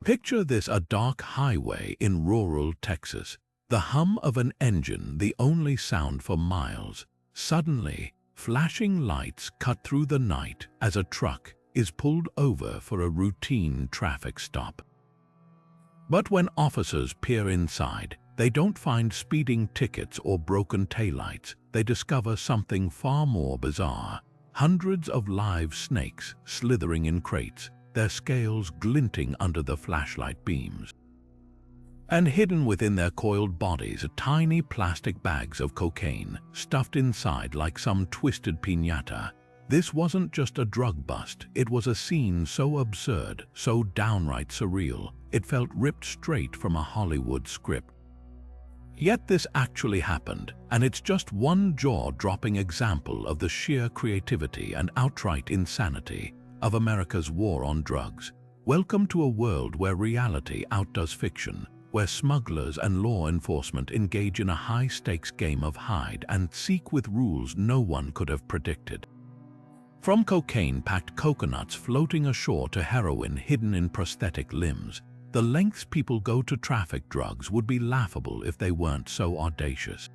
Picture this: a dark highway in rural Texas. The hum of an engine, the only sound for miles. Suddenly, flashing lights cut through the night as a truck is pulled over for a routine traffic stop. But when officers peer inside, they don't find speeding tickets or broken taillights. They discover something far more bizarre. Hundreds of live snakes slithering in crates, their scales glinting under the flashlight beams. And hidden within their coiled bodies are tiny plastic bags of cocaine, stuffed inside like some twisted piñata. This wasn't just a drug bust, it was a scene so absurd, so downright surreal, it felt ripped straight from a Hollywood script. Yet this actually happened, and it's just one jaw-dropping example of the sheer creativity and outright insanity of America's war on drugs. Welcome to a world where reality outdoes fiction, where smugglers and law enforcement engage in a high-stakes game of hide and seek with rules no one could have predicted. From cocaine-packed coconuts floating ashore to heroin hidden in prosthetic limbs, the lengths people go to traffic drugs would be laughable if they weren't so audacious.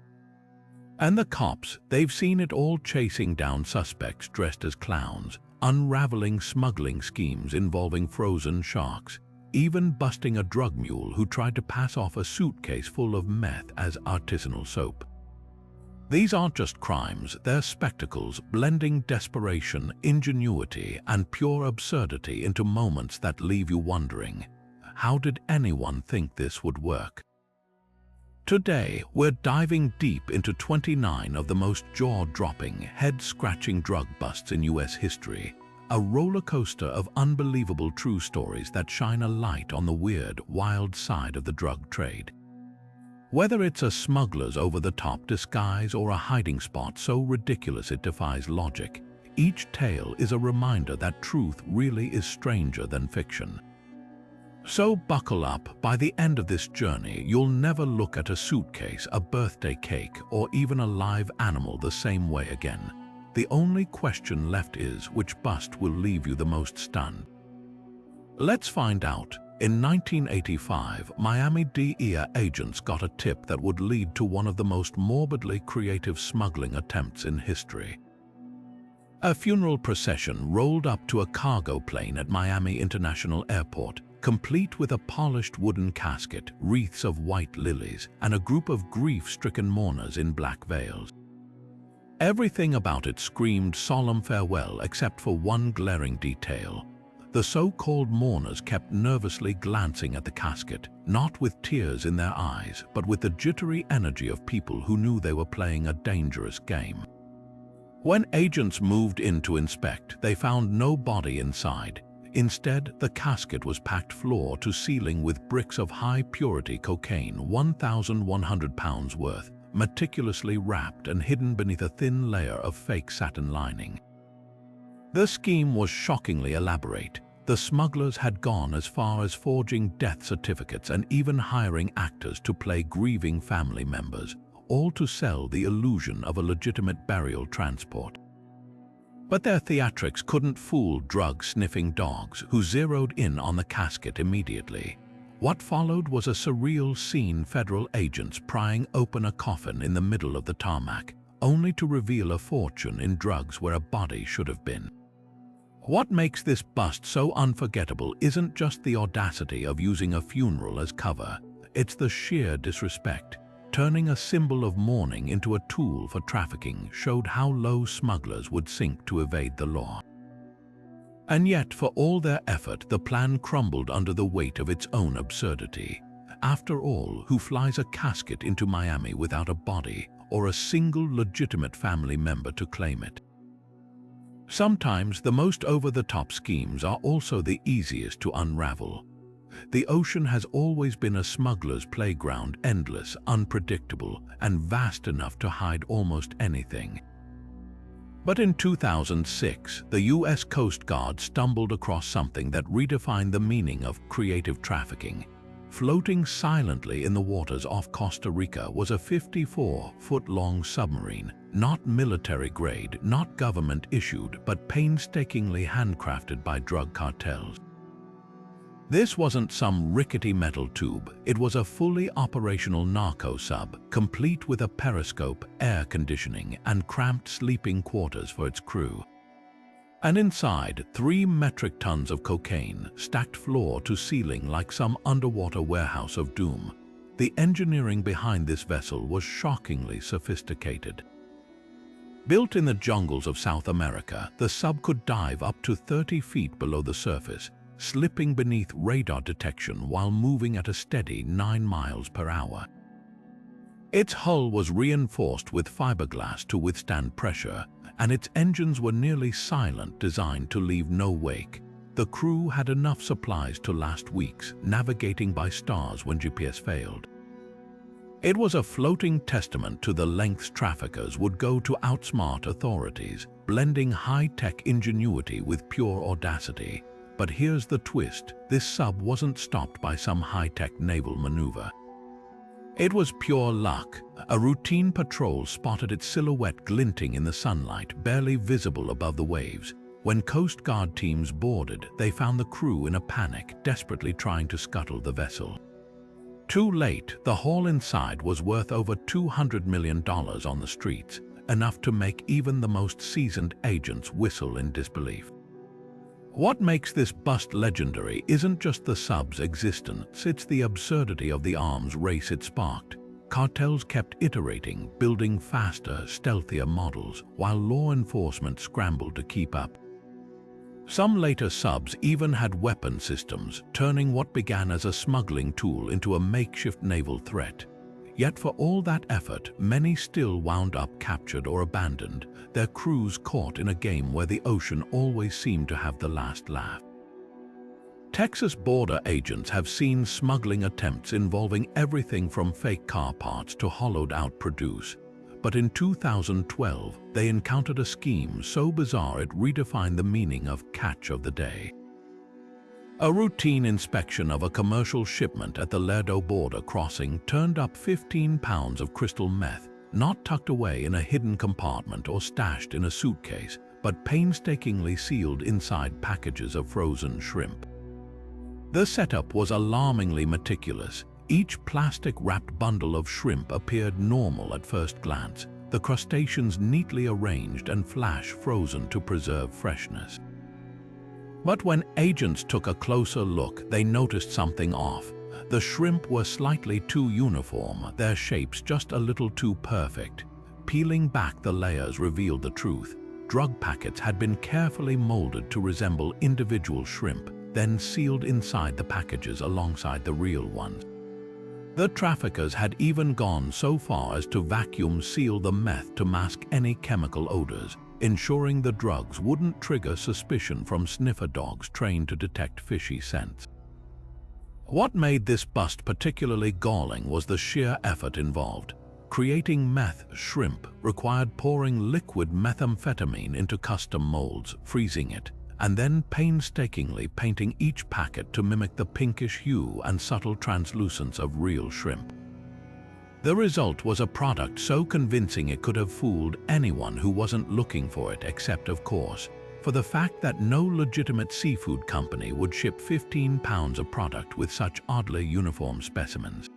And the cops, they've seen it all, chasing down suspects dressed as clowns, unraveling smuggling schemes involving frozen sharks, even busting a drug mule who tried to pass off a suitcase full of meth as artisanal soap. These aren't just crimes, they're spectacles, blending desperation, ingenuity, and pure absurdity into moments that leave you wondering, how did anyone think this would work? Today, we're diving deep into 29 of the most jaw-dropping, head-scratching drug busts in US history, a roller coaster of unbelievable true stories that shine a light on the weird, wild side of the drug trade. Whether it's a smuggler's over-the-top disguise or a hiding spot so ridiculous it defies logic, each tale is a reminder that truth really is stranger than fiction. So buckle up. By the end of this journey, you'll never look at a suitcase, a birthday cake, or even a live animal the same way again. The only question left is, which bust will leave you the most stunned? Let's find out. In 1985, Miami DEA agents got a tip that would lead to one of the most morbidly creative smuggling attempts in history. A funeral procession rolled up to a cargo plane at Miami International Airport, complete with a polished wooden casket, wreaths of white lilies, and a group of grief-stricken mourners in black veils. Everything about it screamed solemn farewell except for one glaring detail. The so-called mourners kept nervously glancing at the casket, not with tears in their eyes, but with the jittery energy of people who knew they were playing a dangerous game. When agents moved in to inspect, they found no body inside. Instead, the casket was packed floor to ceiling with bricks of high-purity cocaine, 1,100 pounds worth, meticulously wrapped and hidden beneath a thin layer of fake satin lining. The scheme was shockingly elaborate. The smugglers had gone as far as forging death certificates and even hiring actors to play grieving family members, all to sell the illusion of a legitimate burial transport. But their theatrics couldn't fool drug-sniffing dogs who zeroed in on the casket immediately. What followed was a surreal scene: federal agents prying open a coffin in the middle of the tarmac, only to reveal a fortune in drugs where a body should have been. What makes this bust so unforgettable isn't just the audacity of using a funeral as cover, it's the sheer disrespect. Turning a symbol of mourning into a tool for trafficking showed how low smugglers would sink to evade the law. And yet, for all their effort, the plan crumbled under the weight of its own absurdity. After all, who flies a casket into Miami without a body or a single legitimate family member to claim it? Sometimes the most over-the-top schemes are also the easiest to unravel. The ocean has always been a smuggler's playground, endless, unpredictable, and vast enough to hide almost anything. But in 2006, the US Coast Guard stumbled across something that redefined the meaning of creative trafficking. Floating silently in the waters off Costa Rica was a 54-foot-long submarine, not military-grade, not government-issued, but painstakingly handcrafted by drug cartels. This wasn't some rickety metal tube, it was a fully operational narco-sub, complete with a periscope, air conditioning, and cramped sleeping quarters for its crew. And inside, 3 metric tons of cocaine, stacked floor to ceiling like some underwater warehouse of doom. The engineering behind this vessel was shockingly sophisticated. Built in the jungles of South America, the sub could dive up to 30 feet below the surface, slipping beneath radar detection while moving at a steady 9 miles per hour. Its hull was reinforced with fiberglass to withstand pressure, and its engines were nearly silent, designed to leave no wake. The crew had enough supplies to last weeks, navigating by stars when GPS failed. It was a floating testament to the lengths traffickers would go to outsmart authorities, blending high-tech ingenuity with pure audacity. But here's the twist: this sub wasn't stopped by some high-tech naval maneuver. It was pure luck. A routine patrol spotted its silhouette glinting in the sunlight, barely visible above the waves. When Coast Guard teams boarded, they found the crew in a panic, desperately trying to scuttle the vessel. Too late, the haul inside was worth over $200 million on the streets, enough to make even the most seasoned agents whistle in disbelief. What makes this bust legendary isn't just the sub's existence, it's the absurdity of the arms race it sparked. Cartels kept iterating, building faster, stealthier models, while law enforcement scrambled to keep up. Some later subs even had weapon systems, turning what began as a smuggling tool into a makeshift naval threat. Yet for all that effort, many still wound up captured or abandoned, their crews caught in a game where the ocean always seemed to have the last laugh. Texas border agents have seen smuggling attempts involving everything from fake car parts to hollowed-out produce. But in 2012, they encountered a scheme so bizarre it redefined the meaning of catch of the day. A routine inspection of a commercial shipment at the Lerdo border crossing turned up 15 pounds of crystal meth, not tucked away in a hidden compartment or stashed in a suitcase, but painstakingly sealed inside packages of frozen shrimp. The setup was alarmingly meticulous. Each plastic-wrapped bundle of shrimp appeared normal at first glance, the crustaceans neatly arranged and flash frozen to preserve freshness. But when agents took a closer look, they noticed something off. The shrimp were slightly too uniform, their shapes just a little too perfect. Peeling back the layers revealed the truth. Drug packets had been carefully molded to resemble individual shrimp, then sealed inside the packages alongside the real ones. The traffickers had even gone so far as to vacuum seal the meth to mask any chemical odors, ensuring the drugs wouldn't trigger suspicion from sniffer dogs trained to detect fishy scents. What made this bust particularly galling was the sheer effort involved. Creating meth shrimp required pouring liquid methamphetamine into custom molds, freezing it, and then painstakingly painting each packet to mimic the pinkish hue and subtle translucence of real shrimp. The result was a product so convincing it could have fooled anyone who wasn't looking for it, except, of course, for the fact that no legitimate seafood company would ship 15 pounds of product with such oddly uniform specimens.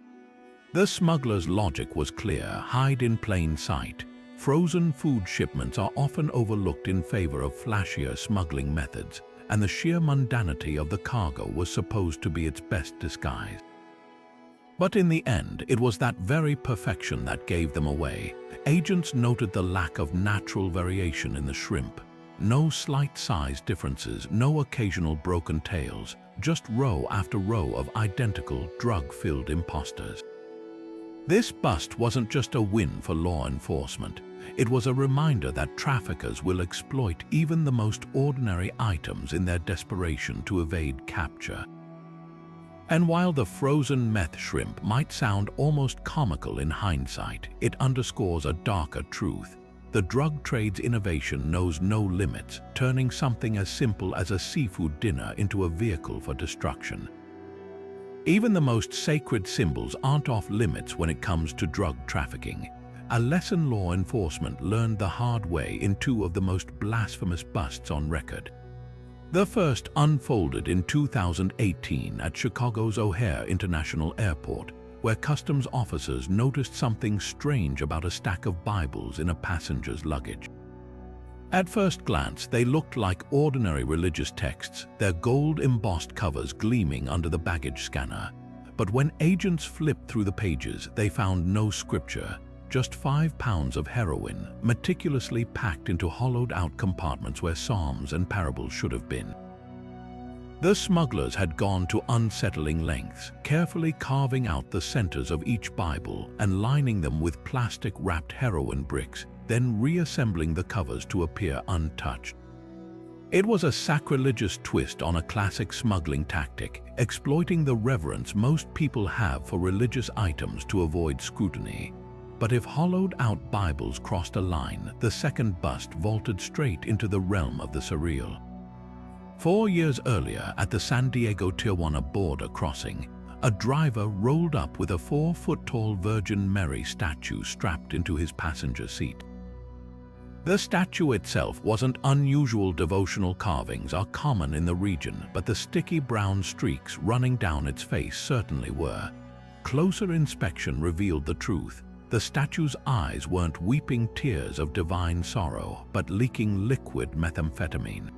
The smuggler's logic was clear: hide in plain sight. Frozen food shipments are often overlooked in favor of flashier smuggling methods, and the sheer mundanity of the cargo was supposed to be its best disguise. But in the end, it was that very perfection that gave them away. Agents noted the lack of natural variation in the shrimp. No slight size differences, no occasional broken tails, just row after row of identical drug-filled imposters. This bust wasn't just a win for law enforcement. It was a reminder that traffickers will exploit even the most ordinary items in their desperation to evade capture. And while the frozen meth shrimp might sound almost comical in hindsight, it underscores a darker truth. The drug trade's innovation knows no limits, turning something as simple as a seafood dinner into a vehicle for destruction. Even the most sacred symbols aren't off limits when it comes to drug trafficking. A lesson law enforcement learned the hard way in two of the most blasphemous busts on record. The first unfolded in 2018 at Chicago's O'Hare International Airport, where customs officers noticed something strange about a stack of Bibles in a passenger's luggage. At first glance, they looked like ordinary religious texts, their gold-embossed covers gleaming under the baggage scanner. But when agents flipped through the pages, they found no scripture, just 5 pounds of heroin, meticulously packed into hollowed-out compartments where psalms and parables should have been. The smugglers had gone to unsettling lengths, carefully carving out the centers of each Bible and lining them with plastic-wrapped heroin bricks, then reassembling the covers to appear untouched. It was a sacrilegious twist on a classic smuggling tactic, exploiting the reverence most people have for religious items to avoid scrutiny. But if hollowed-out Bibles crossed a line, the second bust vaulted straight into the realm of the surreal. 4 years earlier, at the San Diego-Tijuana border crossing, a driver rolled up with a 4-foot-tall Virgin Mary statue strapped into his passenger seat. The statue itself wasn't unusual. Devotional carvings are common in the region, but the sticky brown streaks running down its face certainly were. Closer inspection revealed the truth. The statue's eyes weren't weeping tears of divine sorrow, but leaking liquid methamphetamine.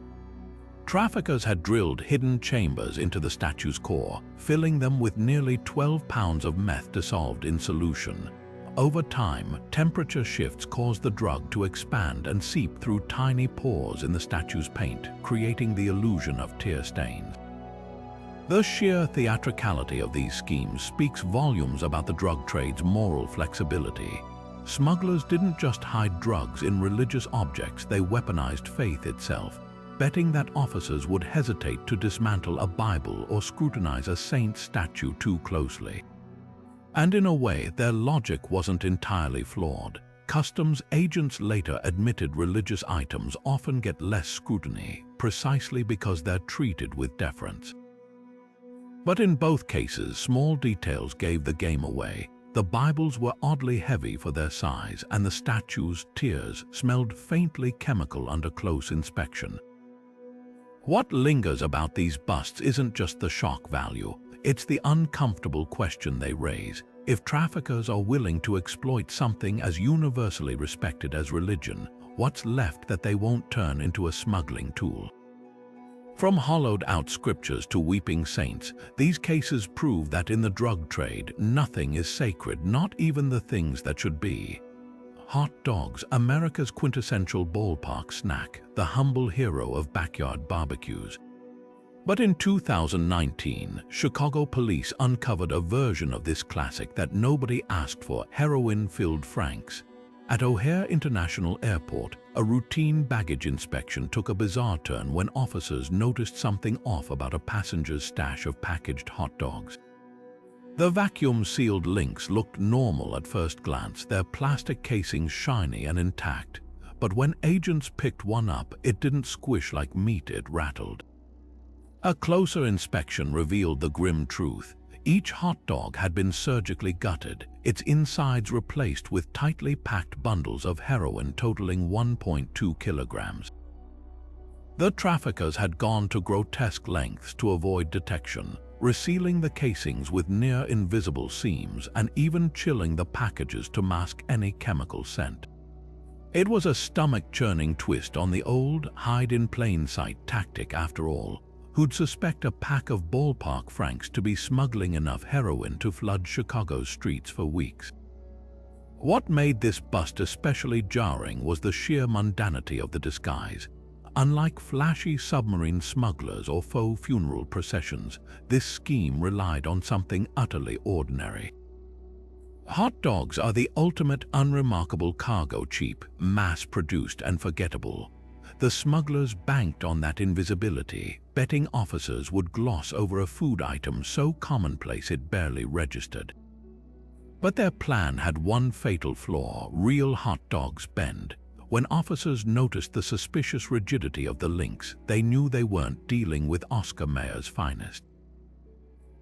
Traffickers had drilled hidden chambers into the statue's core, filling them with nearly 12 pounds of meth dissolved in solution. Over time, temperature shifts caused the drug to expand and seep through tiny pores in the statue's paint, creating the illusion of tear stains. The sheer theatricality of these schemes speaks volumes about the drug trade's moral flexibility. Smugglers didn't just hide drugs in religious objects, they weaponized faith itself, betting that officers would hesitate to dismantle a Bible or scrutinize a saint's statue too closely. And in a way, their logic wasn't entirely flawed. Customs agents later admitted religious items often get less scrutiny, precisely because they're treated with deference. But in both cases, small details gave the game away. The Bibles were oddly heavy for their size, and the statue's tears smelled faintly chemical under close inspection. What lingers about these busts isn't just the shock value. It's the uncomfortable question they raise. If traffickers are willing to exploit something as universally respected as religion, what's left that they won't turn into a smuggling tool? From hollowed-out scriptures to weeping saints, these cases prove that in the drug trade, nothing is sacred, not even the things that should be. Hot dogs, America's quintessential ballpark snack, the humble hero of backyard barbecues. But in 2019, Chicago police uncovered a version of this classic that nobody asked for: heroin-filled Franks. At O'Hare International Airport, a routine baggage inspection took a bizarre turn when officers noticed something off about a passenger's stash of packaged hot dogs. The vacuum-sealed links looked normal at first glance, their plastic casings shiny and intact. But when agents picked one up, it didn't squish like meat, it rattled. A closer inspection revealed the grim truth. Each hot dog had been surgically gutted, its insides replaced with tightly packed bundles of heroin totaling 1.2 kilograms. The traffickers had gone to grotesque lengths to avoid detection, resealing the casings with near-invisible seams and even chilling the packages to mask any chemical scent. It was a stomach-churning twist on the old hide-in-plain-sight tactic after all. Who'd suspect a pack of ballpark Franks to be smuggling enough heroin to flood Chicago's streets for weeks? What made this bust especially jarring was the sheer mundanity of the disguise. Unlike flashy submarine smugglers or faux funeral processions, this scheme relied on something utterly ordinary. Hot dogs are the ultimate unremarkable cargo, cheap, mass-produced and forgettable. The smugglers banked on that invisibility, betting officers would gloss over a food item so commonplace it barely registered. But their plan had one fatal flaw: real hot dogs bend. When officers noticed the suspicious rigidity of the links, they knew they weren't dealing with Oscar Mayer's finest.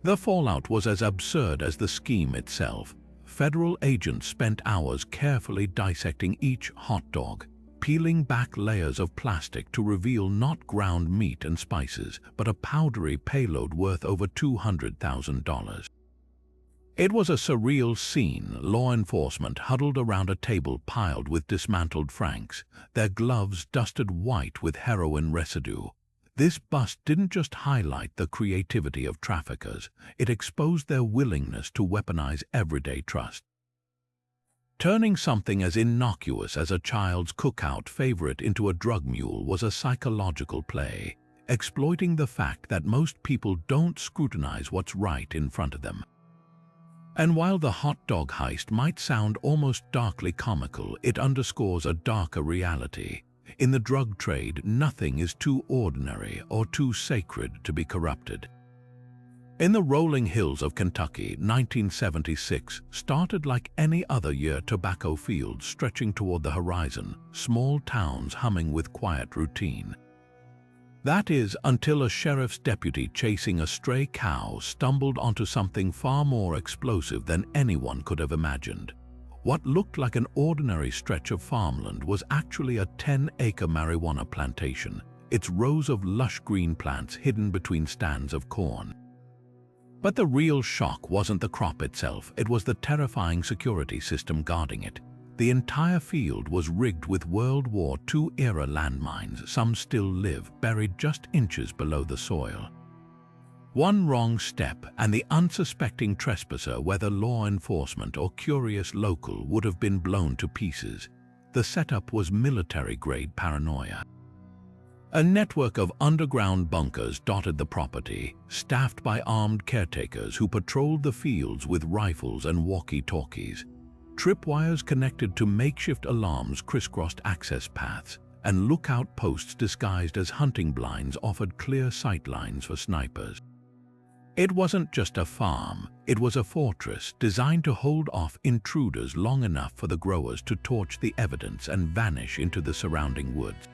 The fallout was as absurd as the scheme itself. Federal agents spent hours carefully dissecting each hot dog, peeling back layers of plastic to reveal not ground meat and spices, but a powdery payload worth over $200,000. It was a surreal scene. Law enforcement huddled around a table piled with dismantled francs, their gloves dusted white with heroin residue. This bust didn't just highlight the creativity of traffickers, it exposed their willingness to weaponize everyday trust. Turning something as innocuous as a child's cookout favorite into a drug mule was a psychological play, exploiting the fact that most people don't scrutinize what's right in front of them. And while the hot dog heist might sound almost darkly comical, it underscores a darker reality. In the drug trade, nothing is too ordinary or too sacred to be corrupted. In the rolling hills of Kentucky, 1976 started like any other year. Tobacco fields stretching toward the horizon, small towns humming with quiet routine. That is, until a sheriff's deputy chasing a stray cow stumbled onto something far more explosive than anyone could have imagined. What looked like an ordinary stretch of farmland was actually a 10-acre marijuana plantation, its rows of lush green plants hidden between stands of corn. But the real shock wasn't the crop itself, it was the terrifying security system guarding it. The entire field was rigged with World War II-era landmines. Some still live, buried just inches below the soil. One wrong step, and the unsuspecting trespasser, whether law enforcement or curious local, would have been blown to pieces. The setup was military-grade paranoia. A network of underground bunkers dotted the property, staffed by armed caretakers who patrolled the fields with rifles and walkie-talkies. Tripwires connected to makeshift alarms crisscrossed access paths, and lookout posts disguised as hunting blinds offered clear sightlines for snipers. It wasn't just a farm, it was a fortress designed to hold off intruders long enough for the growers to torch the evidence and vanish into the surrounding woods.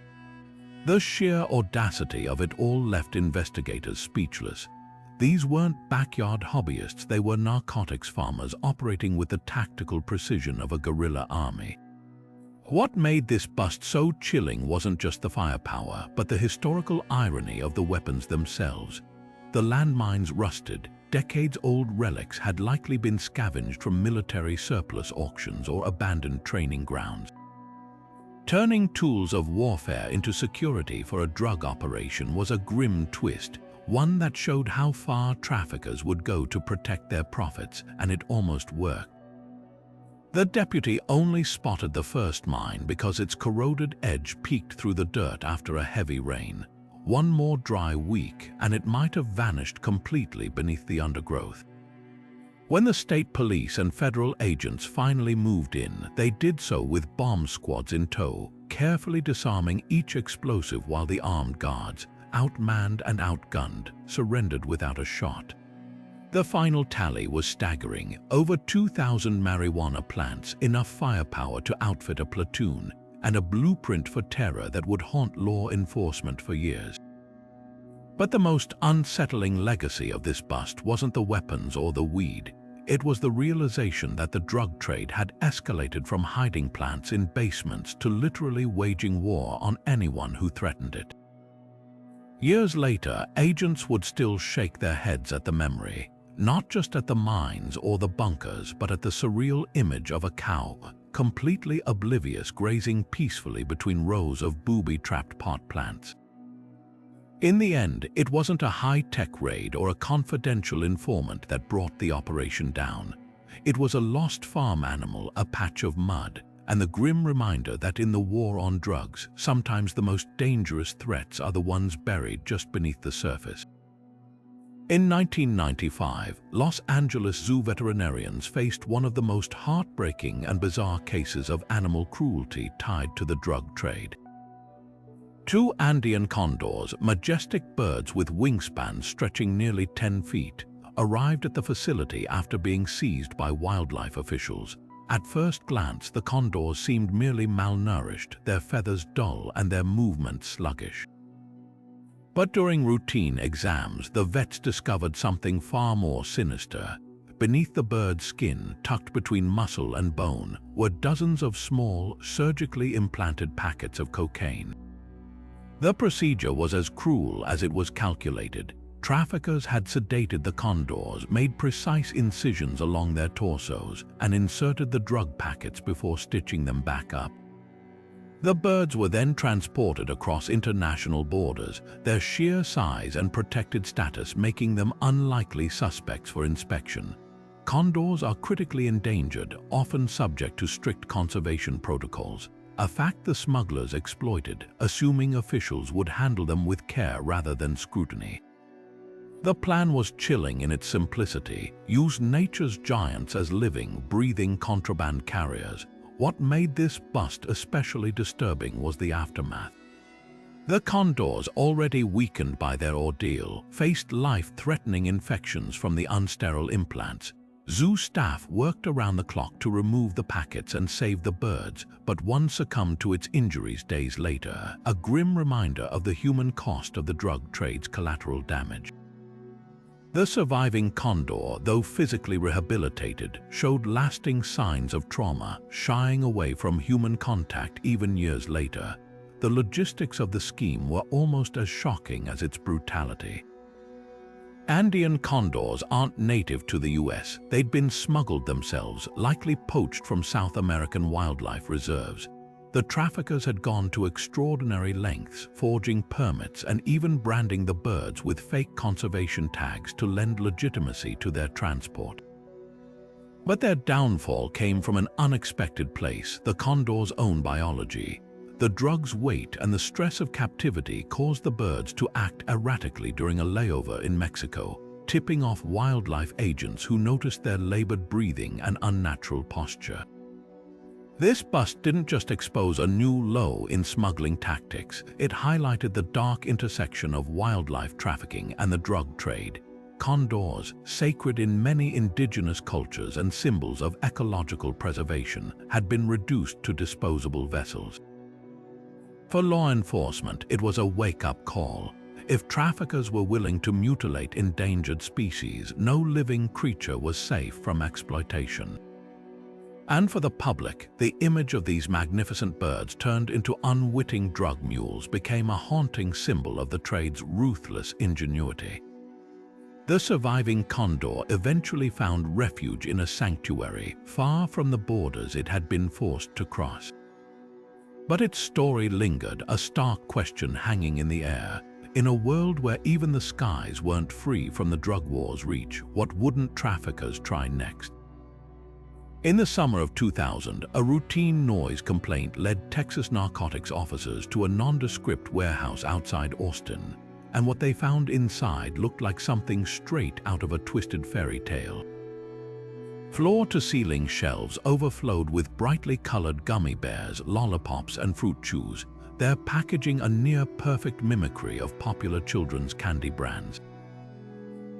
The sheer audacity of it all left investigators speechless. These weren't backyard hobbyists, they were narcotics farmers operating with the tactical precision of a guerrilla army. What made this bust so chilling wasn't just the firepower, but the historical irony of the weapons themselves. The landmines rusted, decades-old relics had likely been scavenged from military surplus auctions or abandoned training grounds. Turning tools of warfare into security for a drug operation was a grim twist, one that showed how far traffickers would go to protect their profits, and it almost worked. The deputy only spotted the first mine because its corroded edge peeked through the dirt after a heavy rain. One more dry week, and it might have vanished completely beneath the undergrowth. When the state police and federal agents finally moved in, they did so with bomb squads in tow, carefully disarming each explosive while the armed guards, outmanned and outgunned, surrendered without a shot. The final tally was staggering: over 2,000 marijuana plants, enough firepower to outfit a platoon, and a blueprint for terror that would haunt law enforcement for years. But the most unsettling legacy of this bust wasn't the weapons or the weed. It was the realization that the drug trade had escalated from hiding plants in basements to literally waging war on anyone who threatened it. Years later, agents would still shake their heads at the memory, not just at the mines or the bunkers, but at the surreal image of a cow, completely oblivious, grazing peacefully between rows of booby-trapped pot plants. In the end, it wasn't a high-tech raid or a confidential informant that brought the operation down. It was a lost farm animal, a patch of mud, and the grim reminder that in the war on drugs, sometimes the most dangerous threats are the ones buried just beneath the surface. In 1995, Los Angeles zoo veterinarians faced one of the most heartbreaking and bizarre cases of animal cruelty tied to the drug trade. Two Andean condors, majestic birds with wingspans stretching nearly 10 feet, arrived at the facility after being seized by wildlife officials. At first glance, the condors seemed merely malnourished, their feathers dull and their movements sluggish. But during routine exams, the vets discovered something far more sinister. Beneath the bird's skin, tucked between muscle and bone, were dozens of small, surgically implanted packets of cocaine. The procedure was as cruel as it was calculated. Traffickers had sedated the condors, made precise incisions along their torsos, and inserted the drug packets before stitching them back up. The birds were then transported across international borders, their sheer size and protected status making them unlikely suspects for inspection. Condors are critically endangered, often subject to strict conservation protocols, a fact the smugglers exploited, assuming officials would handle them with care rather than scrutiny. The plan was chilling in its simplicity: use nature's giants as living, breathing contraband carriers. What made this bust especially disturbing was the aftermath. The condors, already weakened by their ordeal, faced life-threatening infections from the unsterile implants. Zoo staff worked around the clock to remove the packets and save the birds, but one succumbed to its injuries days later, a grim reminder of the human cost of the drug trade's collateral damage. The surviving condor, though physically rehabilitated, showed lasting signs of trauma, shying away from human contact even years later. The logistics of the scheme were almost as shocking as its brutality. Andean condors aren't native to the US. They'd been smuggled themselves, likely poached from South American wildlife reserves. The traffickers had gone to extraordinary lengths, forging permits and even branding the birds with fake conservation tags to lend legitimacy to their transport. But their downfall came from an unexpected place: the condor's own biology. The drug's weight and the stress of captivity caused the birds to act erratically during a layover in Mexico, tipping off wildlife agents who noticed their labored breathing and unnatural posture. This bust didn't just expose a new low in smuggling tactics, it highlighted the dark intersection of wildlife trafficking and the drug trade. Condors, sacred in many indigenous cultures and symbols of ecological preservation, had been reduced to disposable vessels. For law enforcement, it was a wake-up call. If traffickers were willing to mutilate endangered species, no living creature was safe from exploitation. And for the public, the image of these magnificent birds turned into unwitting drug mules became a haunting symbol of the trade's ruthless ingenuity. The surviving condor eventually found refuge in a sanctuary far from the borders it had been forced to cross. But its story lingered, a stark question hanging in the air. In a world where even the skies weren't free from the drug war's reach, what wouldn't traffickers try next? In the summer of 2000, a routine noise complaint led Texas narcotics officers to a nondescript warehouse outside Austin, and what they found inside looked like something straight out of a twisted fairy tale. Floor-to-ceiling shelves overflowed with brightly colored gummy bears, lollipops, and fruit chews, their packaging a near-perfect mimicry of popular children's candy brands.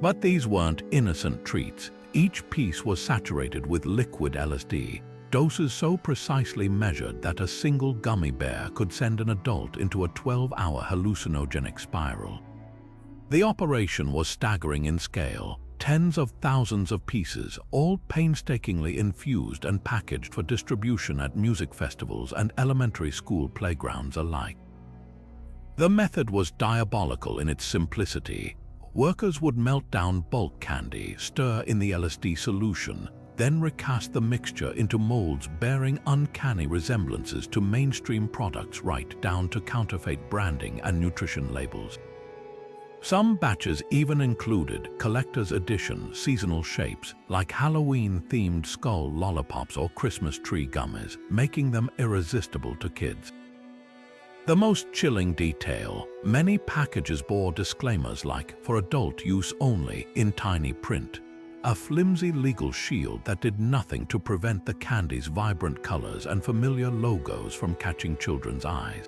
But these weren't innocent treats. Each piece was saturated with liquid LSD, doses so precisely measured that a single gummy bear could send an adult into a 12-hour hallucinogenic spiral. The operation was staggering in scale. Tens of thousands of pieces, all painstakingly infused and packaged for distribution at music festivals and elementary school playgrounds alike. The method was diabolical in its simplicity. Workers would melt down bulk candy, stir in the LSD solution, then recast the mixture into molds bearing uncanny resemblances to mainstream products right down to counterfeit branding and nutrition labels. Some batches even included collector's edition seasonal shapes like Halloween-themed skull lollipops or Christmas tree gummies, making them irresistible to kids. The most chilling detail, many packages bore disclaimers like "for adult use only" in tiny print, a flimsy legal shield that did nothing to prevent the candy's vibrant colors and familiar logos from catching children's eyes.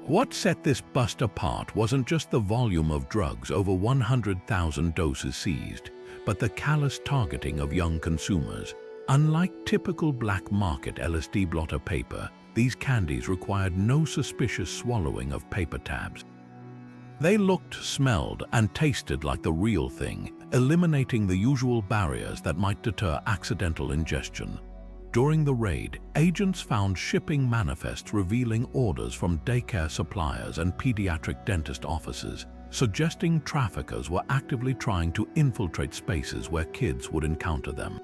What set this bust apart wasn't just the volume of drugs, over 100,000 doses seized, but the callous targeting of young consumers. Unlike typical black market LSD blotter paper, these candies required no suspicious swallowing of paper tabs. They looked, smelled, and tasted like the real thing, eliminating the usual barriers that might deter accidental ingestion. During the raid, agents found shipping manifests revealing orders from daycare suppliers and pediatric dentist offices, suggesting traffickers were actively trying to infiltrate spaces where kids would encounter them.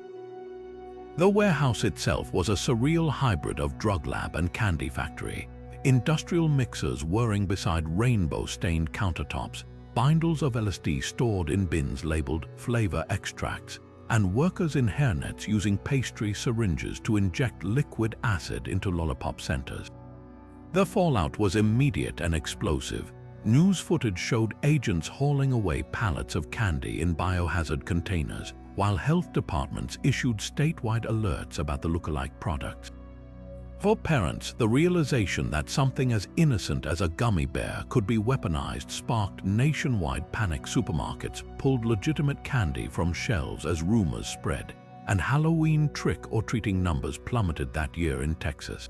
The warehouse itself was a surreal hybrid of drug lab and candy factory. Industrial mixers whirring beside rainbow-stained countertops, bindles of LSD stored in bins labeled flavor extracts, and workers in hairnets using pastry syringes to inject liquid acid into lollipop centers. The fallout was immediate and explosive. News footage showed agents hauling away pallets of candy in biohazard containers, while health departments issued statewide alerts about the lookalike products. For parents, the realization that something as innocent as a gummy bear could be weaponized sparked nationwide panic. Supermarkets pulled legitimate candy from shelves as rumors spread, and Halloween trick-or-treating numbers plummeted that year in Texas.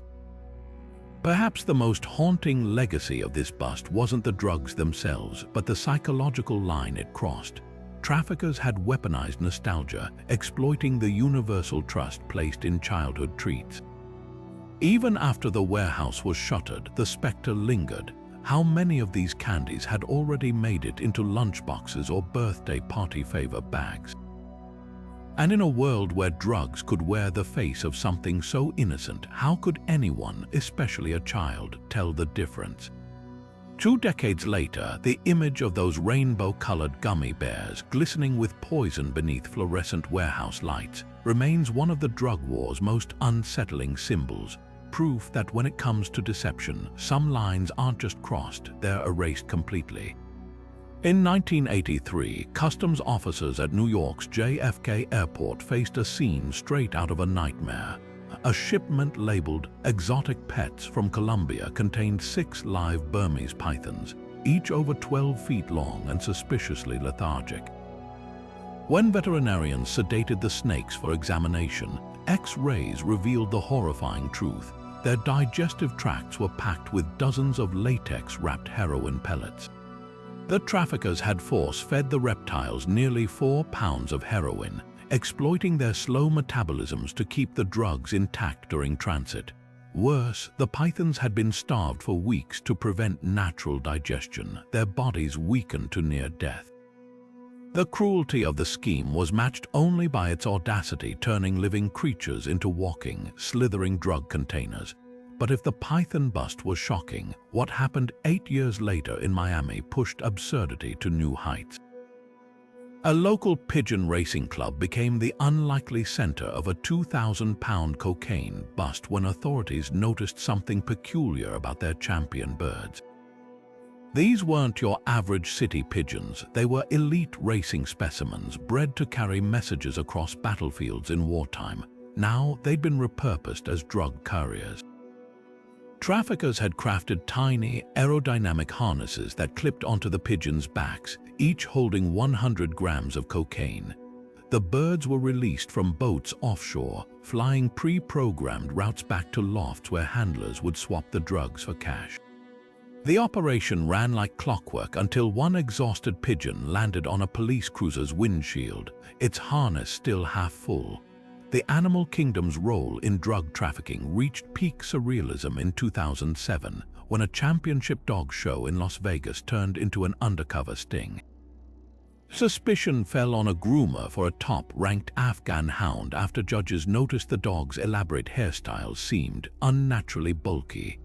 Perhaps the most haunting legacy of this bust wasn't the drugs themselves, but the psychological line it crossed. Traffickers had weaponized nostalgia, exploiting the universal trust placed in childhood treats. Even after the warehouse was shuttered, the specter lingered. How many of these candies had already made it into lunchboxes or birthday party favor bags? And in a world where drugs could wear the face of something so innocent, how could anyone, especially a child, tell the difference? 2 decades later, the image of those rainbow-colored gummy bears glistening with poison beneath fluorescent warehouse lights remains one of the drug war's most unsettling symbols. Proof that when it comes to deception, some lines aren't just crossed, they're erased completely. In 1983, customs officers at New York's JFK Airport faced a scene straight out of a nightmare. A shipment labeled "Exotic Pets" from Colombia contained 6 live Burmese pythons, each over 12 feet long and suspiciously lethargic. When veterinarians sedated the snakes for examination, X-rays revealed the horrifying truth. Their digestive tracts were packed with dozens of latex-wrapped heroin pellets. The traffickers had force-fed the reptiles nearly 4 pounds of heroin, exploiting their slow metabolisms to keep the drugs intact during transit. Worse, the pythons had been starved for weeks to prevent natural digestion, their bodies weakened to near death. The cruelty of the scheme was matched only by its audacity, turning living creatures into walking, slithering drug containers. But if the python bust was shocking, what happened 8 years later in Miami pushed absurdity to new heights. A local pigeon racing club became the unlikely center of a 2,000-pound cocaine bust when authorities noticed something peculiar about their champion birds. These weren't your average city pigeons, they were elite racing specimens bred to carry messages across battlefields in wartime. Now they'd been repurposed as drug couriers. Traffickers had crafted tiny, aerodynamic harnesses that clipped onto the pigeons' backs, each holding 100 grams of cocaine. The birds were released from boats offshore, flying pre-programmed routes back to lofts where handlers would swap the drugs for cash. The operation ran like clockwork until one exhausted pigeon landed on a police cruiser's windshield, its harness still half full. The animal kingdom's role in drug trafficking reached peak surrealism in 2007 when a championship dog show in Las Vegas turned into an undercover sting. Suspicion fell on a groomer for a top-ranked Afghan hound after judges noticed the dog's elaborate hairstyles seemed unnaturally bulky.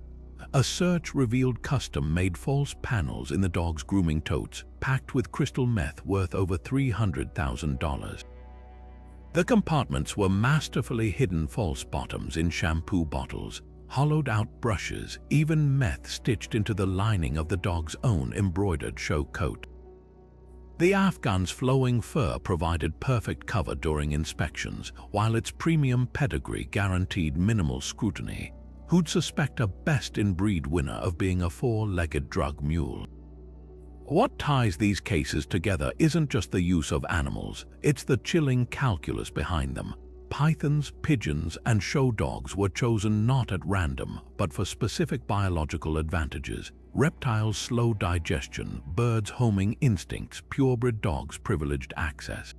A search revealed custom-made false panels in the dog's grooming totes, packed with crystal meth worth over $300,000. The compartments were masterfully hidden false bottoms in shampoo bottles, hollowed-out brushes, even meth stitched into the lining of the dog's own embroidered show coat. The Afghan's flowing fur provided perfect cover during inspections, while its premium pedigree guaranteed minimal scrutiny. Who'd suspect a best-in-breed winner of being a 4-legged drug mule? What ties these cases together isn't just the use of animals, it's the chilling calculus behind them. pythons, pigeons, and show dogs were chosen not at random, but for specific biological advantages: reptiles' slow digestion, birds' homing instincts, purebred dogs' privileged access.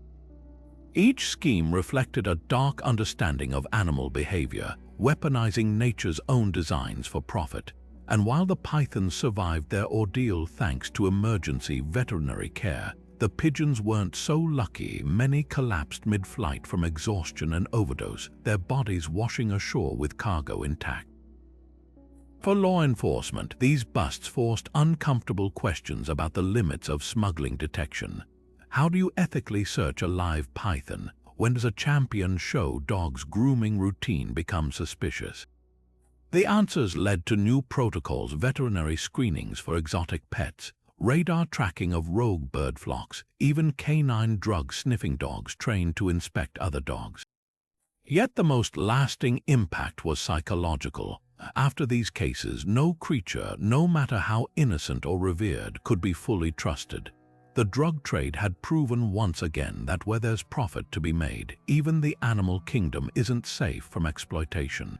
Each scheme reflected a dark understanding of animal behavior, weaponizing nature's own designs for profit. And while the pythons survived their ordeal thanks to emergency veterinary care, the pigeons weren't so lucky. Many collapsed mid-flight from exhaustion and overdose, their bodies washing ashore with cargo intact. For law enforcement, these busts forced uncomfortable questions about the limits of smuggling detection. How do you ethically search a live python? When does a champion show dog's grooming routine become suspicious? The answers led to new protocols: veterinary screenings for exotic pets, radar tracking of rogue bird flocks, even canine drug-sniffing dogs trained to inspect other dogs. Yet the most lasting impact was psychological. After these cases, no creature, no matter how innocent or revered, could be fully trusted. The drug trade had proven once again that where there's profit to be made, even the animal kingdom isn't safe from exploitation.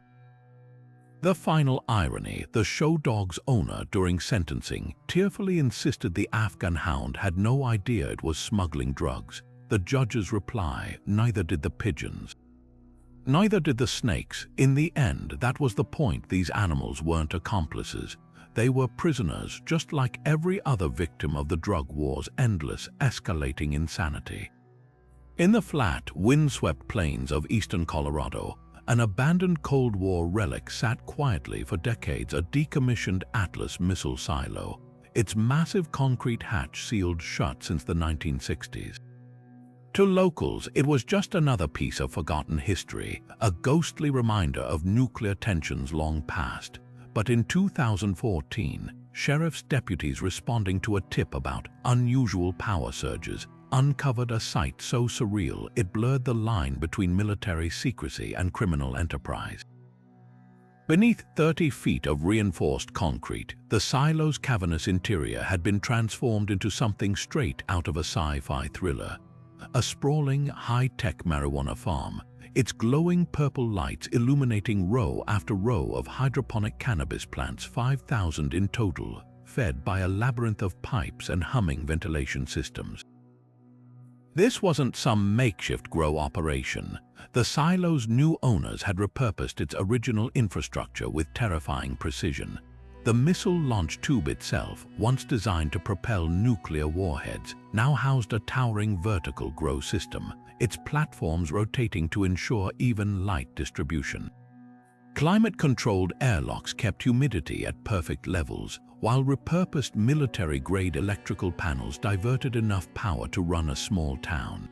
The final irony: the show dog's owner, during sentencing, tearfully insisted the Afghan hound had no idea it was smuggling drugs. The judge's reply: neither did the pigeons. Neither did the snakes. In the end, that was the point: these animals weren't accomplices. They were prisoners, just like every other victim of the drug war's endless, escalating insanity. In the flat, windswept plains of eastern Colorado, an abandoned Cold War relic sat quietly for decades: a decommissioned Atlas missile silo, its massive concrete hatch sealed shut since the 1960s. To locals, it was just another piece of forgotten history, a ghostly reminder of nuclear tensions long past. But in 2014, sheriff's deputies responding to a tip about unusual power surges uncovered a sight so surreal it blurred the line between military secrecy and criminal enterprise. Beneath 30 feet of reinforced concrete, the silo's cavernous interior had been transformed into something straight out of a sci-fi thriller. A sprawling, high-tech marijuana farm, its glowing purple lights illuminating row after row of hydroponic cannabis plants, 5,000 in total, fed by a labyrinth of pipes and humming ventilation systems. This wasn't some makeshift grow operation. The silo's new owners had repurposed its original infrastructure with terrifying precision. The missile launch tube itself, once designed to propel nuclear warheads, now housed a towering vertical grow system, its platforms rotating to ensure even light distribution. Climate-controlled airlocks kept humidity at perfect levels, while repurposed military-grade electrical panels diverted enough power to run a small town.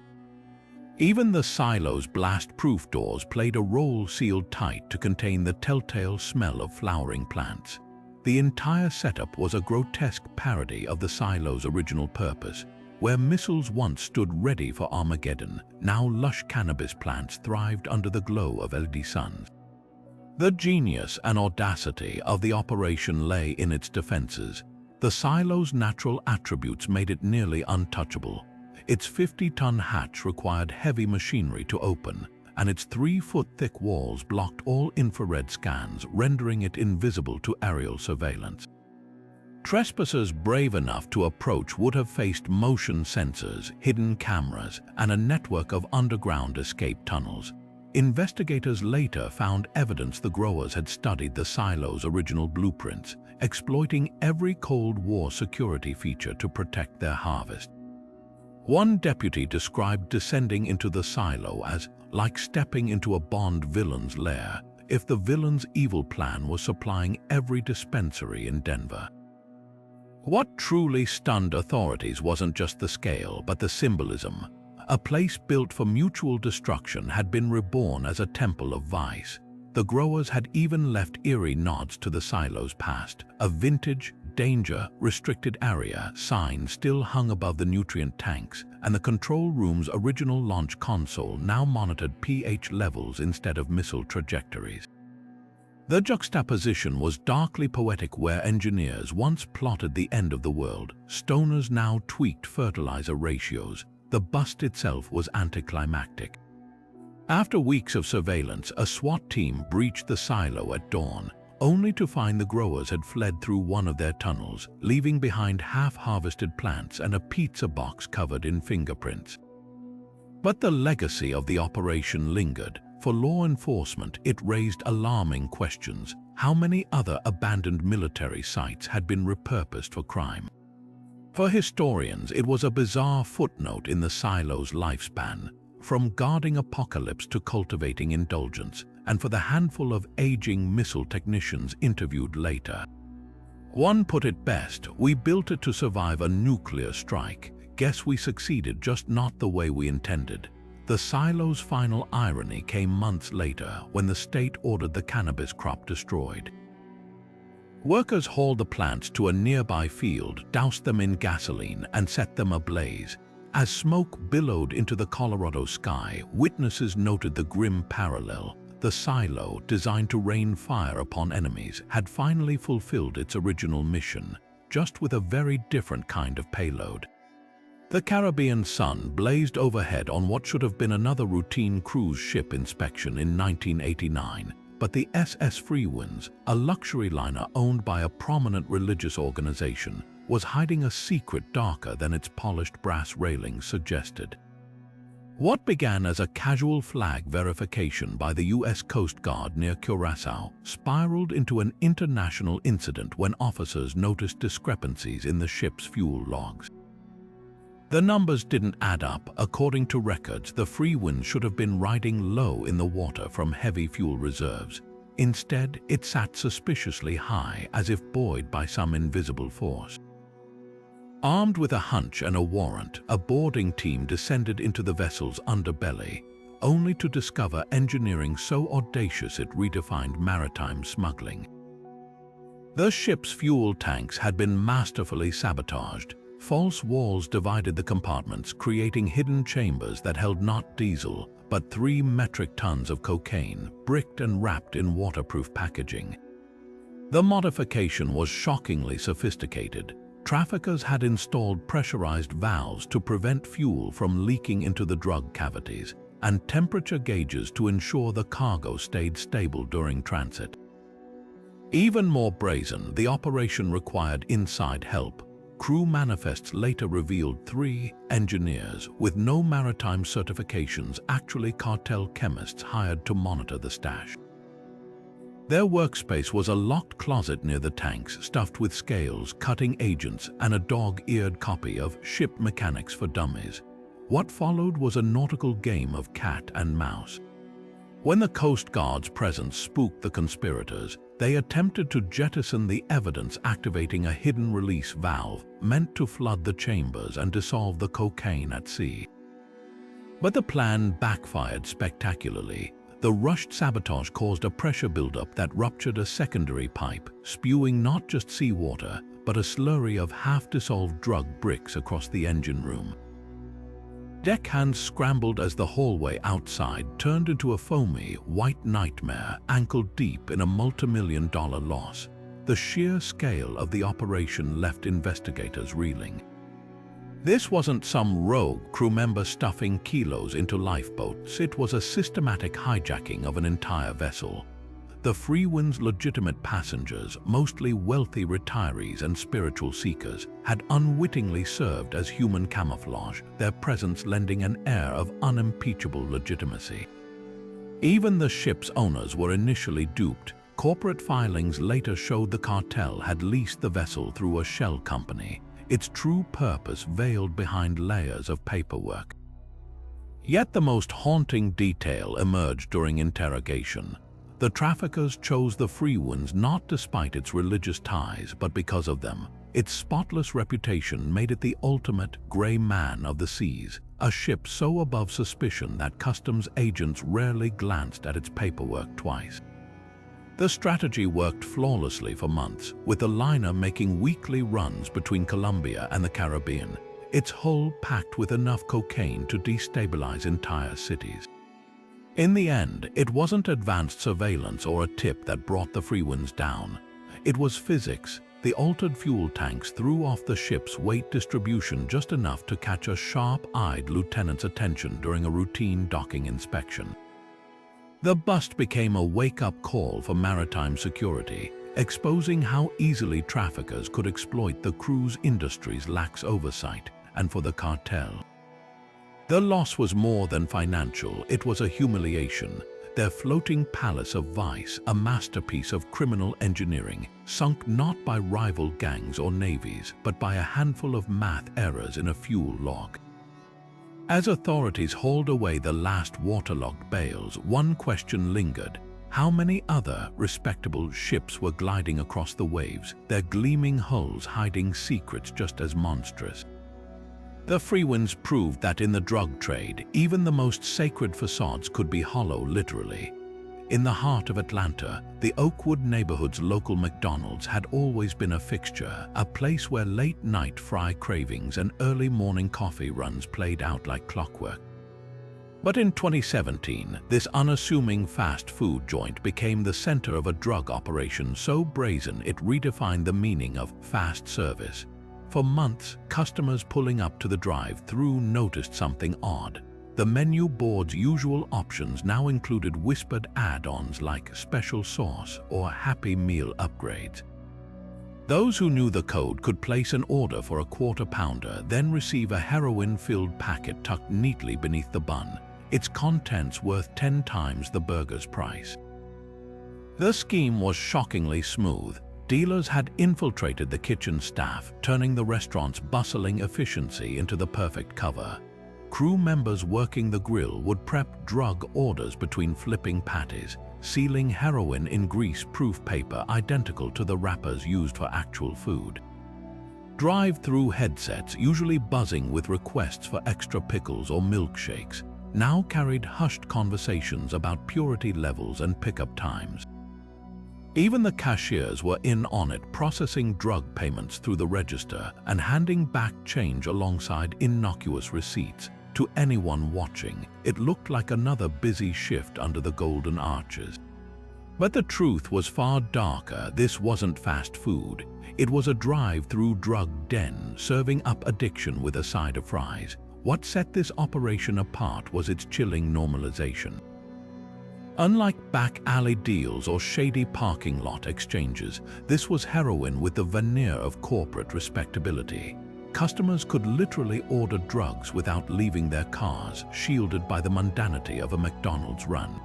Even the silo's blast-proof doors played a role, sealed tight to contain the telltale smell of flowering plants. The entire setup was a grotesque parody of the silo's original purpose. Where missiles once stood ready for Armageddon, now lush cannabis plants thrived under the glow of LED suns. The genius and audacity of the operation lay in its defenses. The silo's natural attributes made it nearly untouchable. Its 50-ton hatch required heavy machinery to open, and its 3-foot-thick walls blocked all infrared scans, rendering it invisible to aerial surveillance. Trespassers brave enough to approach would have faced motion sensors, hidden cameras, and a network of underground escape tunnels. Investigators later found evidence the growers had studied the silo's original blueprints, exploiting every Cold War security feature to protect their harvest. One deputy described descending into the silo as like stepping into a Bond villain's lair, if the villain's evil plan was supplying every dispensary in Denver. What truly stunned authorities wasn't just the scale, but the symbolism. A place built for mutual destruction had been reborn as a temple of vice. The growers had even left eerie nods to the silo's past. A vintage, danger, restricted area sign still hung above the nutrient tanks, and the control room's original launch console now monitored pH levels instead of missile trajectories. The juxtaposition was darkly poetic. Where engineers once plotted the end of the world, stoners now tweaked fertilizer ratios. The bust itself was anticlimactic. After weeks of surveillance, a SWAT team breached the silo at dawn, only to find the growers had fled through one of their tunnels, leaving behind half-harvested plants and a pizza box covered in fingerprints. But the legacy of the operation lingered. For law enforcement, it raised alarming questions. How many other abandoned military sites had been repurposed for crime? For historians, it was a bizarre footnote in the silo's lifespan, from guarding apocalypse to cultivating indulgence, and for the handful of aging missile technicians interviewed later. One put it best: "We built it to survive a nuclear strike. Guess we succeeded, just not the way we intended." The silo's final irony came months later when the state ordered the cannabis crop destroyed. Workers hauled the plants to a nearby field, doused them in gasoline, and set them ablaze. As smoke billowed into the Colorado sky, witnesses noted the grim parallel. The silo, designed to rain fire upon enemies, had finally fulfilled its original mission, just with a very different kind of payload. The Caribbean sun blazed overhead on what should have been another routine cruise ship inspection in 1989, but the SS Freewinds, a luxury liner owned by a prominent religious organization, was hiding a secret darker than its polished brass railings suggested. What began as a casual flag verification by the U.S. Coast Guard near Curaçao spiraled into an international incident when officers noticed discrepancies in the ship's fuel logs. The numbers didn't add up. According to records, the Freewind should have been riding low in the water from heavy fuel reserves. Instead, it sat suspiciously high, as if buoyed by some invisible force. Armed with a hunch and a warrant, a boarding team descended into the vessel's underbelly, only to discover engineering so audacious it redefined maritime smuggling. The ship's fuel tanks had been masterfully sabotaged. False walls divided the compartments, creating hidden chambers that held not diesel, but 3 metric tons of cocaine, bricked and wrapped in waterproof packaging. The modification was shockingly sophisticated. Traffickers had installed pressurized valves to prevent fuel from leaking into the drug cavities, and temperature gauges to ensure the cargo stayed stable during transit. Even more brazen, the operation required inside help. Crew manifests later revealed 3 engineers with no maritime certifications, actually cartel chemists hired to monitor the stash. Their workspace was a locked closet near the tanks, stuffed with scales, cutting agents, and a dog-eared copy of Ship Mechanics for Dummies. What followed was a nautical game of cat and mouse. When the Coast Guard's presence spooked the conspirators, they attempted to jettison the evidence, activating a hidden release valve meant to flood the chambers and dissolve the cocaine at sea. But the plan backfired spectacularly. The rushed sabotage caused a pressure buildup that ruptured a secondary pipe, spewing not just seawater, but a slurry of half-dissolved drug bricks across the engine room. Deckhands scrambled as the hallway outside turned into a foamy, white nightmare, ankle-deep in a multi-million-dollar loss. The sheer scale of the operation left investigators reeling. This wasn't some rogue crew member stuffing kilos into lifeboats. It was a systematic hijacking of an entire vessel. The Freewind's legitimate passengers, mostly wealthy retirees and spiritual seekers, had unwittingly served as human camouflage, their presence lending an air of unimpeachable legitimacy. Even the ship's owners were initially duped. Corporate filings later showed the cartel had leased the vessel through a shell company, its true purpose veiled behind layers of paperwork. Yet the most haunting detail emerged during interrogation. The traffickers chose the Freewinds not despite its religious ties, but because of them. Its spotless reputation made it the ultimate gray man of the seas, a ship so above suspicion that customs agents rarely glanced at its paperwork twice. The strategy worked flawlessly for months, with the liner making weekly runs between Colombia and the Caribbean, its hull packed with enough cocaine to destabilize entire cities. In the end, it wasn't advanced surveillance or a tip that brought the Freewinds down. It was physics. The altered fuel tanks threw off the ship's weight distribution just enough to catch a sharp-eyed lieutenant's attention during a routine docking inspection. The bust became a wake-up call for maritime security, exposing how easily traffickers could exploit the cruise industry's lax oversight, and for the cartel. The loss was more than financial, it was a humiliation. Their floating palace of vice, a masterpiece of criminal engineering, sunk not by rival gangs or navies, but by a handful of math errors in a fuel log. As authorities hauled away the last waterlogged bales, one question lingered. How many other respectable ships were gliding across the waves, their gleaming hulls hiding secrets just as monstrous? The free winds proved that in the drug trade, even the most sacred facades could be hollow literally. In the heart of Atlanta, the Oakwood neighborhood's local McDonald's had always been a fixture, a place where late-night fry cravings and early morning coffee runs played out like clockwork. But in 2017, this unassuming fast food joint became the center of a drug operation so brazen it redefined the meaning of fast service. For months, customers pulling up to the drive-thru noticed something odd. The menu board's usual options now included whispered add-ons like special sauce or Happy Meal upgrades. Those who knew the code could place an order for a quarter-pounder, then receive a heroin-filled packet tucked neatly beneath the bun, its contents worth 10 times the burger's price. The scheme was shockingly smooth. Dealers had infiltrated the kitchen staff, turning the restaurant's bustling efficiency into the perfect cover. Crew members working the grill would prep drug orders between flipping patties, sealing heroin in grease-proof paper identical to the wrappers used for actual food. Drive-thru headsets, usually buzzing with requests for extra pickles or milkshakes, now carried hushed conversations about purity levels and pickup times. Even the cashiers were in on it, processing drug payments through the register and handing back change alongside innocuous receipts. To anyone watching, it looked like another busy shift under the golden arches. But the truth was far darker. This wasn't fast food. It was a drive-thru drug den, serving up addiction with a side of fries. What set this operation apart was its chilling normalization. Unlike back-alley deals or shady parking lot exchanges, this was heroin with the veneer of corporate respectability. Customers could literally order drugs without leaving their cars, shielded by the mundanity of a McDonald's run.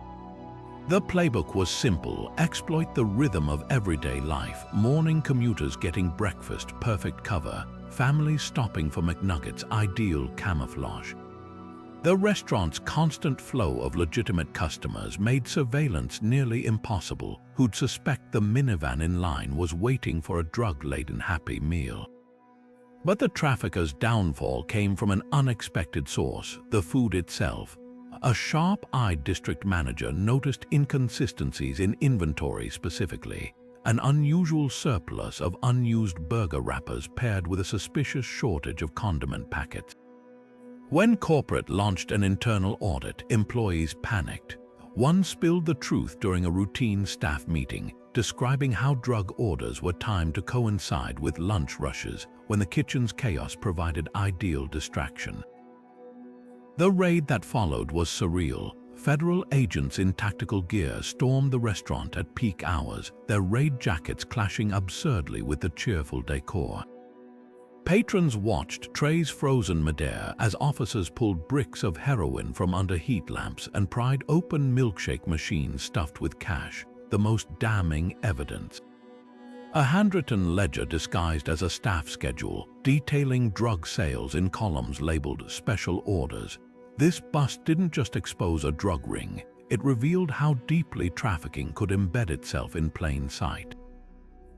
The playbook was simple: exploit the rhythm of everyday life, morning commuters getting breakfast, perfect cover, families stopping for McNuggets, ideal camouflage. The restaurant's constant flow of legitimate customers made surveillance nearly impossible. Who'd suspect the minivan in line was waiting for a drug-laden Happy Meal? But the traffickers' downfall came from an unexpected source: the food itself. A sharp-eyed district manager noticed inconsistencies in inventory, specifically an unusual surplus of unused burger wrappers paired with a suspicious shortage of condiment packets. When corporate launched an internal audit, employees panicked. One spilled the truth during a routine staff meeting, describing how drug orders were timed to coincide with lunch rushes when the kitchen's chaos provided ideal distraction. The raid that followed was surreal. Federal agents in tactical gear stormed the restaurant at peak hours, their raid jackets clashing absurdly with the cheerful decor. Patrons watched trays frozen midair as officers pulled bricks of heroin from under heat lamps and pried open milkshake machines stuffed with cash, the most damning evidence. A handwritten ledger disguised as a staff schedule, detailing drug sales in columns labeled "Special Orders." This bust didn't just expose a drug ring, it revealed how deeply trafficking could embed itself in plain sight.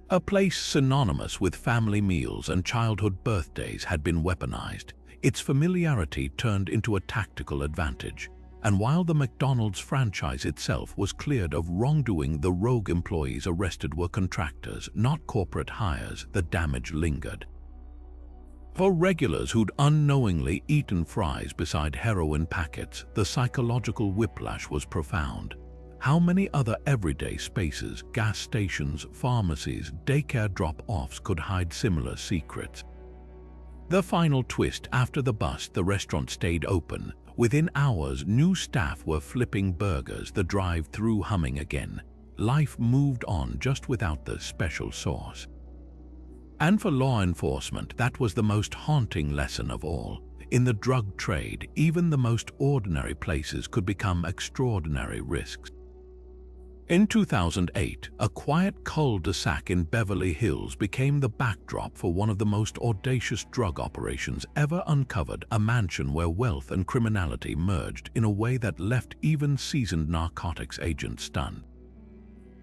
A place synonymous with family meals and childhood birthdays had been weaponized, its familiarity turned into a tactical advantage. And while the McDonald's franchise itself was cleared of wrongdoing, the rogue employees arrested were contractors, not corporate hires. The damage lingered. For regulars who'd unknowingly eaten fries beside heroin packets, the psychological whiplash was profound. How many other everyday spaces, gas stations, pharmacies, daycare drop-offs could hide similar secrets? The final twist: after the bust, the restaurant stayed open, Within hours, new staff were flipping burgers, the drive-thru humming again. Life moved on just without the special sauce. And for law enforcement, that was the most haunting lesson of all. In the drug trade, even the most ordinary places could become extraordinary risks. In 2008, a quiet cul-de-sac in Beverly Hills became the backdrop for one of the most audacious drug operations ever uncovered, a mansion where wealth and criminality merged in a way that left even seasoned narcotics agents stunned.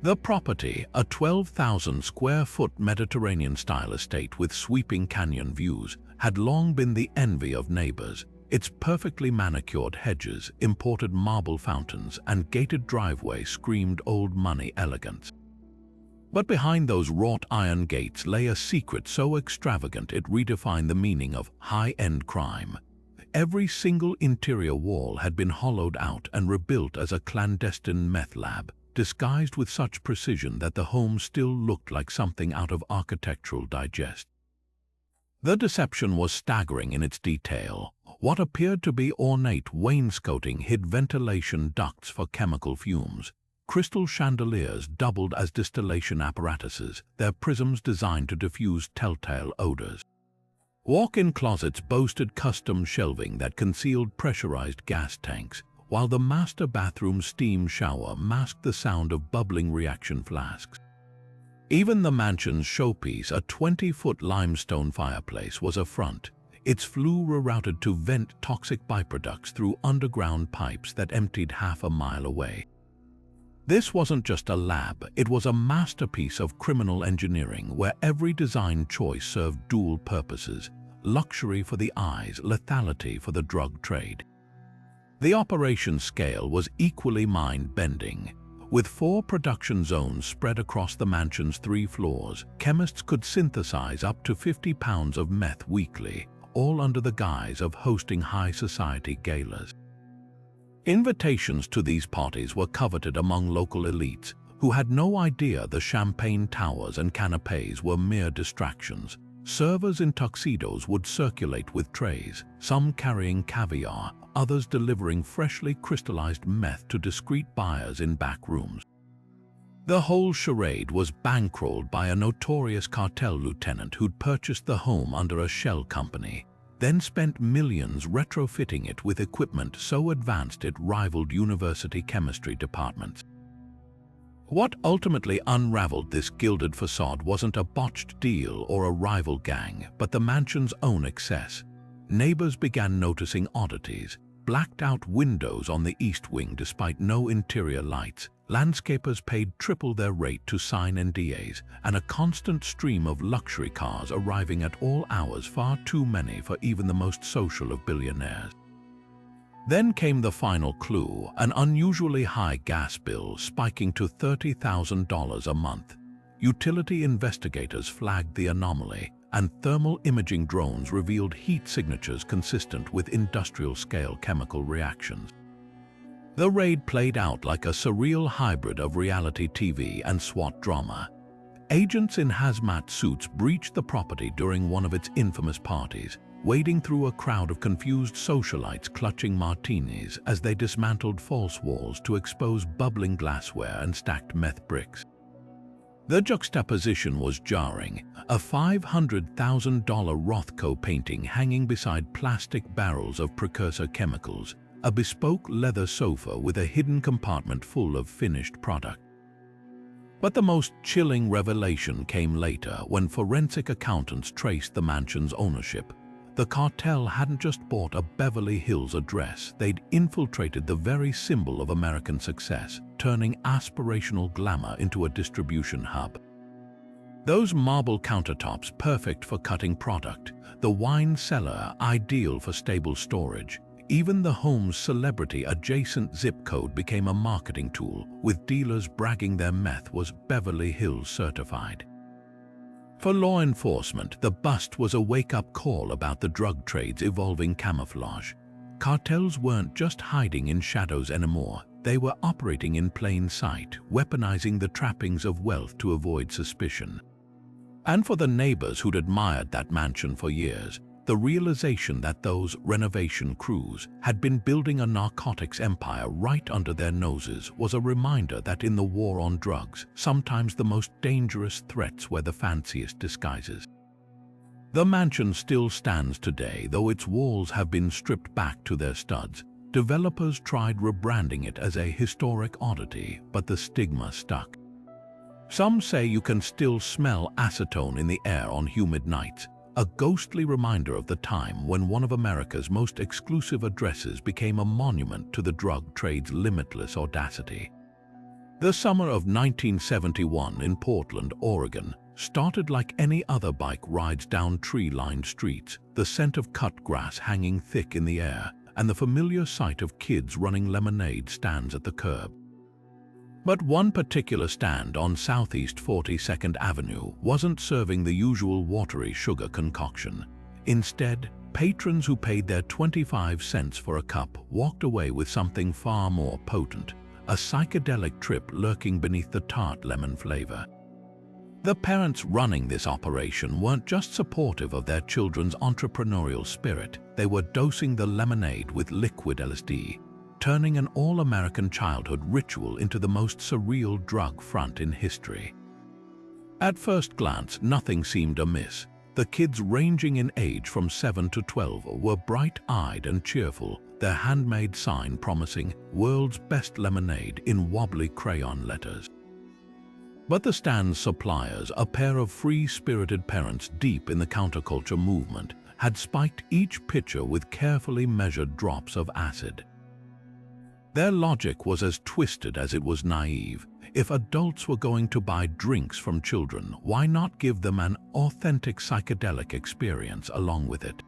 The property, a 12,000-square-foot Mediterranean-style estate with sweeping canyon views, had long been the envy of neighbors. Its perfectly manicured hedges, imported marble fountains, and gated driveway screamed old money elegance. But behind those wrought iron gates lay a secret so extravagant it redefined the meaning of high-end crime. Every single interior wall had been hollowed out and rebuilt as a clandestine meth lab, disguised with such precision that the home still looked like something out of Architectural Digest. The deception was staggering in its detail. What appeared to be ornate wainscoting hid ventilation ducts for chemical fumes. Crystal chandeliers doubled as distillation apparatuses, their prisms designed to diffuse telltale odors. Walk-in closets boasted custom shelving that concealed pressurized gas tanks, while the master bathroom's steam shower masked the sound of bubbling reaction flasks. Even the mansion's showpiece, a 20-foot limestone fireplace, was a front. Its flue rerouted to vent toxic byproducts through underground pipes that emptied half a mile away. This wasn't just a lab, it was a masterpiece of criminal engineering where every design choice served dual purposes: luxury for the eyes, lethality for the drug trade. The operation scale was equally mind-bending. With 4 production zones spread across the mansion's 3 floors, chemists could synthesize up to 50 pounds of meth weekly, all under the guise of hosting high society galas. Invitations to these parties were coveted among local elites, who had no idea the champagne towers and canapes were mere distractions. Servers in tuxedos would circulate with trays, some carrying caviar, others delivering freshly crystallized meth to discreet buyers in back rooms. The whole charade was bankrolled by a notorious cartel lieutenant who'd purchased the home under a shell company, then spent millions retrofitting it with equipment so advanced it rivaled university chemistry departments. What ultimately unraveled this gilded facade wasn't a botched deal or a rival gang, but the mansion's own excess. Neighbors began noticing oddities: blacked-out windows on the east wing despite no interior lights, landscapers paid triple their rate to sign NDAs, and a constant stream of luxury cars arriving at all hours, far too many for even the most social of billionaires. Then came the final clue, an unusually high gas bill spiking to $30,000 a month. Utility investigators flagged the anomaly, and thermal imaging drones revealed heat signatures consistent with industrial-scale chemical reactions. The raid played out like a surreal hybrid of reality TV and SWAT drama. Agents in hazmat suits breached the property during one of its infamous parties, wading through a crowd of confused socialites clutching martinis as they dismantled false walls to expose bubbling glassware and stacked meth bricks. The juxtaposition was jarring: a $500,000 Rothko painting hanging beside plastic barrels of precursor chemicals, a bespoke leather sofa with a hidden compartment full of finished product. But the most chilling revelation came later when forensic accountants traced the mansion's ownership. The cartel hadn't just bought a Beverly Hills address, they'd infiltrated the very symbol of American success, turning aspirational glamour into a distribution hub. Those marble countertops perfect for cutting product, the wine cellar ideal for stable storage. Even the home's celebrity-adjacent zip code became a marketing tool, with dealers bragging their meth was Beverly Hills certified. For law enforcement, the bust was a wake-up call about the drug trade's evolving camouflage. Cartels weren't just hiding in shadows anymore, they were operating in plain sight, weaponizing the trappings of wealth to avoid suspicion. And for the neighbors who'd admired that mansion for years, The realization that those renovation crews had been building a narcotics empire right under their noses was a reminder that in the war on drugs, sometimes the most dangerous threats were the fanciest disguises. The mansion still stands today, though its walls have been stripped back to their studs. Developers tried rebranding it as a historic oddity, but the stigma stuck. Some say you can still smell acetone in the air on humid nights, a ghostly reminder of the time when one of America's most exclusive addresses became a monument to the drug trade's limitless audacity. The summer of 1971 in Portland, Oregon, started like any other bike rides down tree-lined streets, the scent of cut grass hanging thick in the air, and the familiar sight of kids running lemonade stands at the curb. But one particular stand on Southeast 42nd Avenue wasn't serving the usual watery sugar concoction. Instead, patrons who paid their 25 cents for a cup walked away with something far more potent, a psychedelic trip lurking beneath the tart lemon flavor. The parents running this operation weren't just supportive of their children's entrepreneurial spirit, they were dosing the lemonade with liquid LSD, turning an all-American childhood ritual into the most surreal drug front in history. At first glance, nothing seemed amiss. The kids ranging in age from 7 to 12 were bright-eyed and cheerful, their handmade sign promising "World's Best Lemonade" in wobbly crayon letters. But the stand's suppliers, a pair of free-spirited parents deep in the counterculture movement, had spiked each pitcher with carefully measured drops of acid. Their logic was as twisted as it was naive. If adults were going to buy drinks from children, why not give them an authentic psychedelic experience along with it?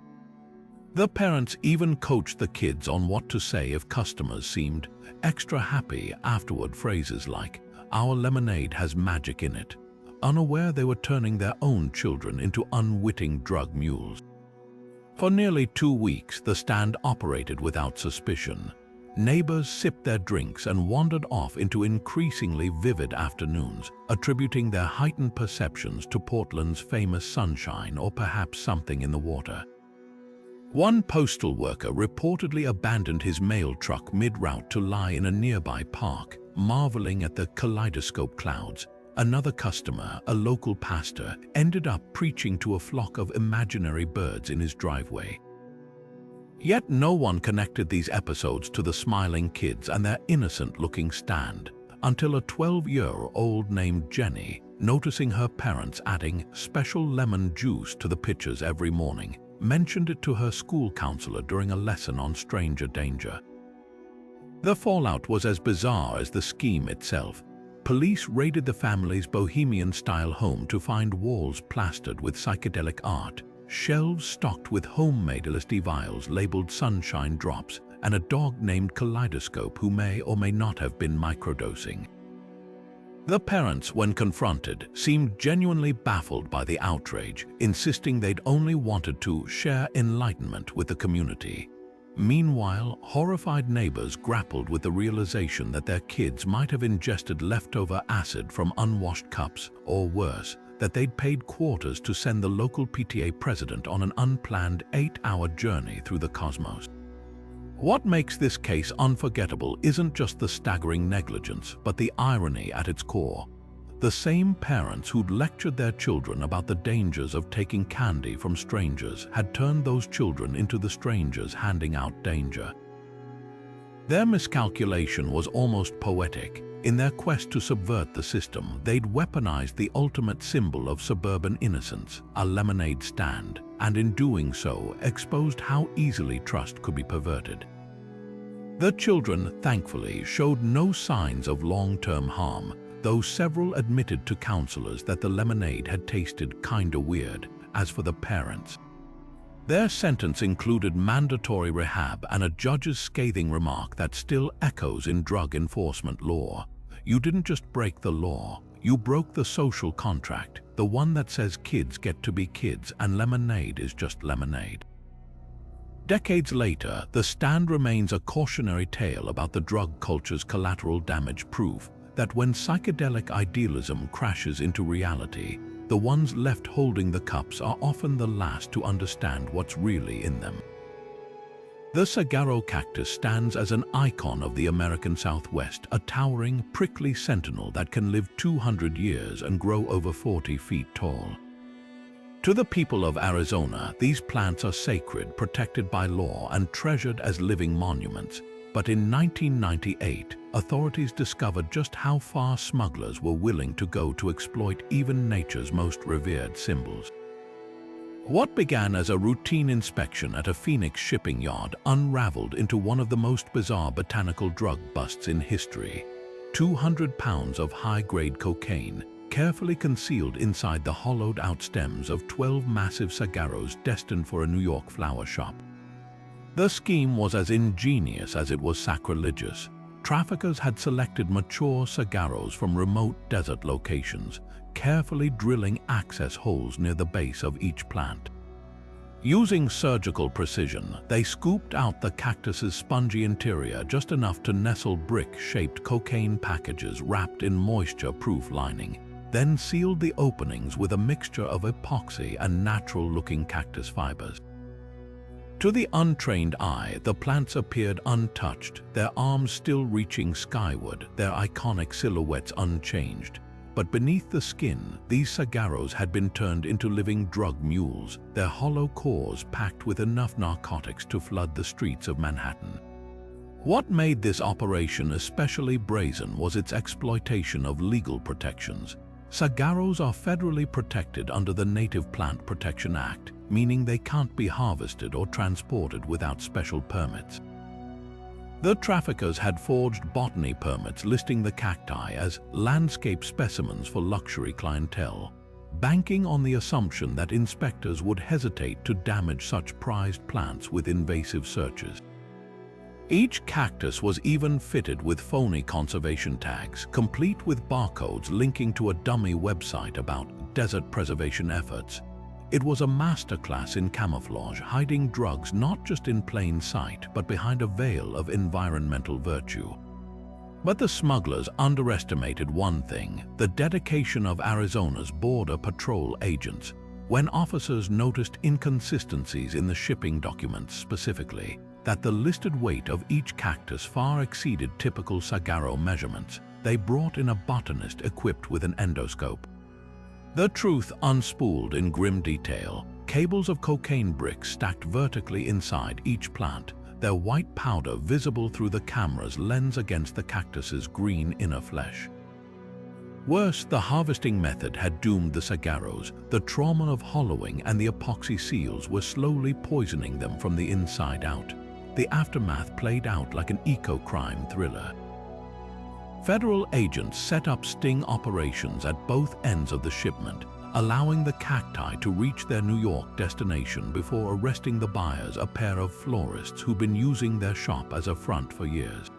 The parents even coached the kids on what to say if customers seemed extra happy afterward, phrases like, "Our lemonade has magic in it," unaware they were turning their own children into unwitting drug mules. For nearly 2 weeks, the stand operated without suspicion. Neighbors sipped their drinks and wandered off into increasingly vivid afternoons, attributing their heightened perceptions to Portland's famous sunshine or perhaps something in the water. One postal worker reportedly abandoned his mail truck mid-route to lie in a nearby park, marveling at the kaleidoscope clouds. Another customer, a local pastor, ended up preaching to a flock of imaginary birds in his driveway. Yet no one connected these episodes to the smiling kids and their innocent-looking stand, until a 12-year-old named Jenny, noticing her parents adding special lemon juice to the pitchers every morning, mentioned it to her school counselor during a lesson on stranger danger. The fallout was as bizarre as the scheme itself. Police raided the family's bohemian-style home to find walls plastered with psychedelic art, shelves stocked with homemade LSD vials labeled sunshine drops, and a dog named Kaleidoscope who may or may not have been microdosing. The parents, when confronted, seemed genuinely baffled by the outrage, insisting they'd only wanted to share enlightenment with the community. Meanwhile, horrified neighbors grappled with the realization that their kids might have ingested leftover acid from unwashed cups, or worse, that they'd paid quarters to send the local PTA president on an unplanned 8-hour journey through the cosmos. What makes this case unforgettable isn't just the staggering negligence, but the irony at its core. The same parents who'd lectured their children about the dangers of taking candy from strangers had turned those children into the strangers handing out danger. Their miscalculation was almost poetic. In their quest to subvert the system, they'd weaponized the ultimate symbol of suburban innocence, a lemonade stand, and in doing so, exposed how easily trust could be perverted. The children, thankfully, showed no signs of long-term harm, though several admitted to counselors that the lemonade had tasted kinda weird. As for the parents, their sentence included mandatory rehab and a judge's scathing remark that still echoes in drug enforcement law. You didn't just break the law, you broke the social contract, the one that says kids get to be kids and lemonade is just lemonade. Decades later, the stand remains a cautionary tale about the drug culture's collateral damage, proof that when psychedelic idealism crashes into reality, the ones left holding the cups are often the last to understand what's really in them. The saguaro cactus stands as an icon of the American Southwest, a towering, prickly sentinel that can live 200 years and grow over 40 feet tall. To the people of Arizona, these plants are sacred, protected by law, and treasured as living monuments. But in 1998, authorities discovered just how far smugglers were willing to go to exploit even nature's most revered symbols. What began as a routine inspection at a Phoenix shipping yard unraveled into one of the most bizarre botanical drug busts in history. 200 pounds of high-grade cocaine, carefully concealed inside the hollowed-out stems of 12 massive saguaros destined for a New York flower shop. The scheme was as ingenious as it was sacrilegious. Traffickers had selected mature saguaros from remote desert locations, carefully drilling access holes near the base of each plant. Using surgical precision, they scooped out the cactus's spongy interior just enough to nestle brick-shaped cocaine packages wrapped in moisture-proof lining, then sealed the openings with a mixture of epoxy and natural-looking cactus fibers. To the untrained eye, the plants appeared untouched, their arms still reaching skyward, their iconic silhouettes unchanged. But beneath the skin, these saguaros had been turned into living drug mules, their hollow cores packed with enough narcotics to flood the streets of Manhattan. What made this operation especially brazen was its exploitation of legal protections. Saguaros are federally protected under the Native Plant Protection Act, meaning they can't be harvested or transported without special permits. The traffickers had forged botany permits listing the cacti as landscape specimens for luxury clientele, banking on the assumption that inspectors would hesitate to damage such prized plants with invasive searches. Each cactus was even fitted with phony conservation tags, complete with barcodes linking to a dummy website about desert preservation efforts. It was a masterclass in camouflage, hiding drugs not just in plain sight, but behind a veil of environmental virtue. But the smugglers underestimated one thing: the dedication of Arizona's Border Patrol agents. When officers noticed inconsistencies in the shipping documents, specifically that the listed weight of each cactus far exceeded typical saguaro measurements, they brought in a botanist equipped with an endoscope. The truth unspooled in grim detail: cables of cocaine bricks stacked vertically inside each plant, their white powder visible through the camera's lens against the cactus's green inner flesh. Worse, the harvesting method had doomed the saguaros. The trauma of hollowing and the epoxy seals were slowly poisoning them from the inside out. The aftermath played out like an eco-crime thriller. Federal agents set up sting operations at both ends of the shipment, allowing the cacti to reach their New York destination before arresting the buyers, a pair of florists who'd been using their shop as a front for years.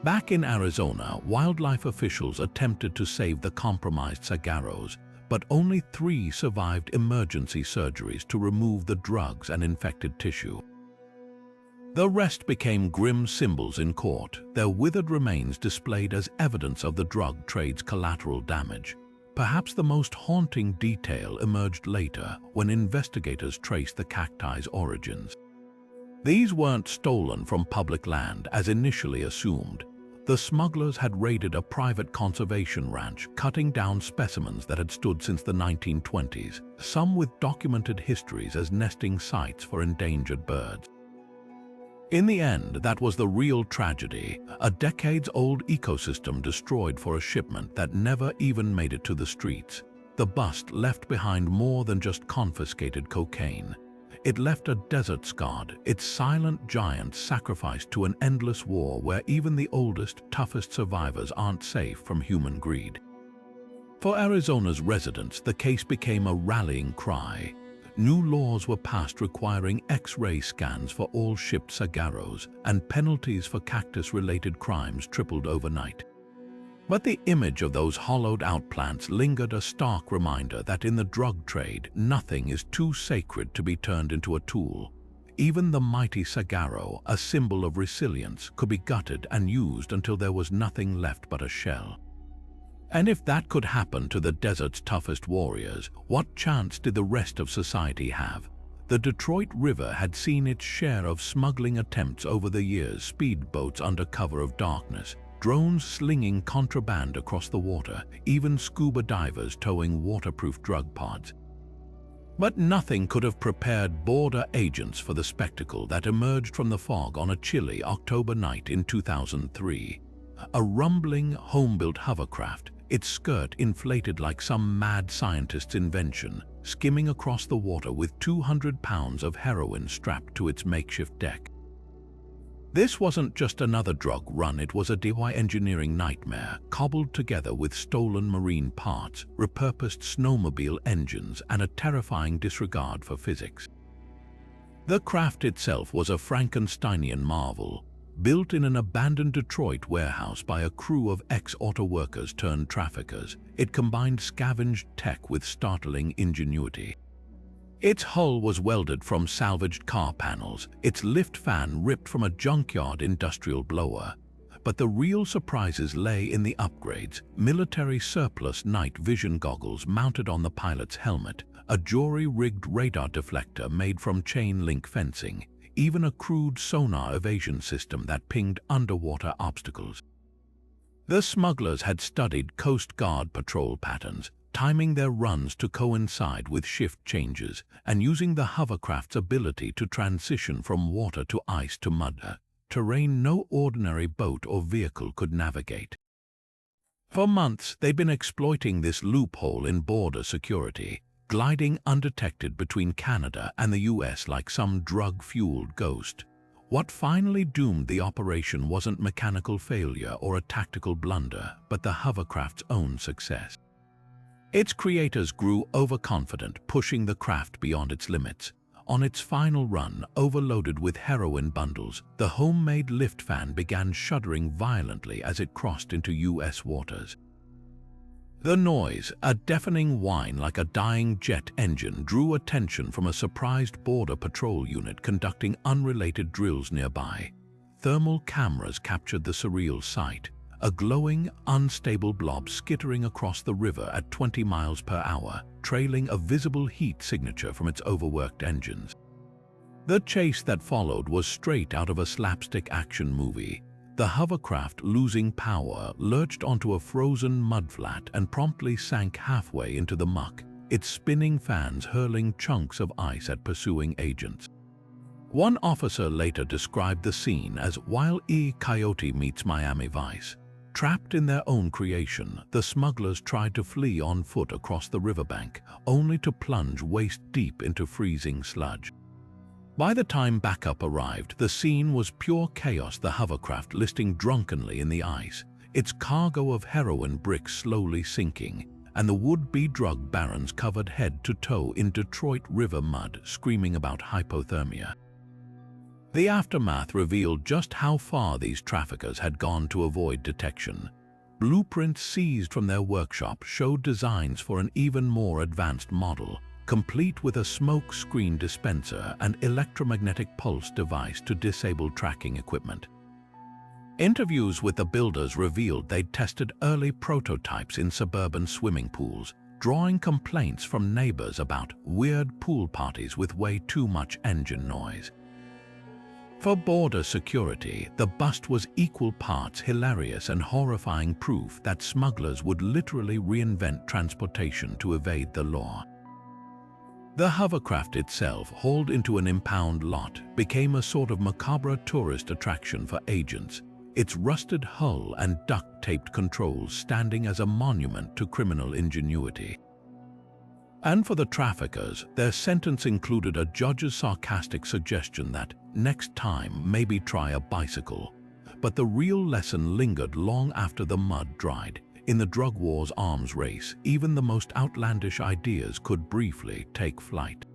Back in Arizona, wildlife officials attempted to save the compromised saguaros, but only 3 survived emergency surgeries to remove the drugs and infected tissue. The rest became grim symbols in court, their withered remains displayed as evidence of the drug trade's collateral damage. Perhaps the most haunting detail emerged later when investigators traced the cacti's origins. These weren't stolen from public land as initially assumed. The smugglers had raided a private conservation ranch, cutting down specimens that had stood since the 1920s, some with documented histories as nesting sites for endangered birds. In the end, that was the real tragedy: a decades-old ecosystem destroyed for a shipment that never even made it to the streets. The bust left behind more than just confiscated cocaine. It left a desert scarred, its silent giant sacrificed to an endless war where even the oldest, toughest survivors aren't safe from human greed. For Arizona's residents, the case became a rallying cry. New laws were passed requiring X-ray scans for all shipped saguaros, and penalties for cactus-related crimes tripled overnight. But the image of those hollowed-out plants lingered, a stark reminder that in the drug trade, nothing is too sacred to be turned into a tool. Even the mighty saguaro, a symbol of resilience, could be gutted and used until there was nothing left but a shell. And if that could happen to the desert's toughest warriors, what chance did the rest of society have? The Detroit River had seen its share of smuggling attempts over the years, speedboats under cover of darkness, drones slinging contraband across the water, even scuba divers towing waterproof drug pods. But nothing could have prepared border agents for the spectacle that emerged from the fog on a chilly October night in 2003. A rumbling, home-built hovercraft, its skirt inflated like some mad scientist's invention, skimming across the water with 200 pounds of heroin strapped to its makeshift deck. This wasn't just another drug run, it was a DIY engineering nightmare, cobbled together with stolen marine parts, repurposed snowmobile engines, and a terrifying disregard for physics. The craft itself was a Frankensteinian marvel, built in an abandoned Detroit warehouse by a crew of ex-auto workers turned traffickers. It combined scavenged tech with startling ingenuity. Its hull was welded from salvaged car panels, its lift fan ripped from a junkyard industrial blower. But the real surprises lay in the upgrades: military surplus night vision goggles mounted on the pilot's helmet, a jury-rigged radar deflector made from chain-link fencing, even a crude sonar evasion system that pinged underwater obstacles. The smugglers had studied Coast Guard patrol patterns, timing their runs to coincide with shift changes, and using the hovercraft's ability to transition from water to ice to mud, terrain no ordinary boat or vehicle could navigate. For months, they'd been exploiting this loophole in border security, gliding undetected between Canada and the US like some drug-fueled ghost. What finally doomed the operation wasn't mechanical failure or a tactical blunder, but the hovercraft's own success. Its creators grew overconfident, pushing the craft beyond its limits. On its final run, overloaded with heroin bundles, the homemade lift fan began shuddering violently as it crossed into US waters. The noise, a deafening whine like a dying jet engine, drew attention from a surprised border patrol unit conducting unrelated drills nearby. Thermal cameras captured the surreal sight, a glowing, unstable blob skittering across the river at 20 miles per hour, trailing a visible heat signature from its overworked engines. The chase that followed was straight out of a slapstick action movie. The hovercraft, losing power, lurched onto a frozen mudflat and promptly sank halfway into the muck, its spinning fans hurling chunks of ice at pursuing agents. One officer later described the scene as Wile E. Coyote meets Miami Vice. Trapped in their own creation, the smugglers tried to flee on foot across the riverbank, only to plunge waist-deep into freezing sludge. By the time backup arrived, the scene was pure chaos, the hovercraft listing drunkenly in the ice, its cargo of heroin bricks slowly sinking, and the would-be drug barons covered head to toe in Detroit River mud, screaming about hypothermia. The aftermath revealed just how far these traffickers had gone to avoid detection. Blueprints seized from their workshop showed designs for an even more advanced model, complete with a smoke screen dispenser and electromagnetic pulse device to disable tracking equipment. Interviews with the builders revealed they'd tested early prototypes in suburban swimming pools, drawing complaints from neighbors about weird pool parties with way too much engine noise. For border security, the bust was equal parts hilarious and horrifying proof that smugglers would literally reinvent transportation to evade the law. The hovercraft itself, hauled into an impound lot, became a sort of macabre tourist attraction for agents, its rusted hull and duct-taped controls standing as a monument to criminal ingenuity. And for the traffickers, their sentence included a judge's sarcastic suggestion that next time maybe try a bicycle. But the real lesson lingered long after the mud dried. In the drug war's arms race, even the most outlandish ideas could briefly take flight.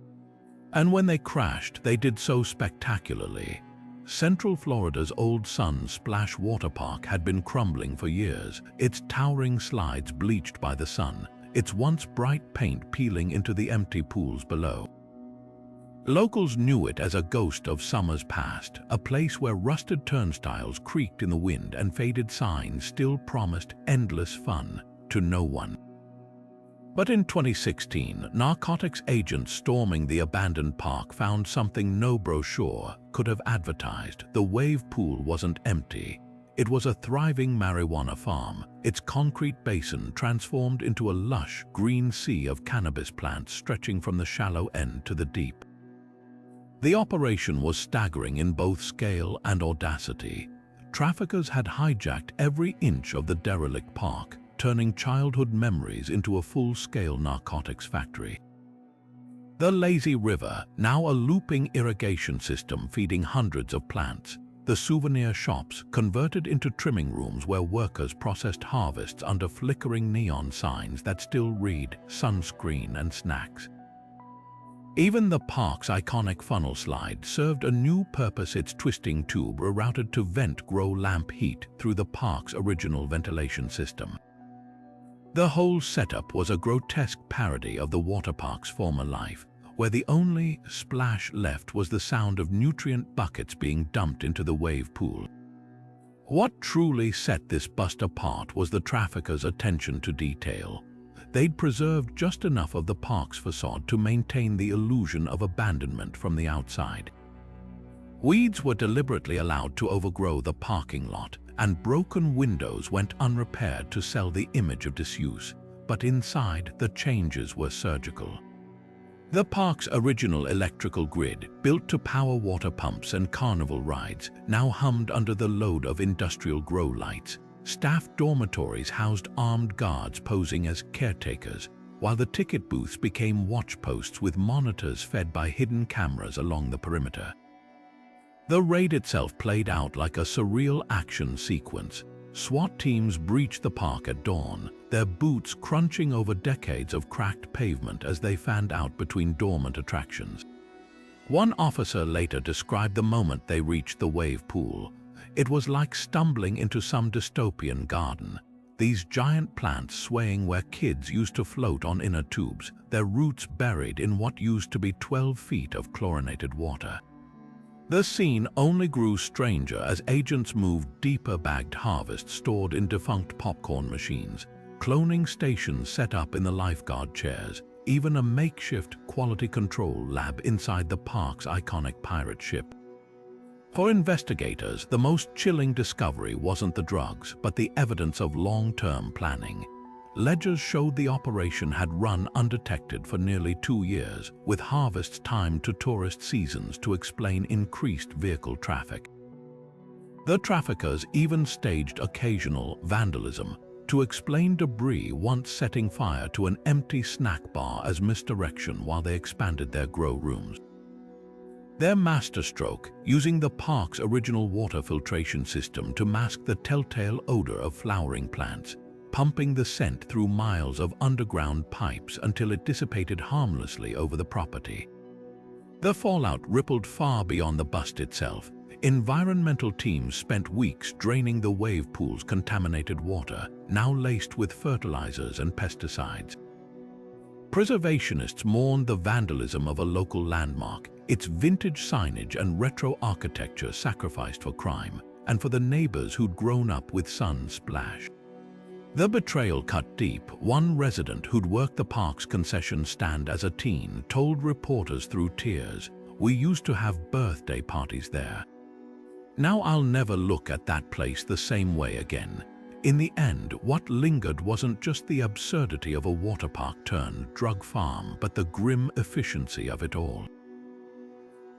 And when they crashed, they did so spectacularly. Central Florida's Old Sun Splash Water Park had been crumbling for years, its towering slides bleached by the sun, its once bright paint peeling into the empty pools below. Locals knew it as a ghost of summers past, a place where rusted turnstiles creaked in the wind and faded signs still promised endless fun. to no one. But in 2016, narcotics agents storming the abandoned park found something no brochure could have advertised. The wave pool wasn't empty. It was a thriving marijuana farm, its concrete basin transformed into a lush green sea of cannabis plants stretching from the shallow end to the deep. The operation was staggering in both scale and audacity. Traffickers had hijacked every inch of the derelict park, turning childhood memories into a full-scale narcotics factory. The lazy river, now a looping irrigation system feeding hundreds of plants, the souvenir shops converted into trimming rooms where workers processed harvests under flickering neon signs that still read sunscreen and snacks. Even the park's iconic funnel slide served a new purpose. Its twisting tube rerouted to vent grow lamp heat through the park's original ventilation system. The whole setup was a grotesque parody of the water park's former life, where the only splash left was the sound of nutrient buckets being dumped into the wave pool. What truly set this bust apart was the traffickers' attention to detail. They'd preserved just enough of the park's facade to maintain the illusion of abandonment from the outside. Weeds were deliberately allowed to overgrow the parking lot, and broken windows went unrepaired to sell the image of disuse. But inside, the changes were surgical. The park's original electrical grid, built to power water pumps and carnival rides, now hummed under the load of industrial grow lights. Staff dormitories housed armed guards posing as caretakers, while the ticket booths became watch posts with monitors fed by hidden cameras along the perimeter. The raid itself played out like a surreal action sequence. SWAT teams breached the park at dawn, their boots crunching over decades of cracked pavement as they fanned out between dormant attractions. One officer later described the moment they reached the wave pool. It was like stumbling into some dystopian garden. These giant plants swaying where kids used to float on inner tubes, their roots buried in what used to be 12 feet of chlorinated water. The scene only grew stranger as agents moved deeper. Bagged harvests stored in defunct popcorn machines, cloning stations set up in the lifeguard chairs, even a makeshift quality control lab inside the park's iconic pirate ship. For investigators, the most chilling discovery wasn't the drugs, but the evidence of long-term planning. Ledgers showed the operation had run undetected for nearly 2 years, with harvests timed to tourist seasons to explain increased vehicle traffic. The traffickers even staged occasional vandalism to explain debris once setting fire to an empty snack bar as misdirection while they expanded their grow rooms. Their masterstroke, using the park's original water filtration system to mask the telltale odor of flowering plants, pumping the scent through miles of underground pipes until it dissipated harmlessly over the property. The fallout rippled far beyond the bust itself. Environmental teams spent weeks draining the wave pool's contaminated water, now laced with fertilizers and pesticides. Preservationists mourned the vandalism of a local landmark, its vintage signage and retro architecture sacrificed for crime, and for the neighbors who'd grown up with sun splash. The betrayal cut deep. One resident who'd worked the park's concession stand as a teen told reporters through tears, "We used to have birthday parties there. Now I'll never look at that place the same way again." In the end, what lingered wasn't just the absurdity of a water park turned drug farm, but the grim efficiency of it all.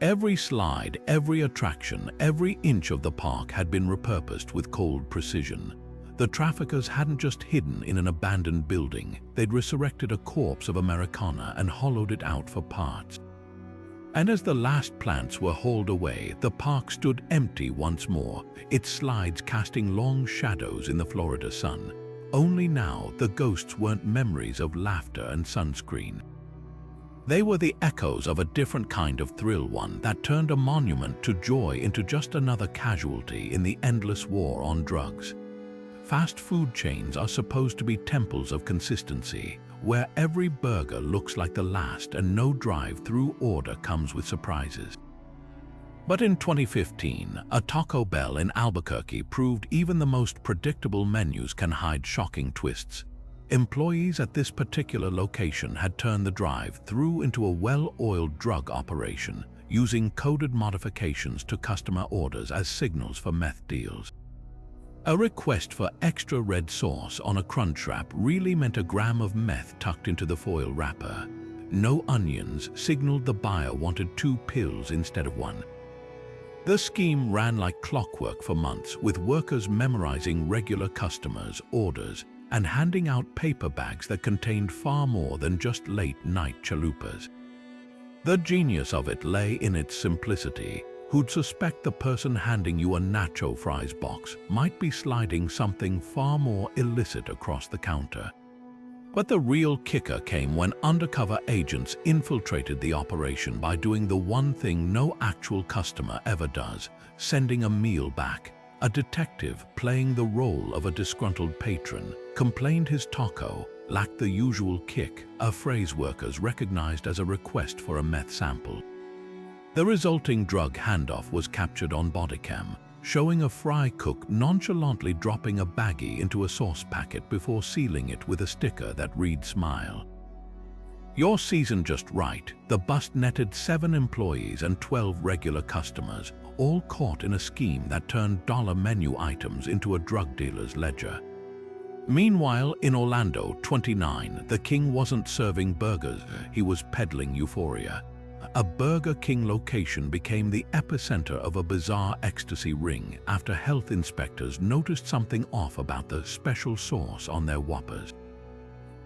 Every slide, every attraction, every inch of the park had been repurposed with cold precision. The traffickers hadn't just hidden in an abandoned building, they'd resurrected a corpse of Americana and hollowed it out for parts. And as the last plants were hauled away, the park stood empty once more, its slides casting long shadows in the Florida sun. Only now, the ghosts weren't memories of laughter and sunscreen. They were the echoes of a different kind of thrill, one that turned a monument to joy into just another casualty in the endless war on drugs. Fast food chains are supposed to be temples of consistency, where every burger looks like the last and no drive-thru order comes with surprises. But in 2015, a Taco Bell in Albuquerque proved even the most predictable menus can hide shocking twists. Employees at this particular location had turned the drive-thru into a well-oiled drug operation, using coded modifications to customer orders as signals for meth deals. A request for extra red sauce on a crunch wrap really meant a gram of meth tucked into the foil wrapper. No onions signaled the buyer wanted 2 pills instead of 1. The scheme ran like clockwork for months, with workers memorizing regular customers' orders and handing out paper bags that contained far more than just late-night chalupas. The genius of it lay in its simplicity. Who'd suspect the person handing you a nacho fries box might be sliding something far more illicit across the counter? But the real kicker came when undercover agents infiltrated the operation by doing the one thing no actual customer ever does: sending a meal back. A detective, playing the role of a disgruntled patron, complained his taco lacked the usual kick, a phrase workers recognized as a request for a meth sample. The resulting drug handoff was captured on bodycam, showing a fry cook nonchalantly dropping a baggie into a sauce packet before sealing it with a sticker that read "Smile." Your season just right. The bust netted 7 employees and 12 regular customers, all caught in a scheme that turned dollar menu items into a drug dealer's ledger. Meanwhile, in Orlando, 29, the king wasn't serving burgers, he was peddling euphoria. A Burger King location became the epicenter of a bizarre ecstasy ring after health inspectors noticed something off about the special sauce on their Whoppers.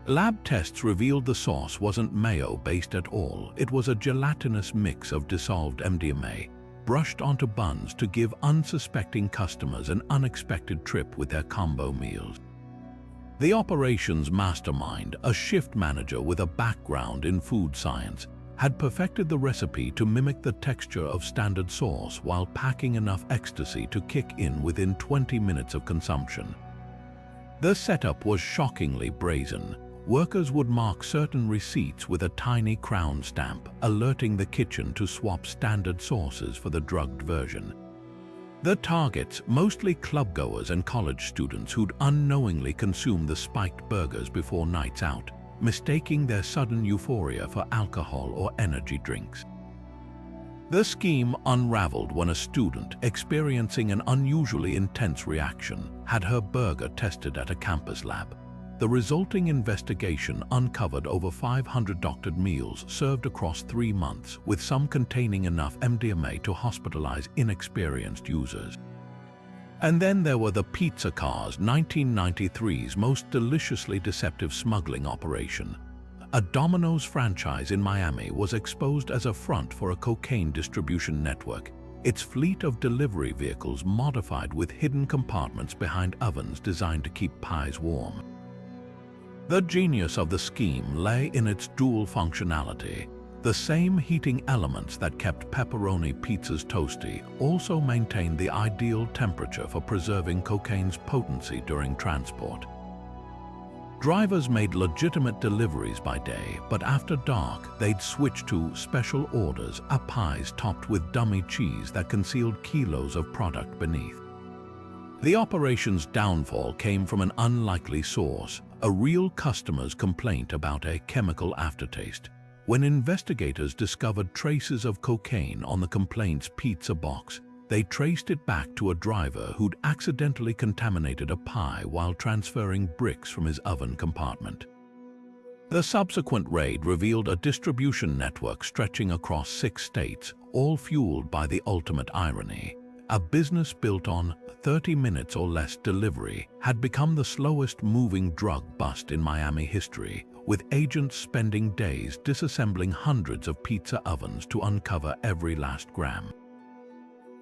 Lab tests revealed the sauce wasn't mayo-based at all. It was a gelatinous mix of dissolved MDMA, brushed onto buns to give unsuspecting customers an unexpected trip with their combo meals. The operations mastermind, a shift manager with a background in food science, had perfected the recipe to mimic the texture of standard sauce while packing enough ecstasy to kick in within 20 minutes of consumption. The setup was shockingly brazen. Workers would mark certain receipts with a tiny crown stamp, alerting the kitchen to swap standard sauces for the drugged version. The targets, mostly clubgoers and college students who'd unknowingly consumed the spiked burgers before nights out, mistaking their sudden euphoria for alcohol or energy drinks. The scheme unraveled when a student, experiencing an unusually intense reaction, had her burger tested at a campus lab. The resulting investigation uncovered over 500 doctored meals served across 3 months, with some containing enough MDMA to hospitalize inexperienced users. And then there were the Pizza Cars, 1993's most deliciously deceptive smuggling operation. A Domino's franchise in Miami was exposed as a front for a cocaine distribution network, its fleet of delivery vehicles modified with hidden compartments behind ovens designed to keep pies warm. The genius of the scheme lay in its dual functionality. The same heating elements that kept pepperoni pizzas toasty also maintained the ideal temperature for preserving cocaine's potency during transport. Drivers made legitimate deliveries by day, but after dark, they'd switch to special orders, pies topped with dummy cheese that concealed kilos of product beneath. The operation's downfall came from an unlikely source, a real customer's complaint about a chemical aftertaste. When investigators discovered traces of cocaine on the complaint's pizza box, they traced it back to a driver who'd accidentally contaminated a pie while transferring bricks from his oven compartment. The subsequent raid revealed a distribution network stretching across 6 states, all fueled by the ultimate irony. A business built on 30 minutes or less delivery had become the slowest moving drug bust in Miami history, with agents spending days disassembling hundreds of pizza ovens to uncover every last gram.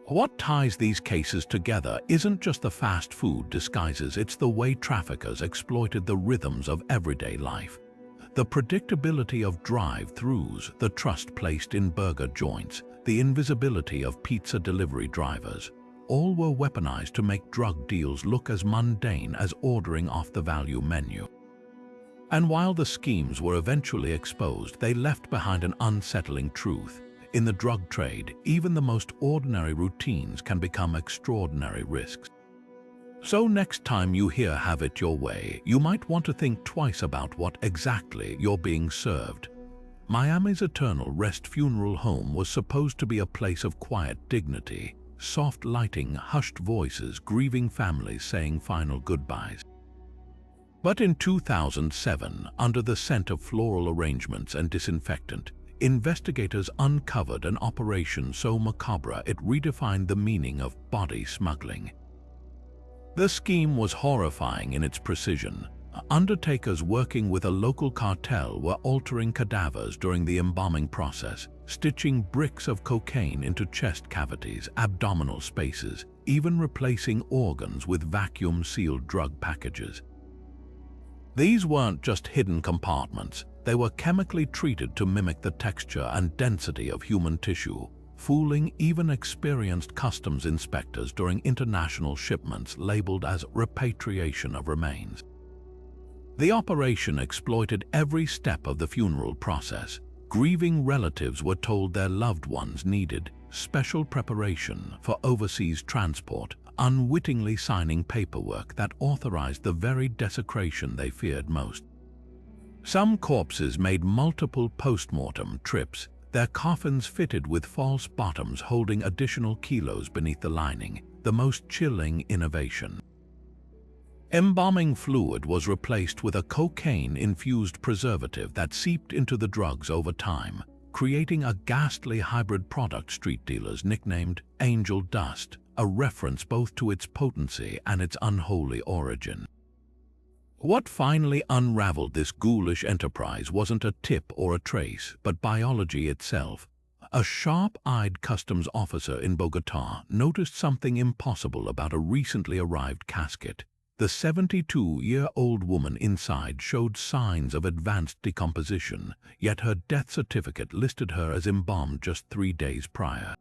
What ties these cases together isn't just the fast food disguises, it's the way traffickers exploited the rhythms of everyday life. The predictability of drive-thrus, the trust placed in burger joints, the invisibility of pizza delivery drivers, all were weaponized to make drug deals look as mundane as ordering off the value menu. And while the schemes were eventually exposed, they left behind an unsettling truth. In the drug trade, even the most ordinary routines can become extraordinary risks. So next time you hear "have it your way," you might want to think twice about what exactly you're being served. Miami's Eternal Rest Funeral Home was supposed to be a place of quiet dignity, soft lighting, hushed voices, grieving families saying final goodbyes. But in 2007, under the scent of floral arrangements and disinfectant, investigators uncovered an operation so macabre it redefined the meaning of body smuggling. The scheme was horrifying in its precision. Undertakers working with a local cartel were altering cadavers during the embalming process, stitching bricks of cocaine into chest cavities, abdominal spaces, even replacing organs with vacuum-sealed drug packages. These weren't just hidden compartments, they were chemically treated to mimic the texture and density of human tissue, fooling even experienced customs inspectors during international shipments labeled as repatriation of remains. The operation exploited every step of the funeral process. Grieving relatives were told their loved ones needed special preparation for overseas transport, unwittingly signing paperwork that authorized the very desecration they feared most. Some corpses made multiple post-mortem trips, their coffins fitted with false bottoms holding additional kilos beneath the lining, the most chilling innovation. Embalming fluid was replaced with a cocaine-infused preservative that seeped into the drugs over time, creating a ghastly hybrid product street dealers nicknamed Angel Dust, a reference both to its potency and its unholy origin. What finally unraveled this ghoulish enterprise wasn't a tip or a trace, but biology itself. A sharp-eyed customs officer in Bogotá noticed something impossible about a recently arrived casket. The 72-year-old woman inside showed signs of advanced decomposition, yet her death certificate listed her as embalmed just 3 days prior.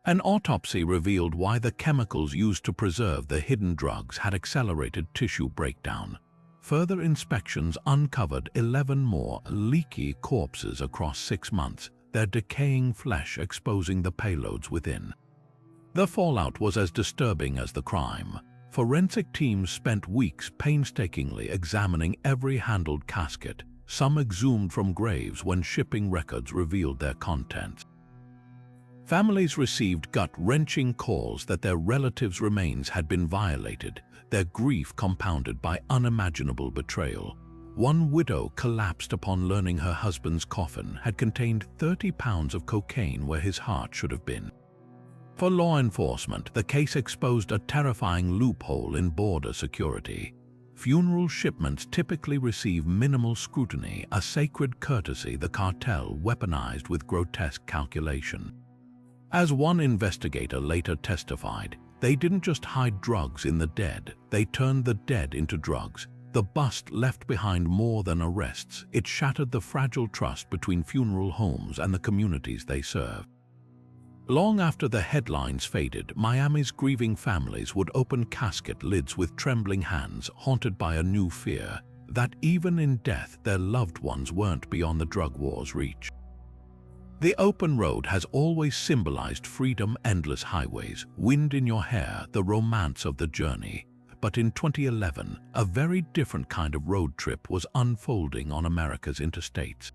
An autopsy revealed why the chemicals used to preserve the hidden drugs had accelerated tissue breakdown. Further inspections uncovered 11 more leaky corpses across 6 months, their decaying flesh exposing the payloads within. The fallout was as disturbing as the crime. Forensic teams spent weeks painstakingly examining every handled casket, some exhumed from graves when shipping records revealed their contents. Families received gut-wrenching calls that their relatives' remains had been violated, their grief compounded by unimaginable betrayal. One widow collapsed upon learning her husband's coffin had contained 30 pounds of cocaine where his heart should have been. For law enforcement, the case exposed a terrifying loophole in border security. Funeral shipments typically receive minimal scrutiny, a sacred courtesy the cartel weaponized with grotesque calculation. As one investigator later testified, they didn't just hide drugs in the dead, they turned the dead into drugs. The bust left behind more than arrests. It shattered the fragile trust between funeral homes and the communities they serve. Long after the headlines faded, Miami's grieving families would open casket lids with trembling hands, haunted by a new fear, that even in death their loved ones weren't beyond the drug war's reach. The open road has always symbolized freedom, endless highways, wind in your hair, the romance of the journey. But in 2011, a very different kind of road trip was unfolding on America's interstates.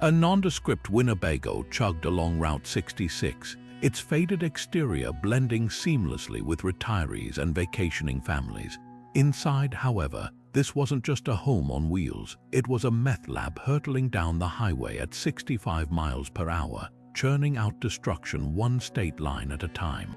A nondescript Winnebago chugged along Route 66, its faded exterior blending seamlessly with retirees and vacationing families. Inside, however, this wasn't just a home on wheels. It was a meth lab hurtling down the highway at 65 miles per hour, churning out destruction one state line at a time.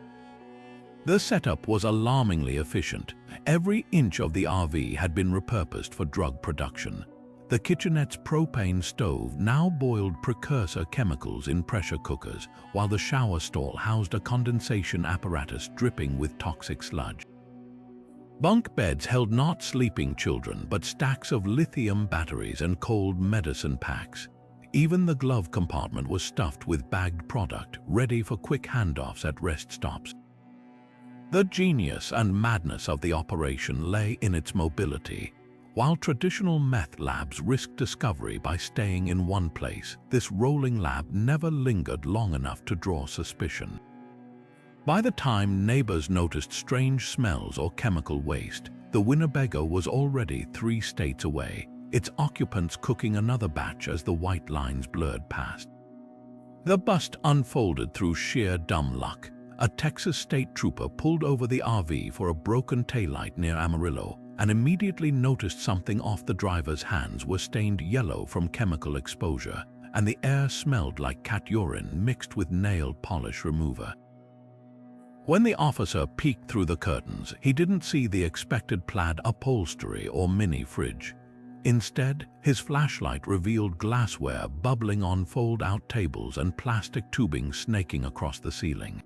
The setup was alarmingly efficient. Every inch of the RV had been repurposed for drug production. The kitchenette's propane stove now boiled precursor chemicals in pressure cookers, while the shower stall housed a condensation apparatus dripping with toxic sludge. Bunk beds held not sleeping children, but stacks of lithium batteries and cold medicine packs. Even the glove compartment was stuffed with bagged product, ready for quick handoffs at rest stops. The genius and madness of the operation lay in its mobility. While traditional meth labs risked discovery by staying in one place, this rolling lab never lingered long enough to draw suspicion. By the time neighbors noticed strange smells or chemical waste, the Winnebago was already 3 states away, its occupants cooking another batch as the white lines blurred past. The bust unfolded through sheer dumb luck. A Texas state trooper pulled over the RV for a broken taillight near Amarillo and immediately noticed something off. The driver's hands were stained yellow from chemical exposure, and the air smelled like cat urine mixed with nail polish remover. When the officer peeked through the curtains, he didn't see the expected plaid upholstery or mini fridge. Instead, his flashlight revealed glassware bubbling on fold-out tables and plastic tubing snaking across the ceiling.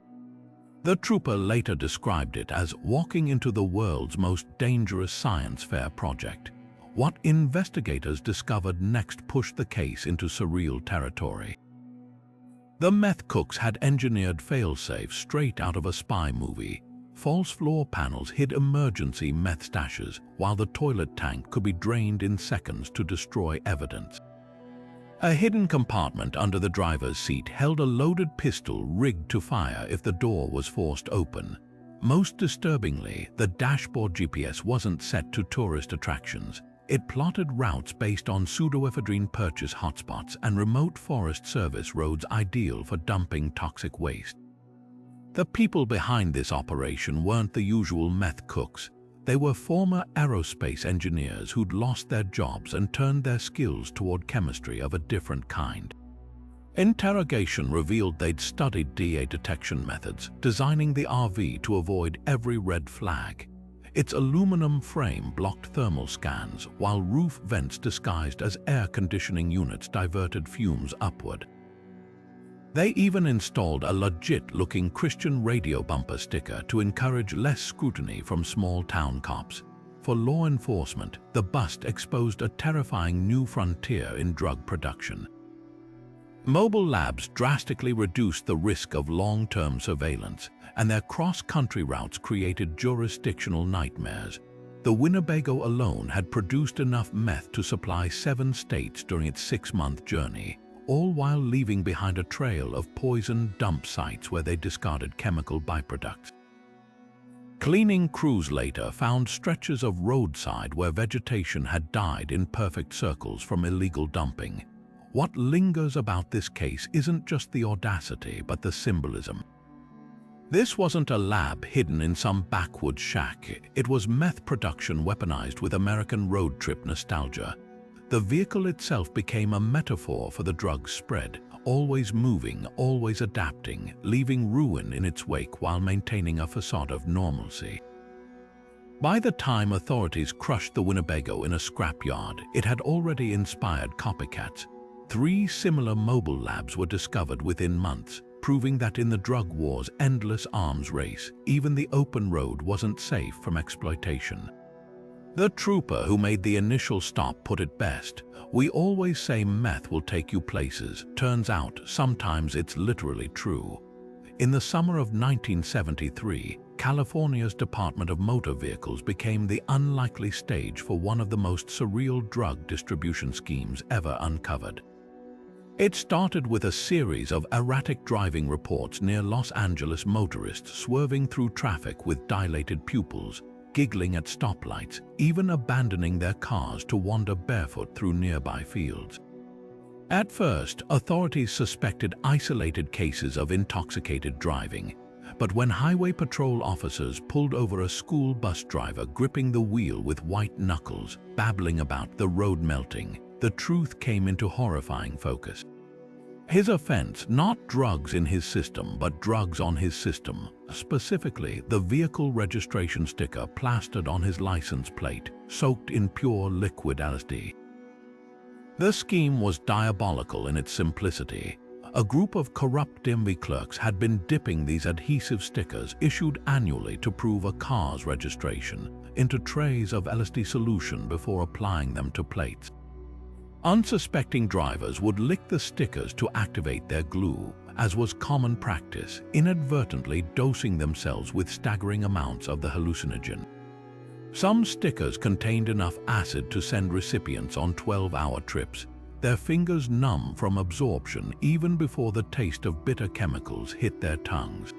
The trooper later described it as walking into the world's most dangerous science fair project. What investigators discovered next pushed the case into surreal territory. The meth cooks had engineered fail-safes straight out of a spy movie. False floor panels hid emergency meth stashes, while the toilet tank could be drained in seconds to destroy evidence. A hidden compartment under the driver's seat held a loaded pistol rigged to fire if the door was forced open. Most disturbingly, the dashboard GPS wasn't set to tourist attractions. It plotted routes based on pseudoephedrine purchase hotspots and remote Forest Service roads ideal for dumping toxic waste. The people behind this operation weren't the usual meth cooks. They were former aerospace engineers who'd lost their jobs and turned their skills toward chemistry of a different kind. Interrogation revealed they'd studied DA detection methods, designing the RV to avoid every red flag. Its aluminum frame blocked thermal scans, while roof vents disguised as air conditioning units diverted fumes upward. They even installed a legit-looking Christian radio bumper sticker to encourage less scrutiny from small-town cops. For law enforcement, the bust exposed a terrifying new frontier in drug production. Mobile labs drastically reduced the risk of long-term surveillance, and their cross-country routes created jurisdictional nightmares. The Winnebago alone had produced enough meth to supply 7 states during its 6-month journey, all while leaving behind a trail of poison dump sites where they discarded chemical byproducts. Cleaning crews later found stretches of roadside where vegetation had died in perfect circles from illegal dumping. What lingers about this case isn't just the audacity, but the symbolism. This wasn't a lab hidden in some backwoods shack. It was meth production weaponized with American road trip nostalgia. The vehicle itself became a metaphor for the drug's spread, always moving, always adapting, leaving ruin in its wake while maintaining a facade of normalcy. By the time authorities crushed the Winnebago in a scrapyard, it had already inspired copycats. 3 similar mobile labs were discovered within months, proving that in the drug war's endless arms race, even the open road wasn't safe from exploitation. The trooper who made the initial stop put it best: "We always say meth will take you places. Turns out, sometimes it's literally true." In the summer of 1973, California's Department of Motor Vehicles became the unlikely stage for one of the most surreal drug distribution schemes ever uncovered. It started with a series of erratic driving reports near Los Angeles, motorists swerving through traffic with dilated pupils, giggling at stoplights, even abandoning their cars to wander barefoot through nearby fields. At first, authorities suspected isolated cases of intoxicated driving, but when highway patrol officers pulled over a school bus driver gripping the wheel with white knuckles, babbling about the road melting, the truth came into horrifying focus. His offense, not drugs in his system, but drugs on his system, specifically the vehicle registration sticker plastered on his license plate, soaked in pure liquid LSD. The scheme was diabolical in its simplicity. A group of corrupt DMV clerks had been dipping these adhesive stickers, issued annually to prove a car's registration, into trays of LSD solution before applying them to plates. Unsuspecting drivers would lick the stickers to activate their glue, as was common practice, inadvertently dosing themselves with staggering amounts of the hallucinogen. Some stickers contained enough acid to send recipients on 12-hour trips, their fingers numb from absorption even before the taste of bitter chemicals hit their tongues.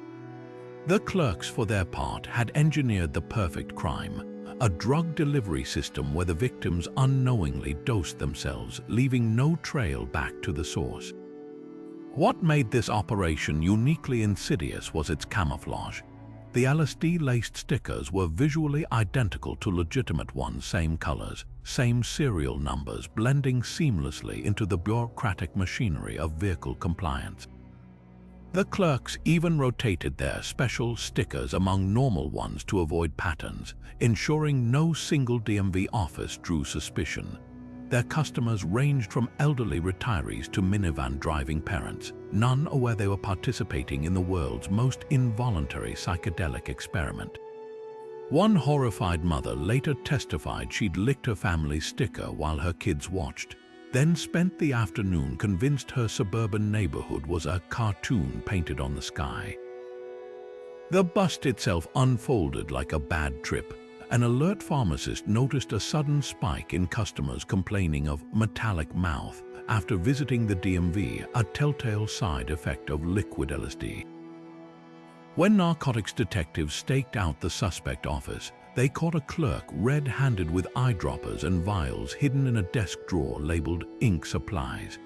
The clerks, for their part, had engineered the perfect crime, a drug delivery system where the victims unknowingly dosed themselves, leaving no trail back to the source. What made this operation uniquely insidious was its camouflage. The LSD-laced stickers were visually identical to legitimate ones, same colors, same serial numbers, blending seamlessly into the bureaucratic machinery of vehicle compliance. The clerks even rotated their special stickers among normal ones to avoid patterns, ensuring no single DMV office drew suspicion. Their customers ranged from elderly retirees to minivan-driving parents, none aware they were participating in the world's most involuntary psychedelic experiment. One horrified mother later testified she'd licked her family's sticker while her kids watched, then spent the afternoon convinced her suburban neighborhood was a cartoon painted on the sky. The bust itself unfolded like a bad trip. An alert pharmacist noticed a sudden spike in customers complaining of metallic mouth after visiting the DMV, a telltale side effect of liquid LSD. When narcotics detectives staked out the suspect office, they caught a clerk red-handed with eyedroppers and vials hidden in a desk drawer labeled ink supplies.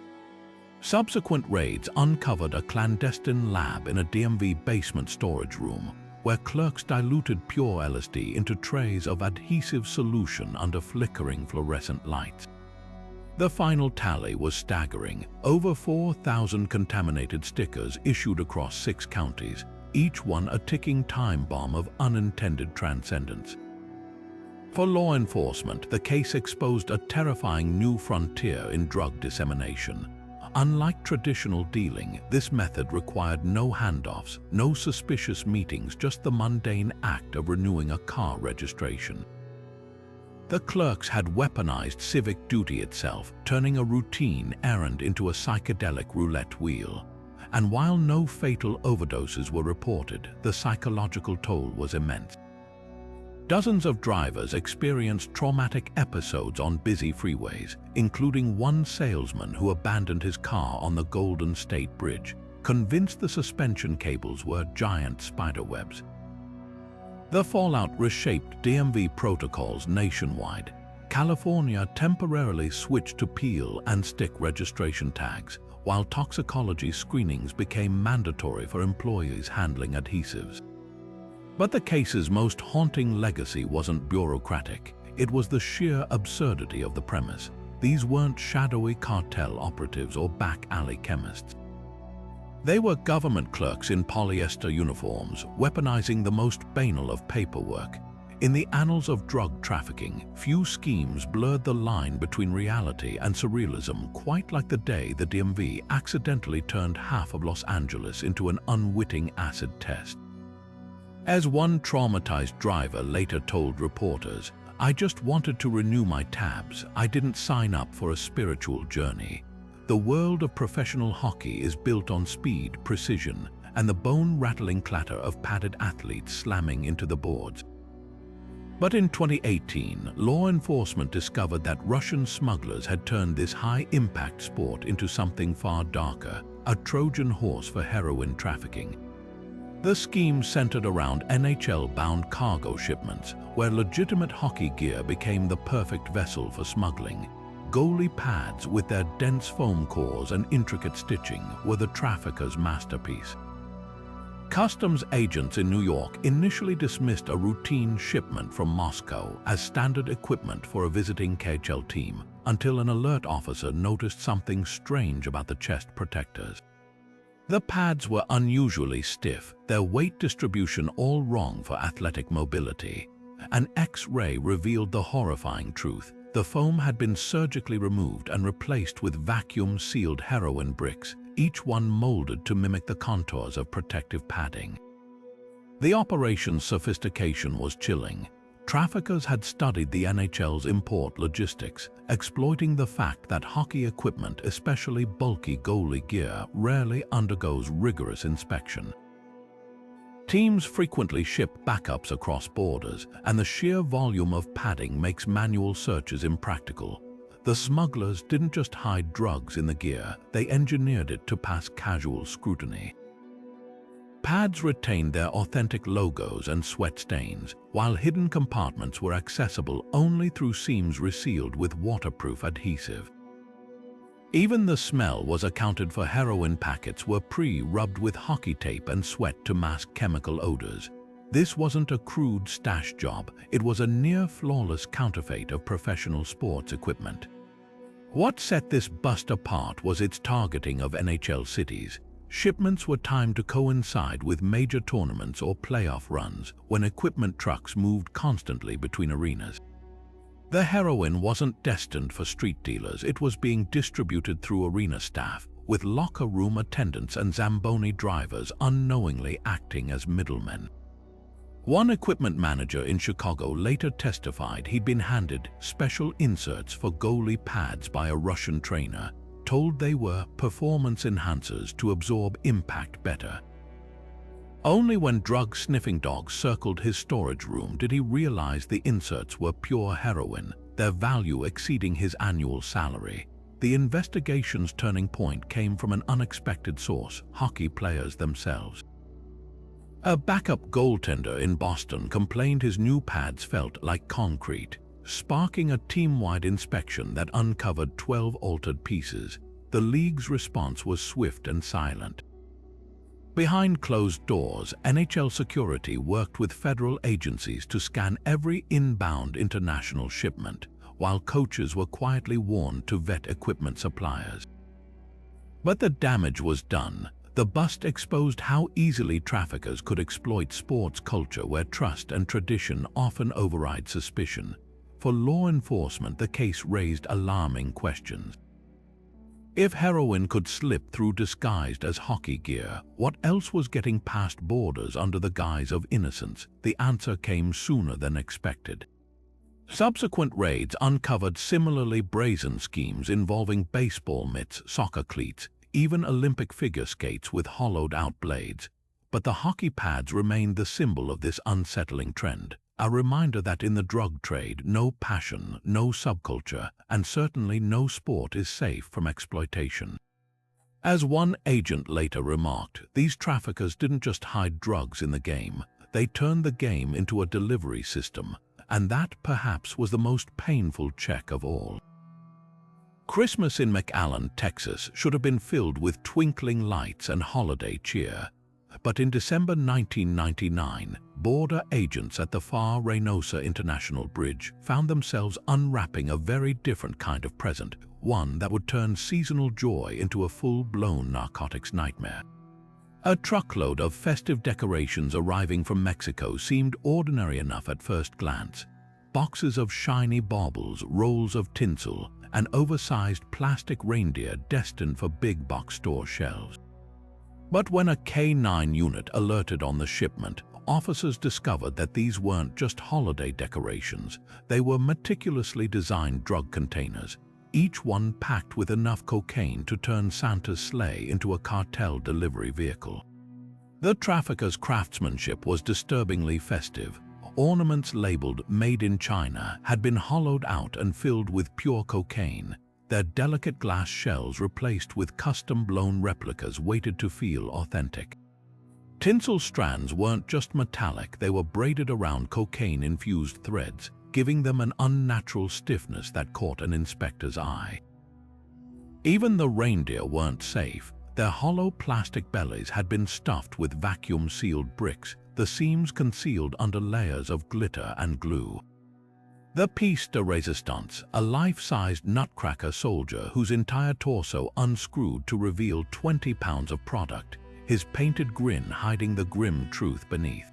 Subsequent raids uncovered a clandestine lab in a DMV basement storage room where clerks diluted pure LSD into trays of adhesive solution under flickering fluorescent lights. The final tally was staggering: over 4,000 contaminated stickers issued across 6 counties, each one a ticking time bomb of unintended transcendence. For law enforcement, the case exposed a terrifying new frontier in drug dissemination. Unlike traditional dealing, this method required no handoffs, no suspicious meetings, just the mundane act of renewing a car registration. The clerks had weaponized civic duty itself, turning a routine errand into a psychedelic roulette wheel. And while no fatal overdoses were reported, the psychological toll was immense. Dozens of drivers experienced traumatic episodes on busy freeways, including one salesman who abandoned his car on the Golden State Bridge, convinced the suspension cables were giant spiderwebs. The fallout reshaped DMV protocols nationwide. California temporarily switched to peel and stick registration tags, while toxicology screenings became mandatory for employees handling adhesives. But the case's most haunting legacy wasn't bureaucratic. It was the sheer absurdity of the premise. These weren't shadowy cartel operatives or back-alley chemists. They were government clerks in polyester uniforms, weaponizing the most banal of paperwork. In the annals of drug trafficking, few schemes blurred the line between reality and surrealism quite like the day the DMV accidentally turned half of Los Angeles into an unwitting acid test. As one traumatized driver later told reporters, "I just wanted to renew my tabs. I didn't sign up for a spiritual journey." The world of professional hockey is built on speed, precision, and the bone-rattling clatter of padded athletes slamming into the boards. But in 2018, law enforcement discovered that Russian smugglers had turned this high-impact sport into something far darker, a Trojan horse for heroin trafficking. The scheme centered around NHL-bound cargo shipments, where legitimate hockey gear became the perfect vessel for smuggling. Goalie pads with their dense foam cores and intricate stitching were the traffickers' masterpiece. Customs agents in New York initially dismissed a routine shipment from Moscow as standard equipment for a visiting KHL team, until an alert officer noticed something strange about the chest protectors. The pads were unusually stiff, their weight distribution all wrong for athletic mobility. An X-ray revealed the horrifying truth. The foam had been surgically removed and replaced with vacuum-sealed heroin bricks, each one molded to mimic the contours of protective padding. The operation's sophistication was chilling. Traffickers had studied the NHL's import logistics, exploiting the fact that hockey equipment, especially bulky goalie gear, rarely undergoes rigorous inspection. Teams frequently ship backups across borders, and the sheer volume of padding makes manual searches impractical. The smugglers didn't just hide drugs in the gear, they engineered it to pass casual scrutiny. pads retained their authentic logos and sweat stains, while hidden compartments were accessible only through seams resealed with waterproof adhesive. Even the smell was accounted for. Heroin packets were pre-rubbed with hockey tape and sweat to mask chemical odors. This wasn't a crude stash job, it was a near-flawless counterfeit of professional sports equipment. What set this bust apart was its targeting of NHL cities. Shipments were timed to coincide with major tournaments or playoff runs, when equipment trucks moved constantly between arenas. The heroin wasn't destined for street dealers, it was being distributed through arena staff, with locker room attendants and Zamboni drivers unknowingly acting as middlemen. One equipment manager in Chicago later testified he'd been handed special inserts for goalie pads by a Russian trainer, told they were performance enhancers to absorb impact better. Only when drug-sniffing dogs circled his storage room did he realize the inserts were pure heroin, their value exceeding his annual salary. The investigation's turning point came from an unexpected source: hockey players themselves. A backup goaltender in Boston complained his new pads felt like concrete, sparking a team-wide inspection that uncovered 12 altered pieces. The league's response was swift and silent. Behind closed doors, NHL security worked with federal agencies to scan every inbound international shipment, while coaches were quietly warned to vet equipment suppliers. But the damage was done. The bust exposed how easily traffickers could exploit sports culture where trust and tradition often override suspicion. For law enforcement, the case raised alarming questions. If heroin could slip through disguised as hockey gear, what else was getting past borders under the guise of innocence? The answer came sooner than expected. Subsequent raids uncovered similarly brazen schemes involving baseball mitts, soccer cleats, even Olympic figure skates with hollowed-out blades. But the hockey pads remained the symbol of this unsettling trend, a reminder that in the drug trade, no passion, no subculture, and certainly no sport is safe from exploitation. As one agent later remarked, these traffickers didn't just hide drugs in the game, they turned the game into a delivery system, and that perhaps was the most painful check of all. Christmas in McAllen, Texas should have been filled with twinkling lights and holiday cheer. But in December 1999, border agents at the far Reynosa International Bridge found themselves unwrapping a very different kind of present, one that would turn seasonal joy into a full-blown narcotics nightmare. A truckload of festive decorations arriving from Mexico seemed ordinary enough at first glance. Boxes of shiny baubles, rolls of tinsel, and oversized plastic reindeer destined for big box store shelves. But when a K-9 unit alerted on the shipment, officers discovered that these weren't just holiday decorations, they were meticulously designed drug containers, each one packed with enough cocaine to turn Santa's sleigh into a cartel delivery vehicle. The traffickers' craftsmanship was disturbingly festive. Ornaments labeled "Made in China" had been hollowed out and filled with pure cocaine, their delicate glass shells replaced with custom-blown replicas weighted to feel authentic. Tinsel strands weren't just metallic, they were braided around cocaine-infused threads, giving them an unnatural stiffness that caught an inspector's eye. Even the reindeer weren't safe. Their hollow plastic bellies had been stuffed with vacuum-sealed bricks, the seams concealed under layers of glitter and glue. The piece de resistance, a life-sized nutcracker soldier whose entire torso unscrewed to reveal 20 pounds of product, his painted grin hiding the grim truth beneath.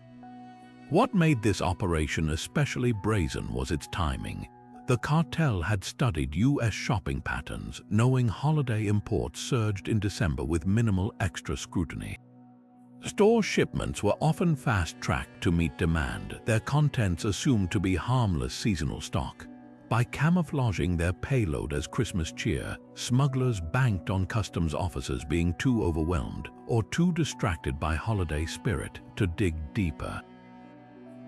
What made this operation especially brazen was its timing. The cartel had studied U.S. shopping patterns, knowing holiday imports surged in December with minimal extra scrutiny. Store shipments were often fast-tracked to meet demand, their contents assumed to be harmless seasonal stock. By camouflaging their payload as Christmas cheer, smugglers banked on customs officers being too overwhelmed or too distracted by holiday spirit to dig deeper.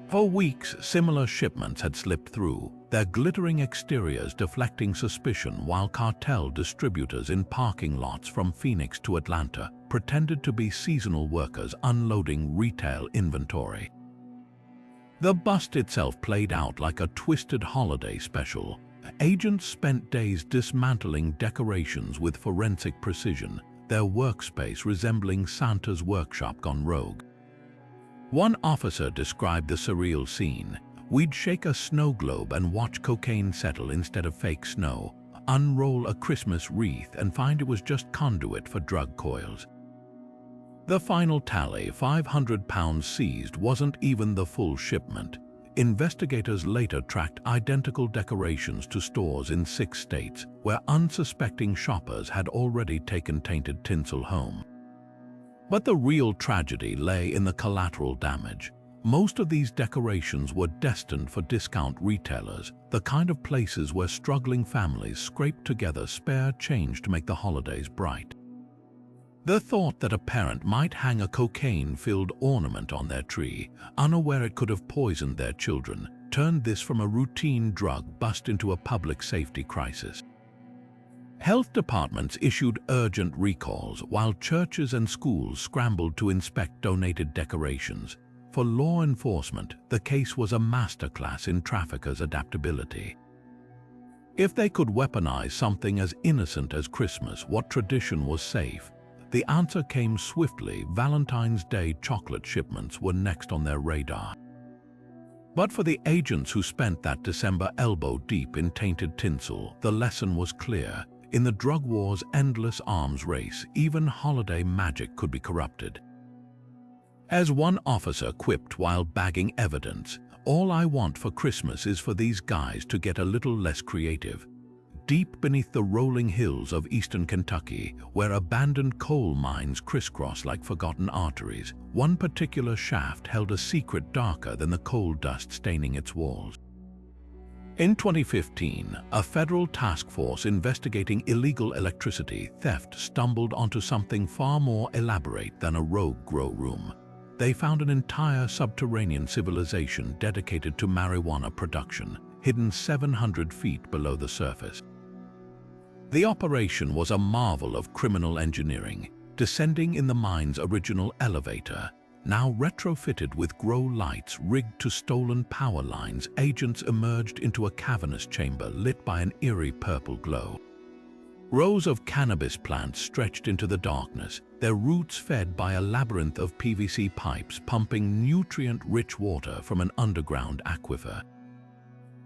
For weeks, similar shipments had slipped through, their their glittering exteriors deflecting suspicion while cartel distributors in parking lots from Phoenix to Atlanta pretended to be seasonal workers unloading retail inventory. The bust itself played out like a twisted holiday special. Agents spent days dismantling decorations with forensic precision, their workspace resembling Santa's workshop gone rogue. One officer described the surreal scene. "We'd shake a snow globe and watch cocaine settle instead of fake snow, unroll a Christmas wreath and find it was just conduit for drug coils." The final tally, 500 pounds seized, wasn't even the full shipment. Investigators later tracked identical decorations to stores in 6 states where unsuspecting shoppers had already taken tainted tinsel home. But the real tragedy lay in the collateral damage. Most of these decorations were destined for discount retailers, the kind of places where struggling families scraped together spare change to make the holidays bright. The thought that a parent might hang a cocaine-filled ornament on their tree, unaware it could have poisoned their children, turned this from a routine drug bust into a public safety crisis. Health departments issued urgent recalls, while churches and schools scrambled to inspect donated decorations. For law enforcement, the case was a masterclass in traffickers' adaptability. If they could weaponize something as innocent as Christmas, what tradition was safe? The answer came swiftly. Valentine's Day chocolate shipments were next on their radar. But for the agents who spent that December elbow-deep in tainted tinsel, the lesson was clear. In the drug war's endless arms race, even holiday magic could be corrupted. As one officer quipped while bagging evidence, "All I want for Christmas is for these guys to get a little less creative." Deep beneath the rolling hills of eastern Kentucky, where abandoned coal mines crisscross like forgotten arteries, one particular shaft held a secret darker than the coal dust staining its walls. In 2015, a federal task force investigating illegal electricity theft stumbled onto something far more elaborate than a rogue grow room. They found an entire subterranean civilization dedicated to marijuana production, hidden 700 feet below the surface. The operation was a marvel of criminal engineering, descending in the mine's original elevator. Now retrofitted with grow lights rigged to stolen power lines, agents emerged into a cavernous chamber lit by an eerie purple glow. Rows of cannabis plants stretched into the darkness, their roots fed by a labyrinth of PVC pipes pumping nutrient-rich water from an underground aquifer.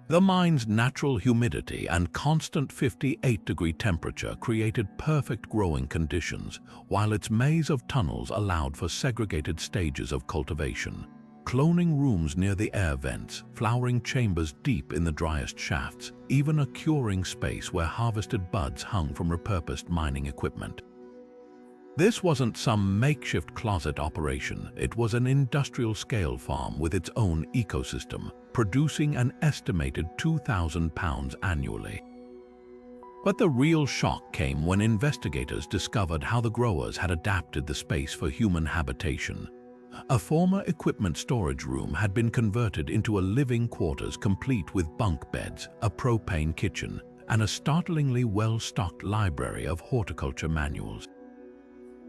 The mine's natural humidity and constant 58-degree temperature created perfect growing conditions, while its maze of tunnels allowed for segregated stages of cultivation. Cloning rooms near the air vents, flowering chambers deep in the driest shafts, even a curing space where harvested buds hung from repurposed mining equipment. This wasn't some makeshift closet operation, it was an industrial-scale farm with its own ecosystem, producing an estimated 2,000 pounds annually. But the real shock came when investigators discovered how the growers had adapted the space for human habitation. A former equipment storage room had been converted into a living quarters complete with bunk beds, a propane kitchen, and a startlingly well-stocked library of horticulture manuals.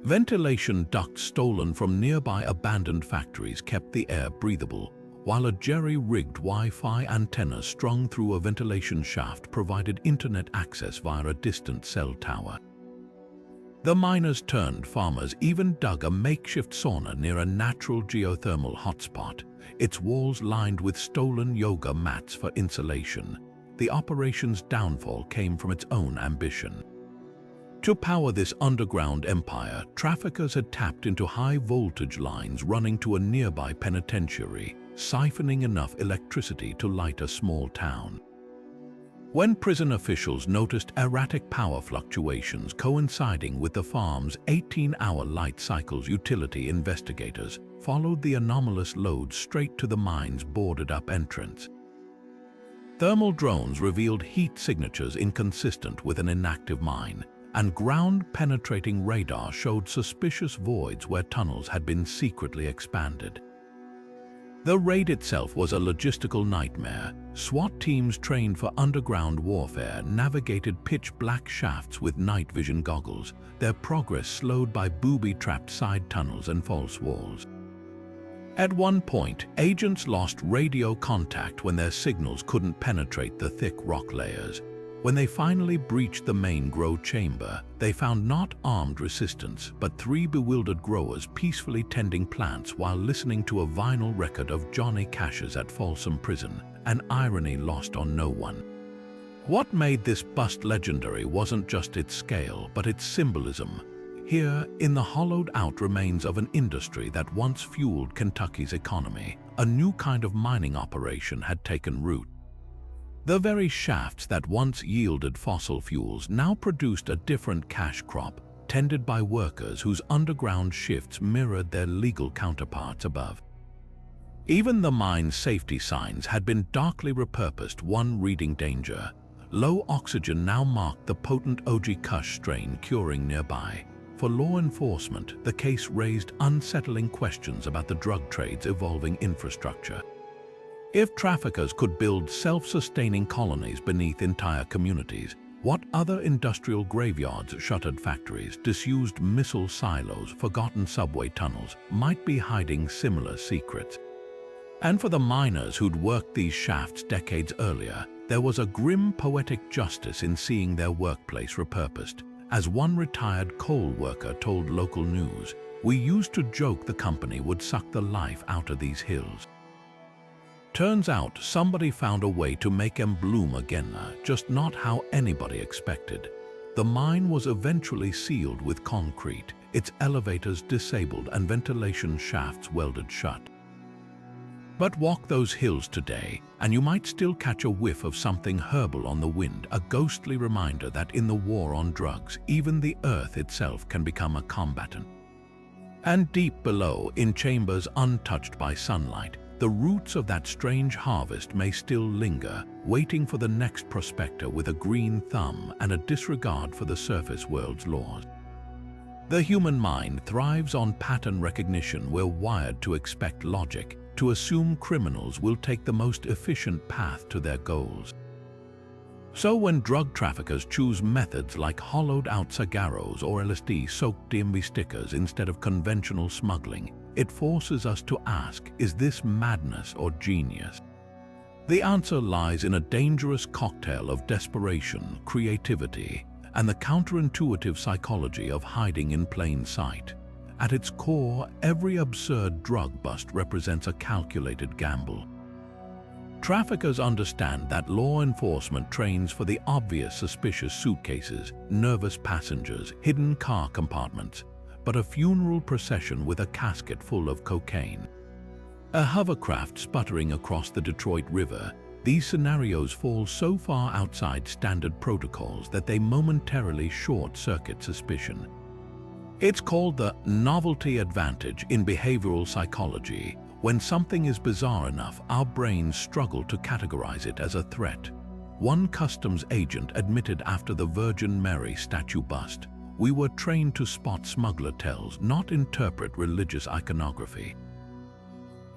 Ventilation ducts stolen from nearby abandoned factories kept the air breathable, while a jerry-rigged Wi-Fi antenna strung through a ventilation shaft provided internet access via a distant cell tower. The miners turned farmers even dug a makeshift sauna near a natural geothermal hotspot, its walls lined with stolen yoga mats for insulation. The operation's downfall came from its own ambition. To power this underground empire, traffickers had tapped into high-voltage lines running to a nearby penitentiary, siphoning enough electricity to light a small town. When prison officials noticed erratic power fluctuations coinciding with the farm's 18-hour light cycles, utility investigators followed the anomalous load straight to the mine's boarded-up entrance. Thermal drones revealed heat signatures inconsistent with an inactive mine, and ground-penetrating radar showed suspicious voids where tunnels had been secretly expanded. The raid itself was a logistical nightmare. SWAT teams trained for underground warfare navigated pitch-black shafts with night vision goggles, their progress slowed by booby-trapped side tunnels and false walls. At one point, agents lost radio contact when their signals couldn't penetrate the thick rock layers. When they finally breached the main grow chamber, they found not armed resistance, but 3 bewildered growers peacefully tending plants while listening to a vinyl record of Johnny Cash's at Folsom Prison, an irony lost on no one. What made this bust legendary wasn't just its scale, but its symbolism. Here, in the hollowed-out remains of an industry that once fueled Kentucky's economy, a new kind of mining operation had taken root. The very shafts that once yielded fossil fuels now produced a different cash crop, tended by workers whose underground shifts mirrored their legal counterparts above. Even the mine's safety signs had been darkly repurposed, one reading danger. Low oxygen now marked the potent OG Kush strain curing nearby. For law enforcement, the case raised unsettling questions about the drug trade's evolving infrastructure. If traffickers could build self-sustaining colonies beneath entire communities, what other industrial graveyards, shuttered factories, disused missile silos, forgotten subway tunnels might be hiding similar secrets? And for the miners who'd worked these shafts decades earlier, there was a grim poetic justice in seeing their workplace repurposed. As one retired coal worker told local news, "We used to joke the company would suck the life out of these hills." Turns out somebody found a way to make them bloom again, just not how anybody expected. The mine was eventually sealed with concrete, its elevators disabled and ventilation shafts welded shut. But walk those hills today, and you might still catch a whiff of something herbal on the wind, a ghostly reminder that in the war on drugs, even the earth itself can become a combatant. And deep below, in chambers untouched by sunlight, the roots of that strange harvest may still linger, waiting for the next prospector with a green thumb and a disregard for the surface world's laws. The human mind thrives on pattern recognition. We're wired to expect logic, to assume criminals will take the most efficient path to their goals. So when drug traffickers choose methods like hollowed-out cigarros or LSD-soaked DMV stickers instead of conventional smuggling, it forces us to ask, is this madness or genius? The answer lies in a dangerous cocktail of desperation, creativity, and the counterintuitive psychology of hiding in plain sight. At its core, every absurd drug bust represents a calculated gamble. Traffickers understand that law enforcement trains for the obvious suspicious suitcases, nervous passengers, hidden car compartments, but a funeral procession with a casket full of cocaine. A hovercraft sputtering across the Detroit River. These scenarios fall so far outside standard protocols that they momentarily short-circuit suspicion. It's called the novelty advantage in behavioral psychology. When something is bizarre enough, our brains struggle to categorize it as a threat. One customs agent admitted after the Virgin Mary statue bust, "We were trained to spot smuggler tells, not interpret religious iconography."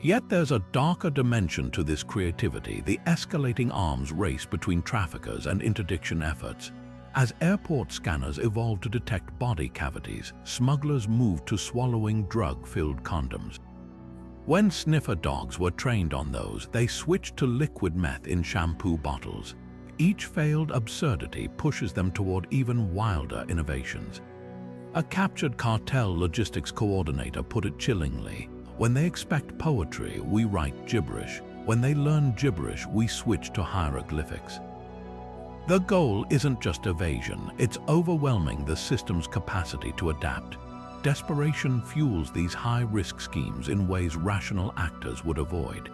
Yet there's a darker dimension to this creativity, the escalating arms race between traffickers and interdiction efforts. As airport scanners evolved to detect body cavities, smugglers moved to swallowing drug-filled condoms. When sniffer dogs were trained on those, they switched to liquid meth in shampoo bottles. Each failed absurdity pushes them toward even wilder innovations. A captured cartel logistics coordinator put it chillingly, "When they expect poetry, we write gibberish. When they learn gibberish, we switch to hieroglyphics." The goal isn't just evasion, it's overwhelming the system's capacity to adapt. Desperation fuels these high-risk schemes in ways rational actors would avoid.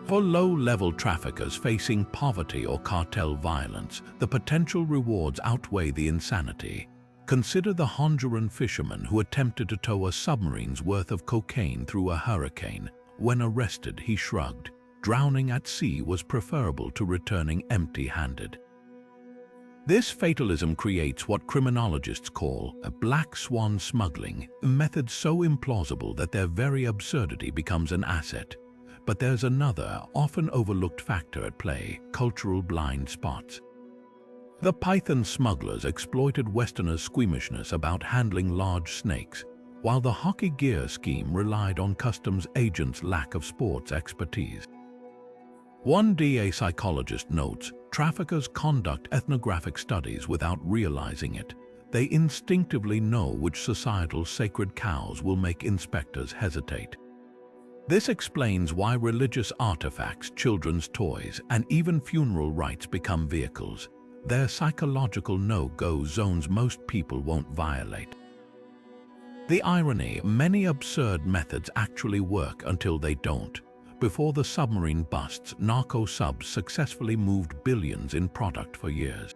For low-level traffickers facing poverty or cartel violence, the potential rewards outweigh the insanity. Consider the Honduran fisherman who attempted to tow a submarine's worth of cocaine through a hurricane. When arrested, he shrugged. Drowning at sea was preferable to returning empty-handed. This fatalism creates what criminologists call a black swan smuggling, a method so implausible that their very absurdity becomes an asset. But there's another, often overlooked factor at play: cultural blind spots. The Python smugglers exploited Westerners' squeamishness about handling large snakes, while the hockey gear scheme relied on customs agents' lack of sports expertise. One DA psychologist notes, traffickers conduct ethnographic studies without realizing it. They instinctively know which societal sacred cows will make inspectors hesitate. This explains why religious artifacts, children's toys, and even funeral rites become vehicles. They're psychological no-go zones most people won't violate. The irony: many absurd methods actually work until they don't. Before the submarine busts, narco-subs successfully moved billions in product for years.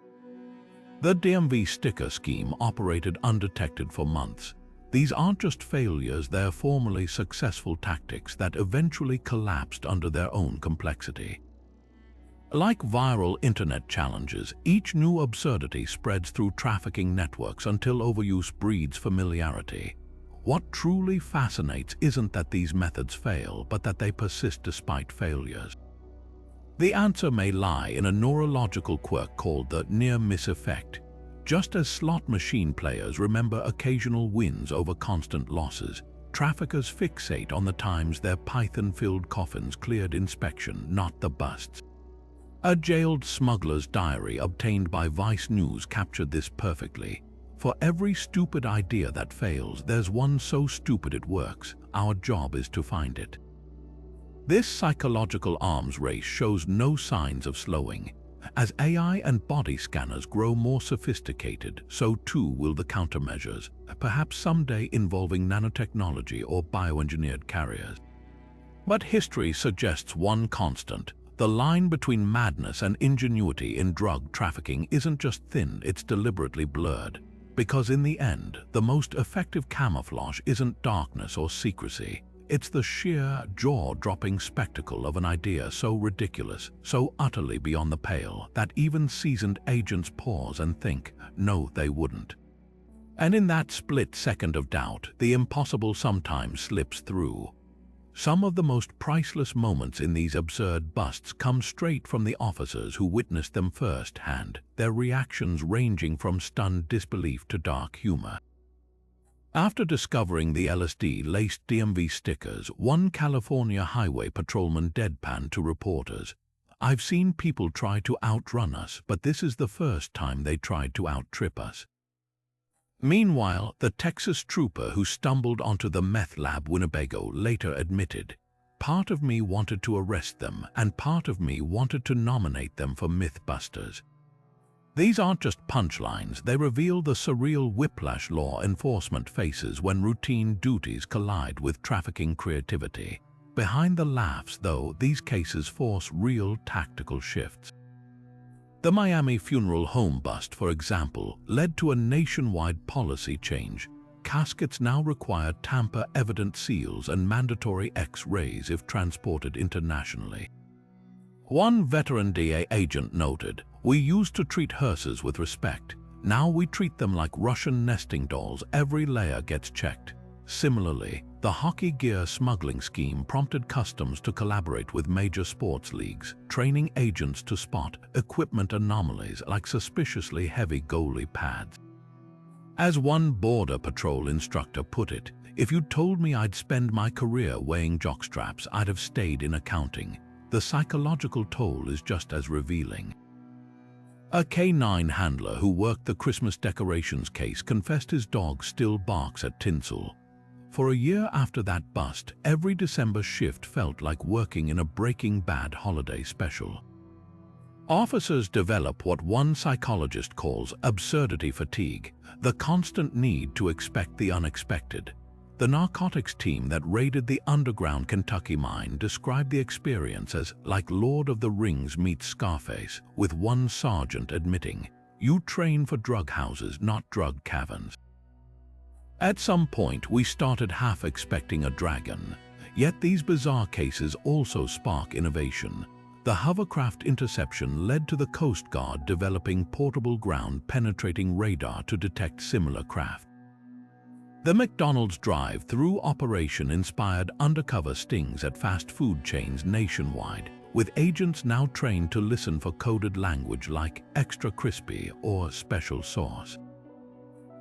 The DMV sticker scheme operated undetected for months. These aren't just failures, they're formerly successful tactics that eventually collapsed under their own complexity. Like viral internet challenges, each new absurdity spreads through trafficking networks until overuse breeds familiarity. What truly fascinates isn't that these methods fail, but that they persist despite failures. The answer may lie in a neurological quirk called the near-miss effect. Just as slot machine players remember occasional wins over constant losses, traffickers fixate on the times their Python-filled coffins cleared inspection, not the busts. A jailed smuggler's diary obtained by Vice News captured this perfectly. For every stupid idea that fails, there's one so stupid it works. Our job is to find it. This psychological arms race shows no signs of slowing. As AI and body scanners grow more sophisticated, so too will the countermeasures, perhaps someday involving nanotechnology or bioengineered carriers. But history suggests one constant: the line between madness and ingenuity in drug trafficking isn't just thin, it's deliberately blurred. Because in the end, the most effective camouflage isn't darkness or secrecy. It's the sheer, jaw-dropping spectacle of an idea so ridiculous, so utterly beyond the pale, that even seasoned agents pause and think, no, they wouldn't. And in that split second of doubt, the impossible sometimes slips through. Some of the most priceless moments in these absurd busts come straight from the officers who witnessed them firsthand, their reactions ranging from stunned disbelief to dark humor. After discovering the LSD-laced DMV stickers, one California highway patrolman deadpanned to reporters, "I've seen people try to outrun us, but this is the first time they tried to outtrip us." Meanwhile, the Texas trooper who stumbled onto the meth lab Winnebago later admitted, "Part of me wanted to arrest them, and part of me wanted to nominate them for Mythbusters." These aren't just punchlines, they reveal the surreal whiplash law enforcement faces when routine duties collide with trafficking creativity. Behind the laughs, though, these cases force real tactical shifts. The Miami funeral home bust, for example, led to a nationwide policy change. Caskets now require tamper-evident seals and mandatory X-rays if transported internationally. One veteran DA agent noted, "We used to treat hearses with respect. Now we treat them like Russian nesting dolls. Every layer gets checked." Similarly, the hockey gear smuggling scheme prompted customs to collaborate with major sports leagues, training agents to spot equipment anomalies like suspiciously heavy goalie pads. As one Border Patrol instructor put it, "If you'd told me I'd spend my career weighing jockstraps, I'd have stayed in accounting." The psychological toll is just as revealing. A K-9 handler who worked the Christmas decorations case confessed his dog still barks at tinsel. For a year after that bust, every December shift felt like working in a Breaking Bad holiday special. Officers develop what one psychologist calls absurdity fatigue, the constant need to expect the unexpected. The narcotics team that raided the underground Kentucky mine described the experience as like Lord of the Rings meets Scarface, with one sergeant admitting, "You train for drug houses, not drug caverns." At some point, we started half expecting a dragon. Yet these bizarre cases also spark innovation. The hovercraft interception led to the Coast Guard developing portable ground-penetrating radar to detect similar craft. The McDonald's drive-thru operation inspired undercover stings at fast food chains nationwide, with agents now trained to listen for coded language like extra crispy or special sauce.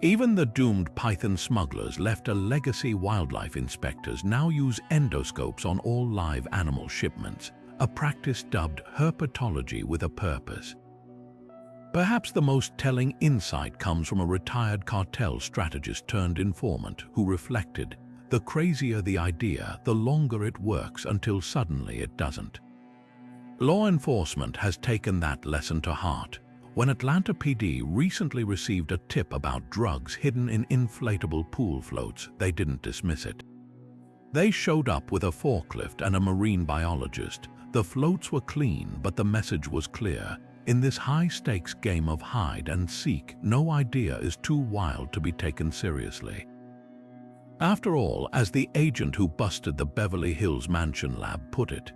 Even the doomed python smugglers left a legacy. Wildlife inspectors now use endoscopes on all live animal shipments, a practice dubbed herpetology with a purpose. Perhaps the most telling insight comes from a retired cartel strategist turned informant who reflected, "The crazier the idea, the longer it works until suddenly it doesn't." Law enforcement has taken that lesson to heart. When Atlanta PD recently received a tip about drugs hidden in inflatable pool floats, they didn't dismiss it. They showed up with a forklift and a marine biologist. The floats were clean, but the message was clear. In this high-stakes game of hide and seek, no idea is too wild to be taken seriously. After all, as the agent who busted the Beverly Hills mansion lab put it,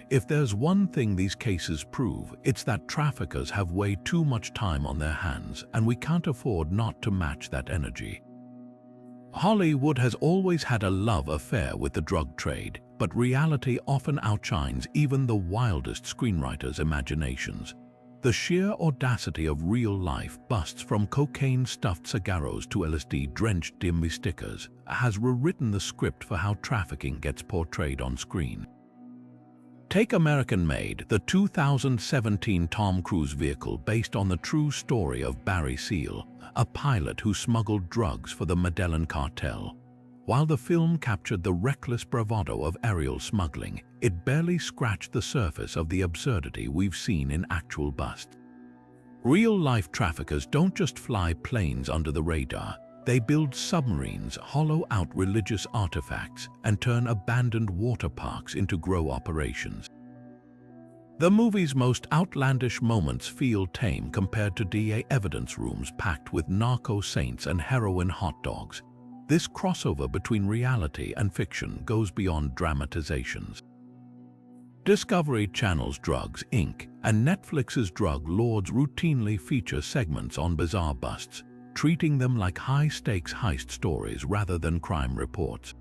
if there's one thing these cases prove, it's that traffickers have way too much time on their hands, and we can't afford not to match that energy. Hollywood has always had a love affair with the drug trade, but reality often outshines even the wildest screenwriters' imaginations. The sheer audacity of real-life busts, from cocaine-stuffed cigarros to LSD-drenched DMV stickers, has rewritten the script for how trafficking gets portrayed on screen. Take American Made, the 2017 Tom Cruise vehicle based on the true story of Barry Seal, a pilot who smuggled drugs for the Medellin cartel. While the film captured the reckless bravado of aerial smuggling, it barely scratched the surface of the absurdity we've seen in actual busts. Real-life traffickers don't just fly planes under the radar. They build submarines, hollow out religious artifacts, and turn abandoned water parks into grow operations. The movie's most outlandish moments feel tame compared to DA evidence rooms packed with narco saints and heroin hot dogs. This crossover between reality and fiction goes beyond dramatizations. Discovery Channel's Drugs, Inc. and Netflix's Drug Lords routinely feature segments on bizarre busts, treating them like high-stakes heist stories rather than crime reports.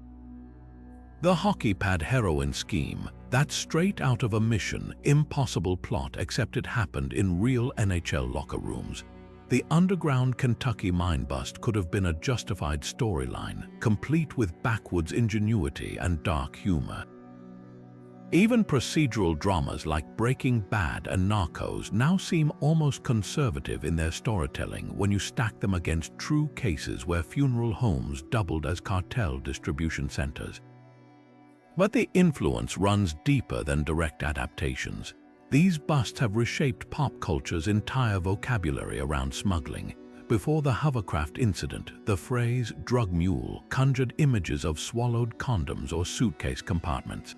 The hockey pad heroin scheme, that's straight out of a Mission Impossible plot, except it happened in real NHL locker rooms. The underground Kentucky mine bust could have been a justified storyline, complete with backwoods ingenuity and dark humor. Even procedural dramas like Breaking Bad and Narcos now seem almost conservative in their storytelling when you stack them against true cases where funeral homes doubled as cartel distribution centers. But the influence runs deeper than direct adaptations. These busts have reshaped pop culture's entire vocabulary around smuggling. Before the hovercraft incident, the phrase "drug mule" conjured images of swallowed condoms or suitcase compartments.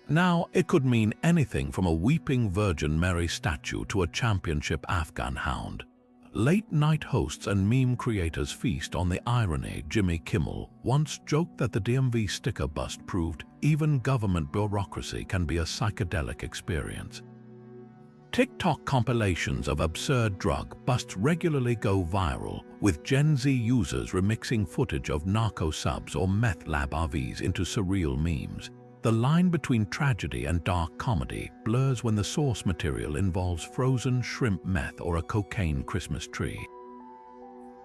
Now, it could mean anything from a weeping Virgin Mary statue to a championship Afghan hound. Late-night hosts and meme creators feast on the irony. Jimmy Kimmel once joked that the DMV sticker bust proved even government bureaucracy can be a psychedelic experience. TikTok compilations of absurd drug busts regularly go viral, with Gen Z users remixing footage of narco subs or meth lab RVs into surreal memes. The line between tragedy and dark comedy blurs when the source material involves frozen shrimp meth or a cocaine Christmas tree.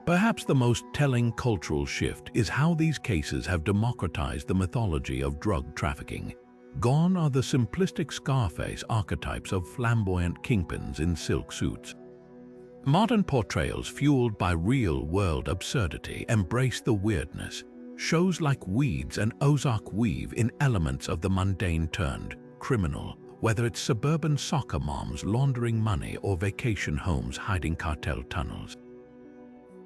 Perhaps the most telling cultural shift is how these cases have democratized the mythology of drug trafficking. Gone are the simplistic Scarface archetypes of flamboyant kingpins in silk suits. Modern portrayals fueled by real-world absurdity embrace the weirdness. Shows like Weeds and Ozark weave in elements of the mundane turned criminal, whether it's suburban soccer moms laundering money or vacation homes hiding cartel tunnels.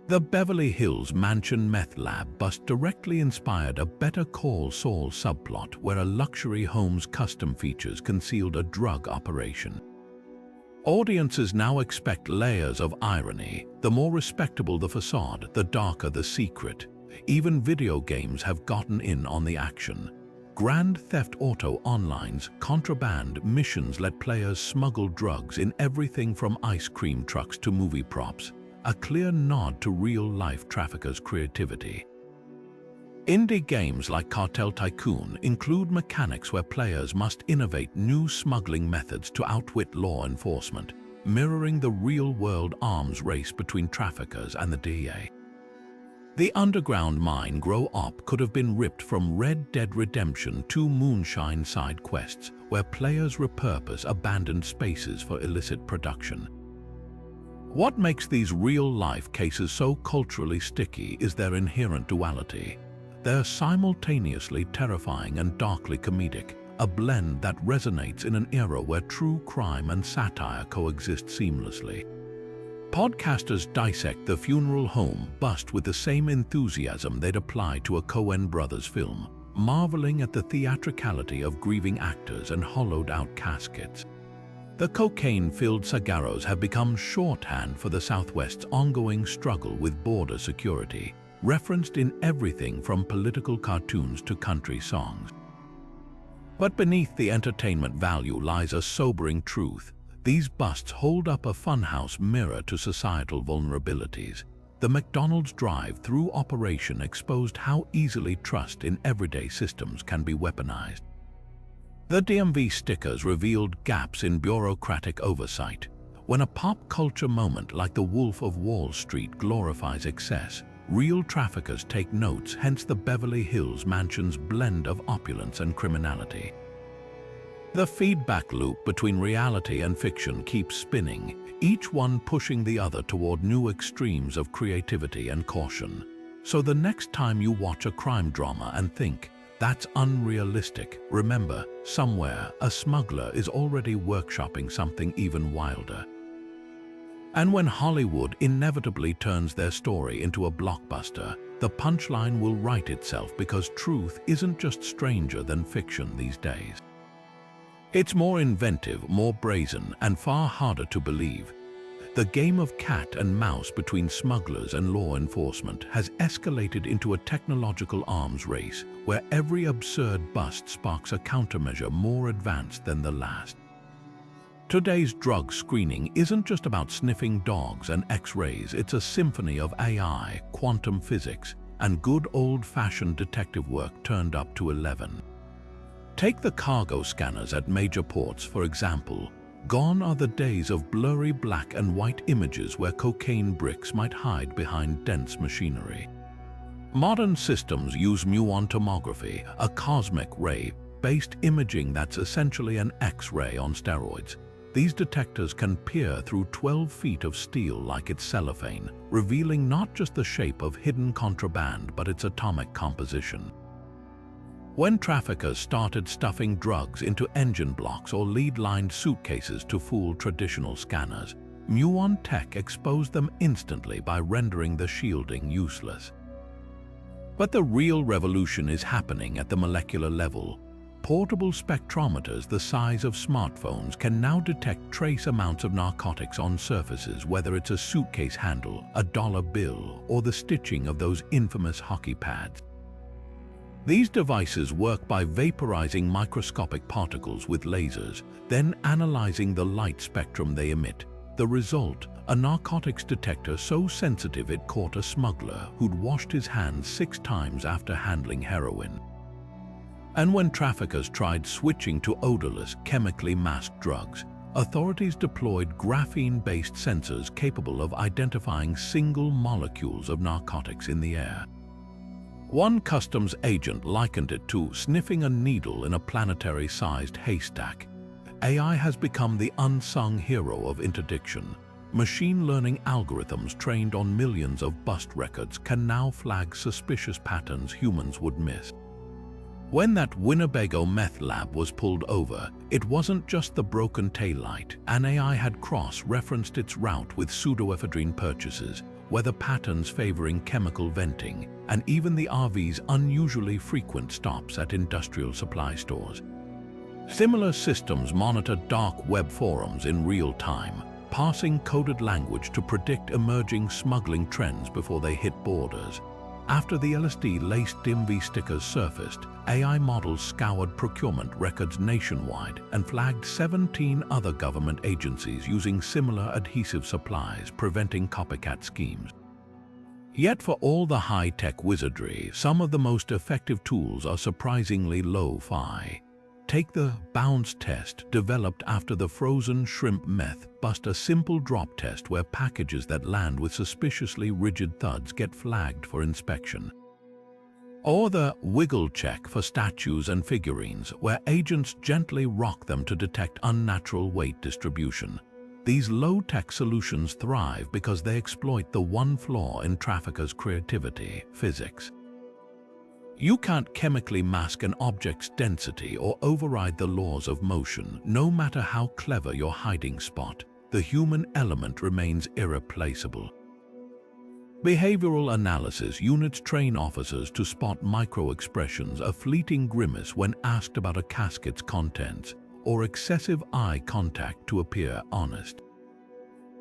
The Beverly Hills Mansion Meth Lab bust directly inspired a Better Call Saul subplot where a luxury home's custom features concealed a drug operation. Audiences now expect layers of irony. The more respectable the facade, the darker the secret. Even video games have gotten in on the action. Grand Theft Auto Online's contraband missions let players smuggle drugs in everything from ice cream trucks to movie props, a clear nod to real-life traffickers' creativity. Indie games like Cartel Tycoon include mechanics where players must innovate new smuggling methods to outwit law enforcement, mirroring the real-world arms race between traffickers and the DEA. The underground mine Grow Op could have been ripped from Red Dead Redemption 2 Moonshine side quests, where players repurpose abandoned spaces for illicit production. What makes these real-life cases so culturally sticky is their inherent duality. They're simultaneously terrifying and darkly comedic, a blend that resonates in an era where true crime and satire coexist seamlessly. Podcasters dissect the funeral home bust with the same enthusiasm they'd apply to a Coen Brothers film, marveling at the theatricality of grieving actors and hollowed-out caskets. The cocaine-filled cigarros have become shorthand for the Southwest's ongoing struggle with border security, referenced in everything from political cartoons to country songs. But beneath the entertainment value lies a sobering truth. These busts hold up a funhouse mirror to societal vulnerabilities. The McDonald's drive-thru operation exposed how easily trust in everyday systems can be weaponized. The DMV stickers revealed gaps in bureaucratic oversight. When a pop culture moment like the Wolf of Wall Street glorifies excess, real traffickers take notes, hence the Beverly Hills Mansion's blend of opulence and criminality. The feedback loop between reality and fiction keeps spinning, each one pushing the other toward new extremes of creativity and caution. So the next time you watch a crime drama and think, "That's unrealistic," remember, somewhere a smuggler is already workshopping something even wilder. And when Hollywood inevitably turns their story into a blockbuster, the punchline will write itself because truth isn't just stranger than fiction these days. It's more inventive, more brazen, and far harder to believe. The game of cat and mouse between smugglers and law enforcement has escalated into a technological arms race where every absurd bust sparks a countermeasure more advanced than the last. Today's drug screening isn't just about sniffing dogs and X-rays, it's a symphony of AI, quantum physics, and good old-fashioned detective work turned up to 11. Take the cargo scanners at major ports, for example. Gone are the days of blurry black and white images where cocaine bricks might hide behind dense machinery. Modern systems use muon tomography, a cosmic ray-based imaging that's essentially an X-ray on steroids. These detectors can peer through 12 feet of steel like it's cellophane, revealing not just the shape of hidden contraband but its atomic composition. When traffickers started stuffing drugs into engine blocks or lead-lined suitcases to fool traditional scanners, muon tech exposed them instantly by rendering the shielding useless. But the real revolution is happening at the molecular level. Portable spectrometers the size of smartphones can now detect trace amounts of narcotics on surfaces, whether it's a suitcase handle, a dollar bill, or the stitching of those infamous hockey pads. These devices work by vaporizing microscopic particles with lasers, then analyzing the light spectrum they emit. The result, a narcotics detector so sensitive it caught a smuggler who'd washed his hands 6 times after handling heroin. And when traffickers tried switching to odorless, chemically masked drugs, authorities deployed graphene-based sensors capable of identifying single molecules of narcotics in the air. One customs agent likened it to sniffing a needle in a planetary-sized haystack. AI has become the unsung hero of interdiction. Machine learning algorithms trained on millions of bust records can now flag suspicious patterns humans would miss. When that Winnebago meth lab was pulled over, it wasn't just the broken taillight. An AI had cross-referenced its route with pseudoephedrine purchases, weather patterns favoring chemical venting, and even the RV's unusually frequent stops at industrial supply stores. Similar systems monitor dark web forums in real time, parsing coded language to predict emerging smuggling trends before they hit borders. After the LSD-laced DMV stickers surfaced, AI models scoured procurement records nationwide and flagged 17 other government agencies using similar adhesive supplies, preventing copycat schemes. Yet for all the high-tech wizardry, some of the most effective tools are surprisingly low-fi. Take the bounce test developed after the frozen shrimp meth bust, a simple drop test where packages that land with suspiciously rigid thuds get flagged for inspection. Or the wiggle check for statues and figurines, where agents gently rock them to detect unnatural weight distribution. These low-tech solutions thrive because they exploit the one flaw in traffickers' creativity: physics. You can't chemically mask an object's density or override the laws of motion. No matter how clever your hiding spot, the human element remains irreplaceable. Behavioral analysis units train officers to spot micro-expressions, a fleeting grimace when asked about a casket's contents, or excessive eye contact to appear honest.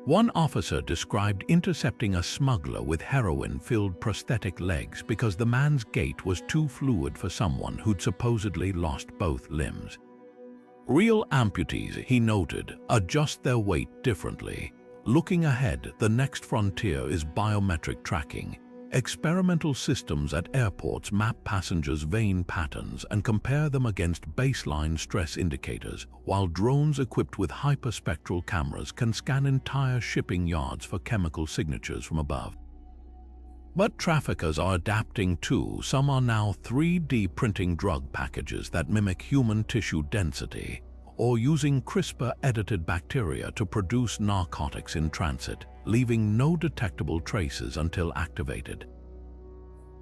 One officer described intercepting a smuggler with heroin-filled prosthetic legs because the man's gait was too fluid for someone who'd supposedly lost both limbs. Real amputees, he noted, adjust their weight differently. Looking ahead, the next frontier is biometric tracking. Experimental systems at airports map passengers' vein patterns and compare them against baseline stress indicators, while drones equipped with hyperspectral cameras can scan entire shipping yards for chemical signatures from above. But traffickers are adapting too. Some are now 3D printing drug packages that mimic human tissue density, or using CRISPR-edited bacteria to produce narcotics in transit, leaving no detectable traces until activated.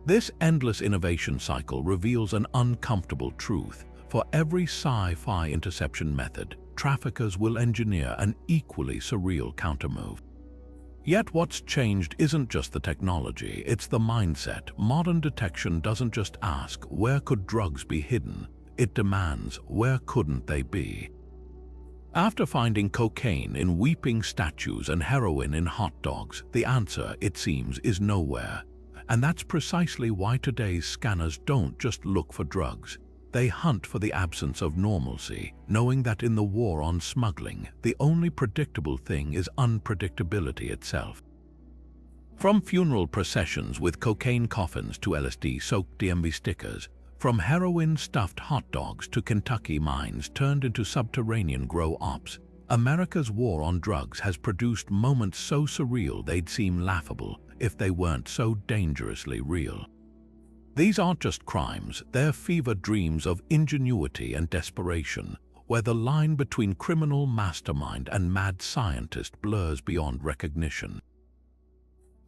This endless innovation cycle reveals an uncomfortable truth. For every sci-fi interception method, traffickers will engineer an equally surreal countermove. Yet what's changed isn't just the technology, it's the mindset. Modern detection doesn't just ask, where could drugs be hidden? It demands, where couldn't they be? After finding cocaine in weeping statues and heroin in hot dogs, the answer, it seems, is nowhere. And that's precisely why today's scanners don't just look for drugs. They hunt for the absence of normalcy, knowing that in the war on smuggling, the only predictable thing is unpredictability itself. From funeral processions with cocaine coffins to LSD-soaked DMV stickers, from heroin-stuffed hot dogs to Kentucky mines turned into subterranean grow ops, America's war on drugs has produced moments so surreal they'd seem laughable if they weren't so dangerously real. These aren't just crimes, they're fevered dreams of ingenuity and desperation, where the line between criminal mastermind and mad scientist blurs beyond recognition.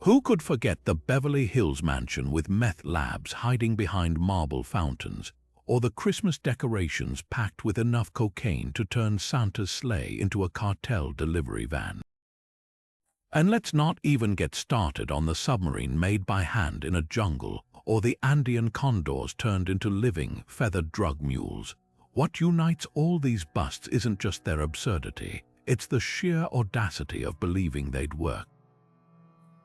Who could forget the Beverly Hills mansion with meth labs hiding behind marble fountains, or the Christmas decorations packed with enough cocaine to turn Santa's sleigh into a cartel delivery van? And let's not even get started on the submarine made by hand in a jungle, or the Andean condors turned into living, feathered drug mules. What unites all these busts isn't just their absurdity, it's the sheer audacity of believing they'd work.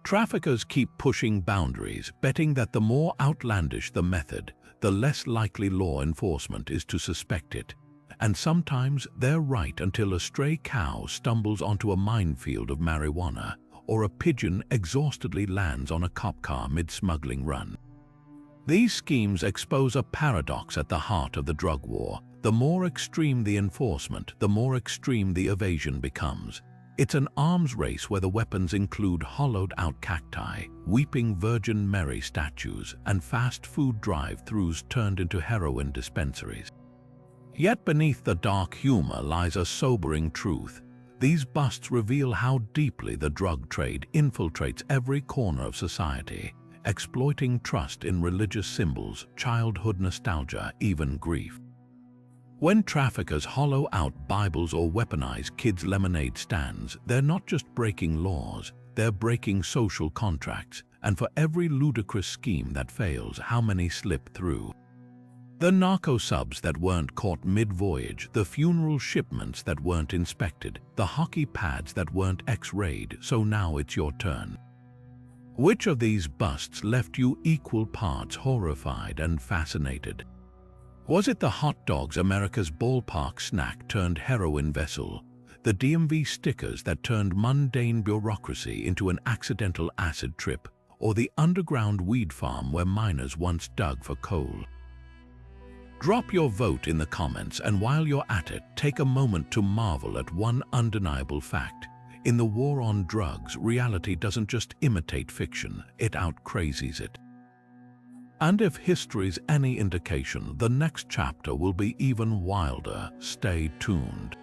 Traffickers keep pushing boundaries, betting that the more outlandish the method, the less likely law enforcement is to suspect it. And sometimes they're right until a stray cow stumbles onto a minefield of marijuana, or a pigeon exhaustedly lands on a cop car mid-smuggling run. These schemes expose a paradox at the heart of the drug war. The more extreme the enforcement, the more extreme the evasion becomes. It's an arms race where the weapons include hollowed-out cacti, weeping Virgin Mary statues, and fast food drive-thrus turned into heroin dispensaries. Yet beneath the dark humor lies a sobering truth. These busts reveal how deeply the drug trade infiltrates every corner of society, exploiting trust in religious symbols, childhood nostalgia, even grief. When traffickers hollow out Bibles or weaponize kids' lemonade stands, they're not just breaking laws, they're breaking social contracts, and for every ludicrous scheme that fails, how many slip through? The narco-subs that weren't caught mid-voyage, the funeral shipments that weren't inspected, the hockey pads that weren't X-rayed, so now it's your turn. Which of these busts left you equal parts horrified and fascinated? Was it the hot dogs, America's ballpark snack turned heroin vessel, the DMV stickers that turned mundane bureaucracy into an accidental acid trip, or the underground weed farm where miners once dug for coal? Drop your vote in the comments, and while you're at it, take a moment to marvel at one undeniable fact. In the war on drugs, reality doesn't just imitate fiction, it out-crazies it. And if history's any indication, the next chapter will be even wilder. Stay tuned.